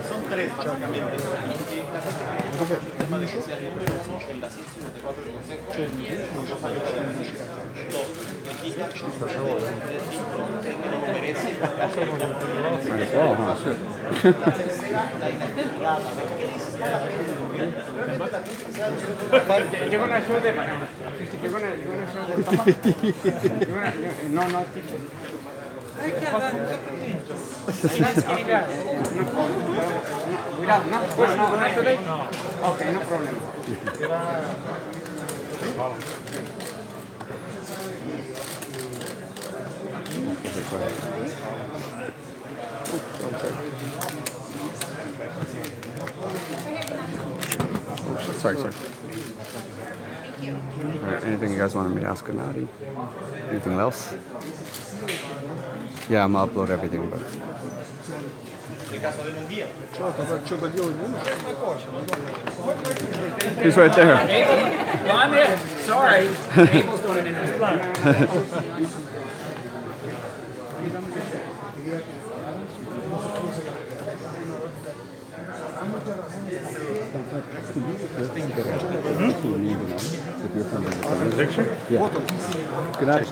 Son tres básicamente. Might as well, huh? Shit. You're gonna show the you're gonna show the no, no. Not today? Okay, no problem. Sorry. All right, anything you guys wanted me to ask Gennady? Anything else? Yeah, I'm gonna upload everything, but. He's right there. Well, I'm here. Sorry. Abel's doing it in his blood. Picture? Yeah. Good night.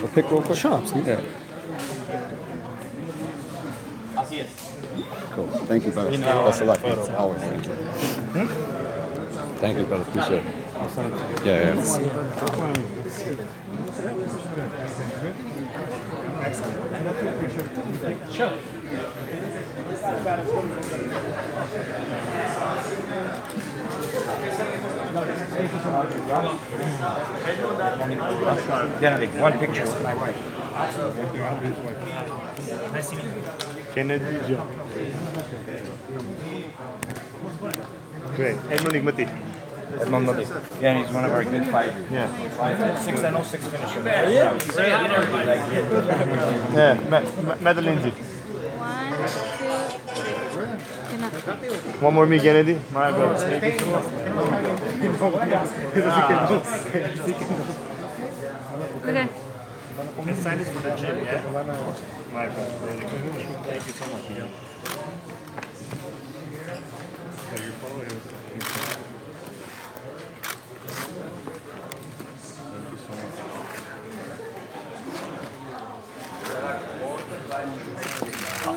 A pic real quick? Sure. Yeah. Cool. Thank you, brother. Best of luck. Always. Thank you. Thank you, brother. Appreciate it. Yeah. Sure. Kennedy, one picture. Nice to meet you. Kennedy, Joe. Great. Edmund Igmati. Edmund Igmati. Yeah, he's one of our good fighters. Yeah. 6-6 finisher. Yeah, Madeline. One more me, Kennedy. My brother. Okay. Can sign this for the gym, yeah? My brother. Thank you so much.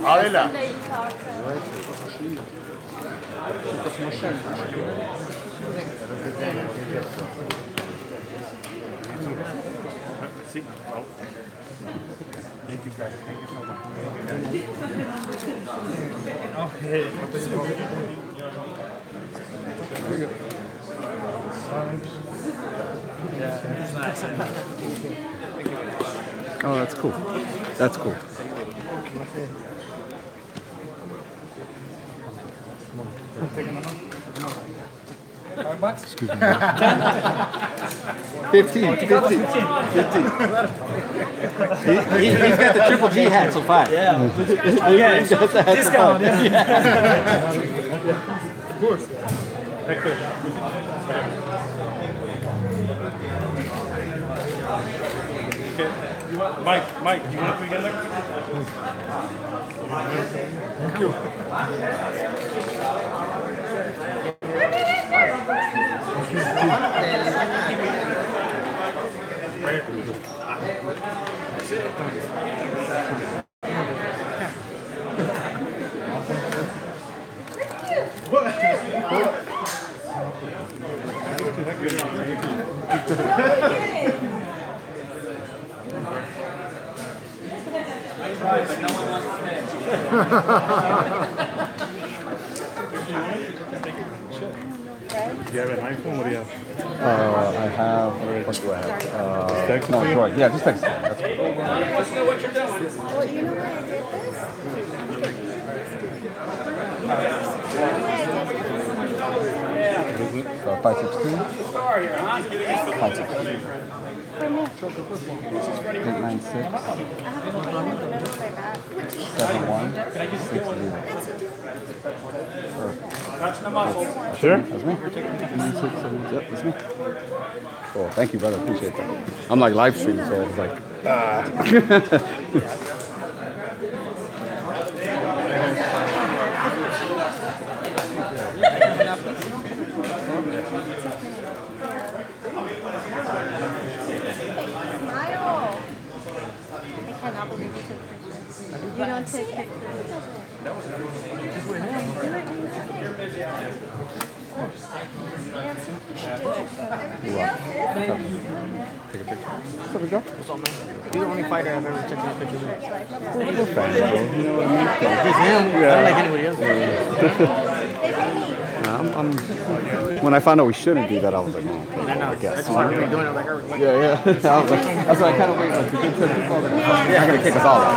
Adela. See? Oh. Thank you, guys. Thank you so much. Okay. Oh, that's cool. That's cool. Excuse me. 15. He's got the Triple G hat, so fine. Yeah. He's got the hat, so Discount, fine. yeah. Of course. Okay. Mike, you want to begin there? Thank you. Do you have an iPhone? What do you have? I have. What do I have? No, Droid. Yeah, just text. That's cool. Well, you know why I did this? 562. 562. 896. 896. 7-1. Sure. That's me. Yep, that's me. Cool. Thank you, brother. Appreciate that. I'm like live streaming, so it's like. I cannot believe you took pictures. You don't take pictures. Take a picture. What's up, Joe? You're the only fighter I've ever taken a picture with. We're fans, bro. You know what I mean? Just him. I don't like anybody else. When I found out we shouldn't do that, I was like, oh, okay, I know. I guess. That's why we're doing it like Yeah. I was like, that's why I kind of wait like to get to the people that are going to kick us all out.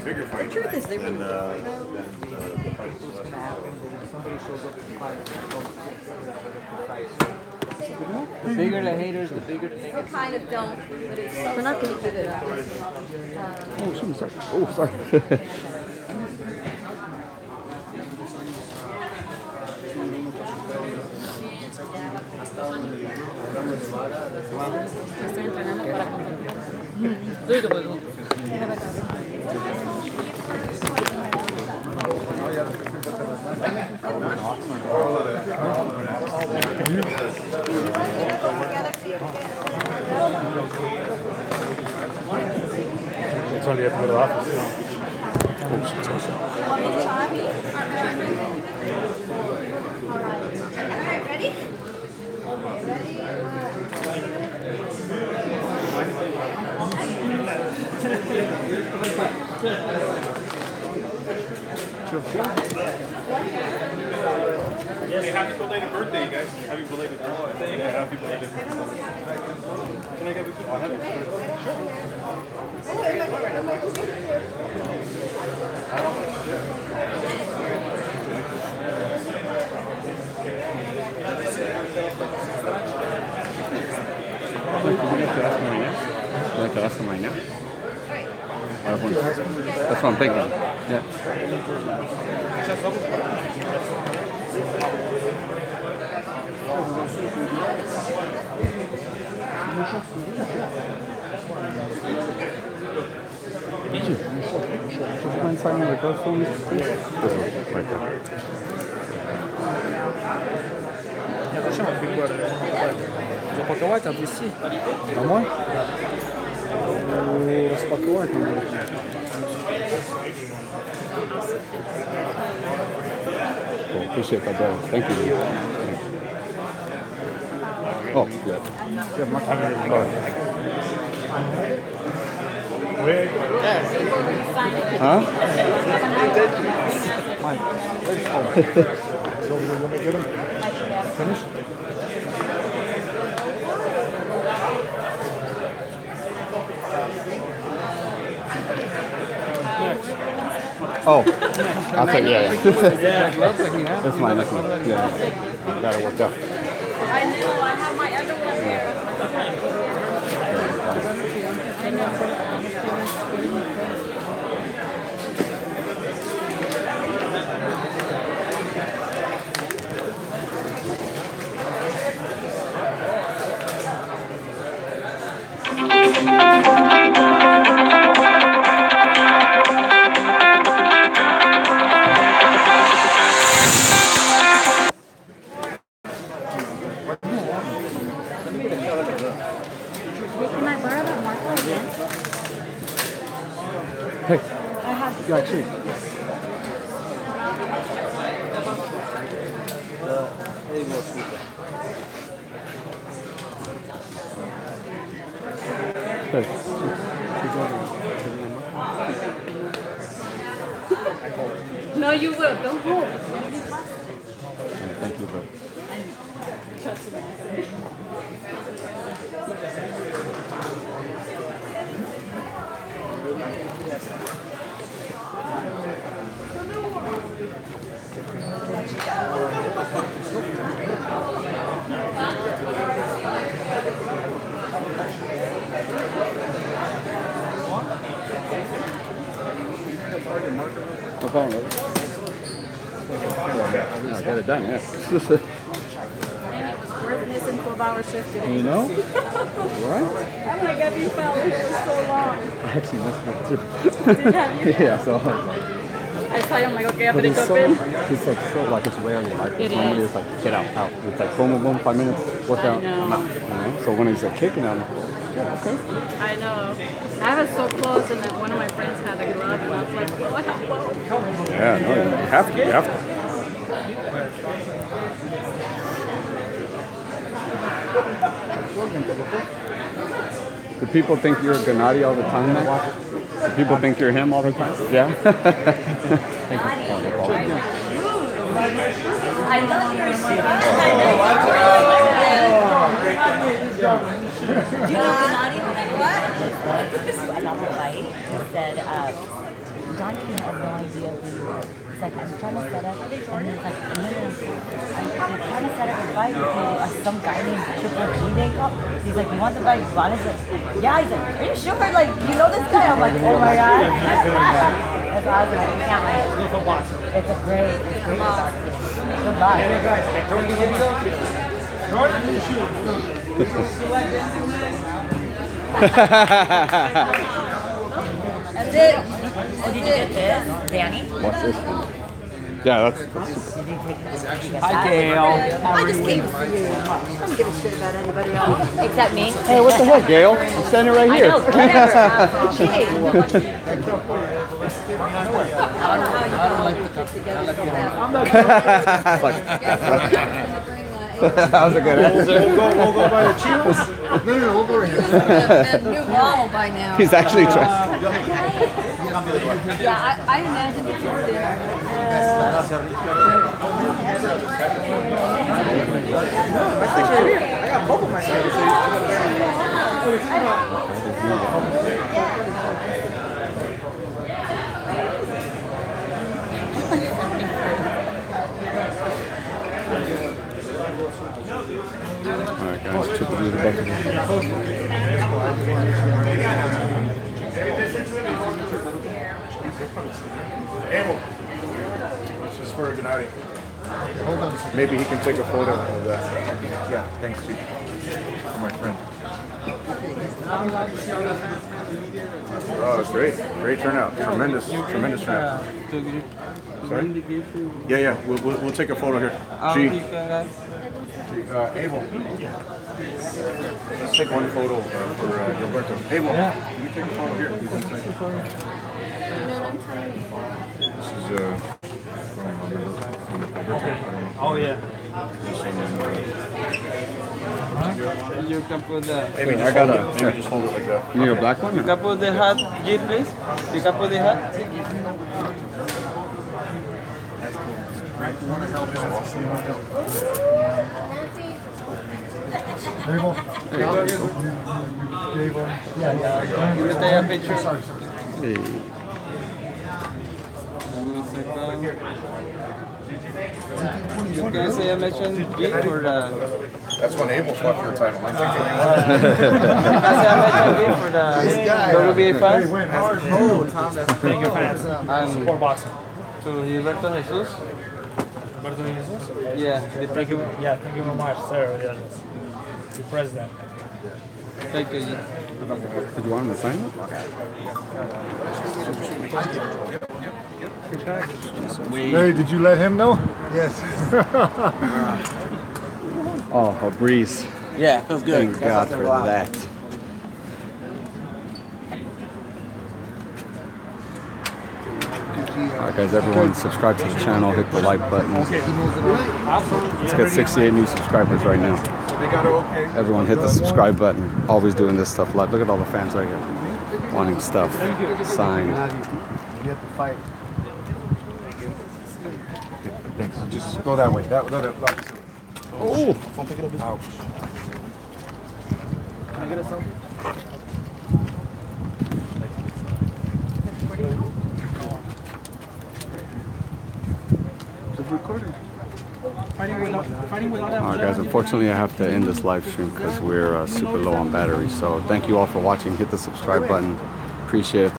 Bigger fight. The truth is, they And, The bigger the haters, the bigger the we niggas. kind of don't, but it's we're not going to give it up. Oh, sorry. Oh, sorry. Estoy entrenando para competir. It's only at the middle office. Ready? Hey, happy belated birthday, you guys. Happy belated birthday. Yeah, happy belated birthday. Can I get a picture? I'll have it. You like to ask them right now? That's what I'm thinking. Yeah. Mind signing the glove for me, please? This one, right there. Ja, zачем он биг бродер? Запаковать, отвезти? Домой? Распаковать надо. Cool. Appreciate that, brother. Thank you. Oh, yeah. Huh? Finish? Oh, I'll take yeah. Yeah. That's mine. That's mine. Yeah, got it worked out. I knew I have my underwear here. Can I borrow that marker again? Hey, I have. you got cheese. No, you will. Don't hold. Thank you, bro. No problem. I got it done, yeah. Working this in 12-hour shift today. You know? Right? I'm like, have you felt this for so long? I actually messed up too. Did have you? Yeah, so. I saw you, I'm like, okay, I'm But gonna he's jump in. he's like so like it's rarely like It normally is. it's like get out. It's like boom, boom, boom, 5 minutes, workout, I know. I'm out. You know? So when he's like kicking, I'm like, yeah, okay. I know. I was so close, and then one of my friends had a glove, and I was like, oh, I have both. Yeah, no, you have to, you have to. Do people think you're Gennady all the time, man? Do people think you're him all the time? Yeah? Thank you. I love your Do you know Gennady? About the fight, he said, Donkey has no idea who you are. He's like, I'm trying to set up, and he's like, no, I'm trying to set up a fight with some guy named Triple G they call. He's like, you want the fight? He's like, yeah. He's like, are you sure? Like, you know this guy? I'm like, oh my god. That's awesome. I can't wait. It's a great. Good luck. That's it. Oh, did you get this, Danny? What's this one? Yeah, that's super. Hi, Gail. I just came to see you. I don't give a shit about anybody else except me. Hey, what the heck, Gail? I'm standing right here. I know, whatever. Kidding. That was a good answer. We'll go by the Chivas. No, we'll go right here. New wall by now. He's actually trying. Yeah, I imagine if you were there. I got both of my Alright guys, Triple G the bucket. This is for Gennady. Maybe he can take a photo of that. Yeah, thanks, Chief. For my friend. Oh, it's great. Great turnout. Tremendous turnout. Sorry? Yeah. We'll take a photo here. G. Abel. Let's take one photo for Gilberto. Abel, can you take a photo here? This is Oh, yeah. You can put the... Maybe I got a. Maybe just hold it like that. You need a black one? You can put the hat, G, please. You can put the hat. You can take a picture. Hey. You can say I mentioned G or the... That's when Abel's watching your title. You can say I mentioned G for the WBA fans. Thank you, fans. And Support boxing. to Gilberto Jesus. Martirosyan, Jesus? Yeah, Thank you. Yeah, thank you very much, sir. Yes. The president. Thank you. Did you want him to sign it? Hey, did you let him know? Yes. Oh, a breeze. Yeah, feels good. Thank God for that. Alright guys, everyone subscribe to the channel, hit the like button. Let's get 68 new subscribers right now. Everyone hit the subscribe button. Always doing this stuff live. Look at all the fans right here. Wanting stuff signed. You have to fight. Thanks. Just go that way. That. Oh! Don't pick it up. Ouch. Can I get a selfie? Alright guys, unfortunately I have to end this live stream because we're super low on battery. So thank you all for watching. Hit the subscribe button. Appreciate it.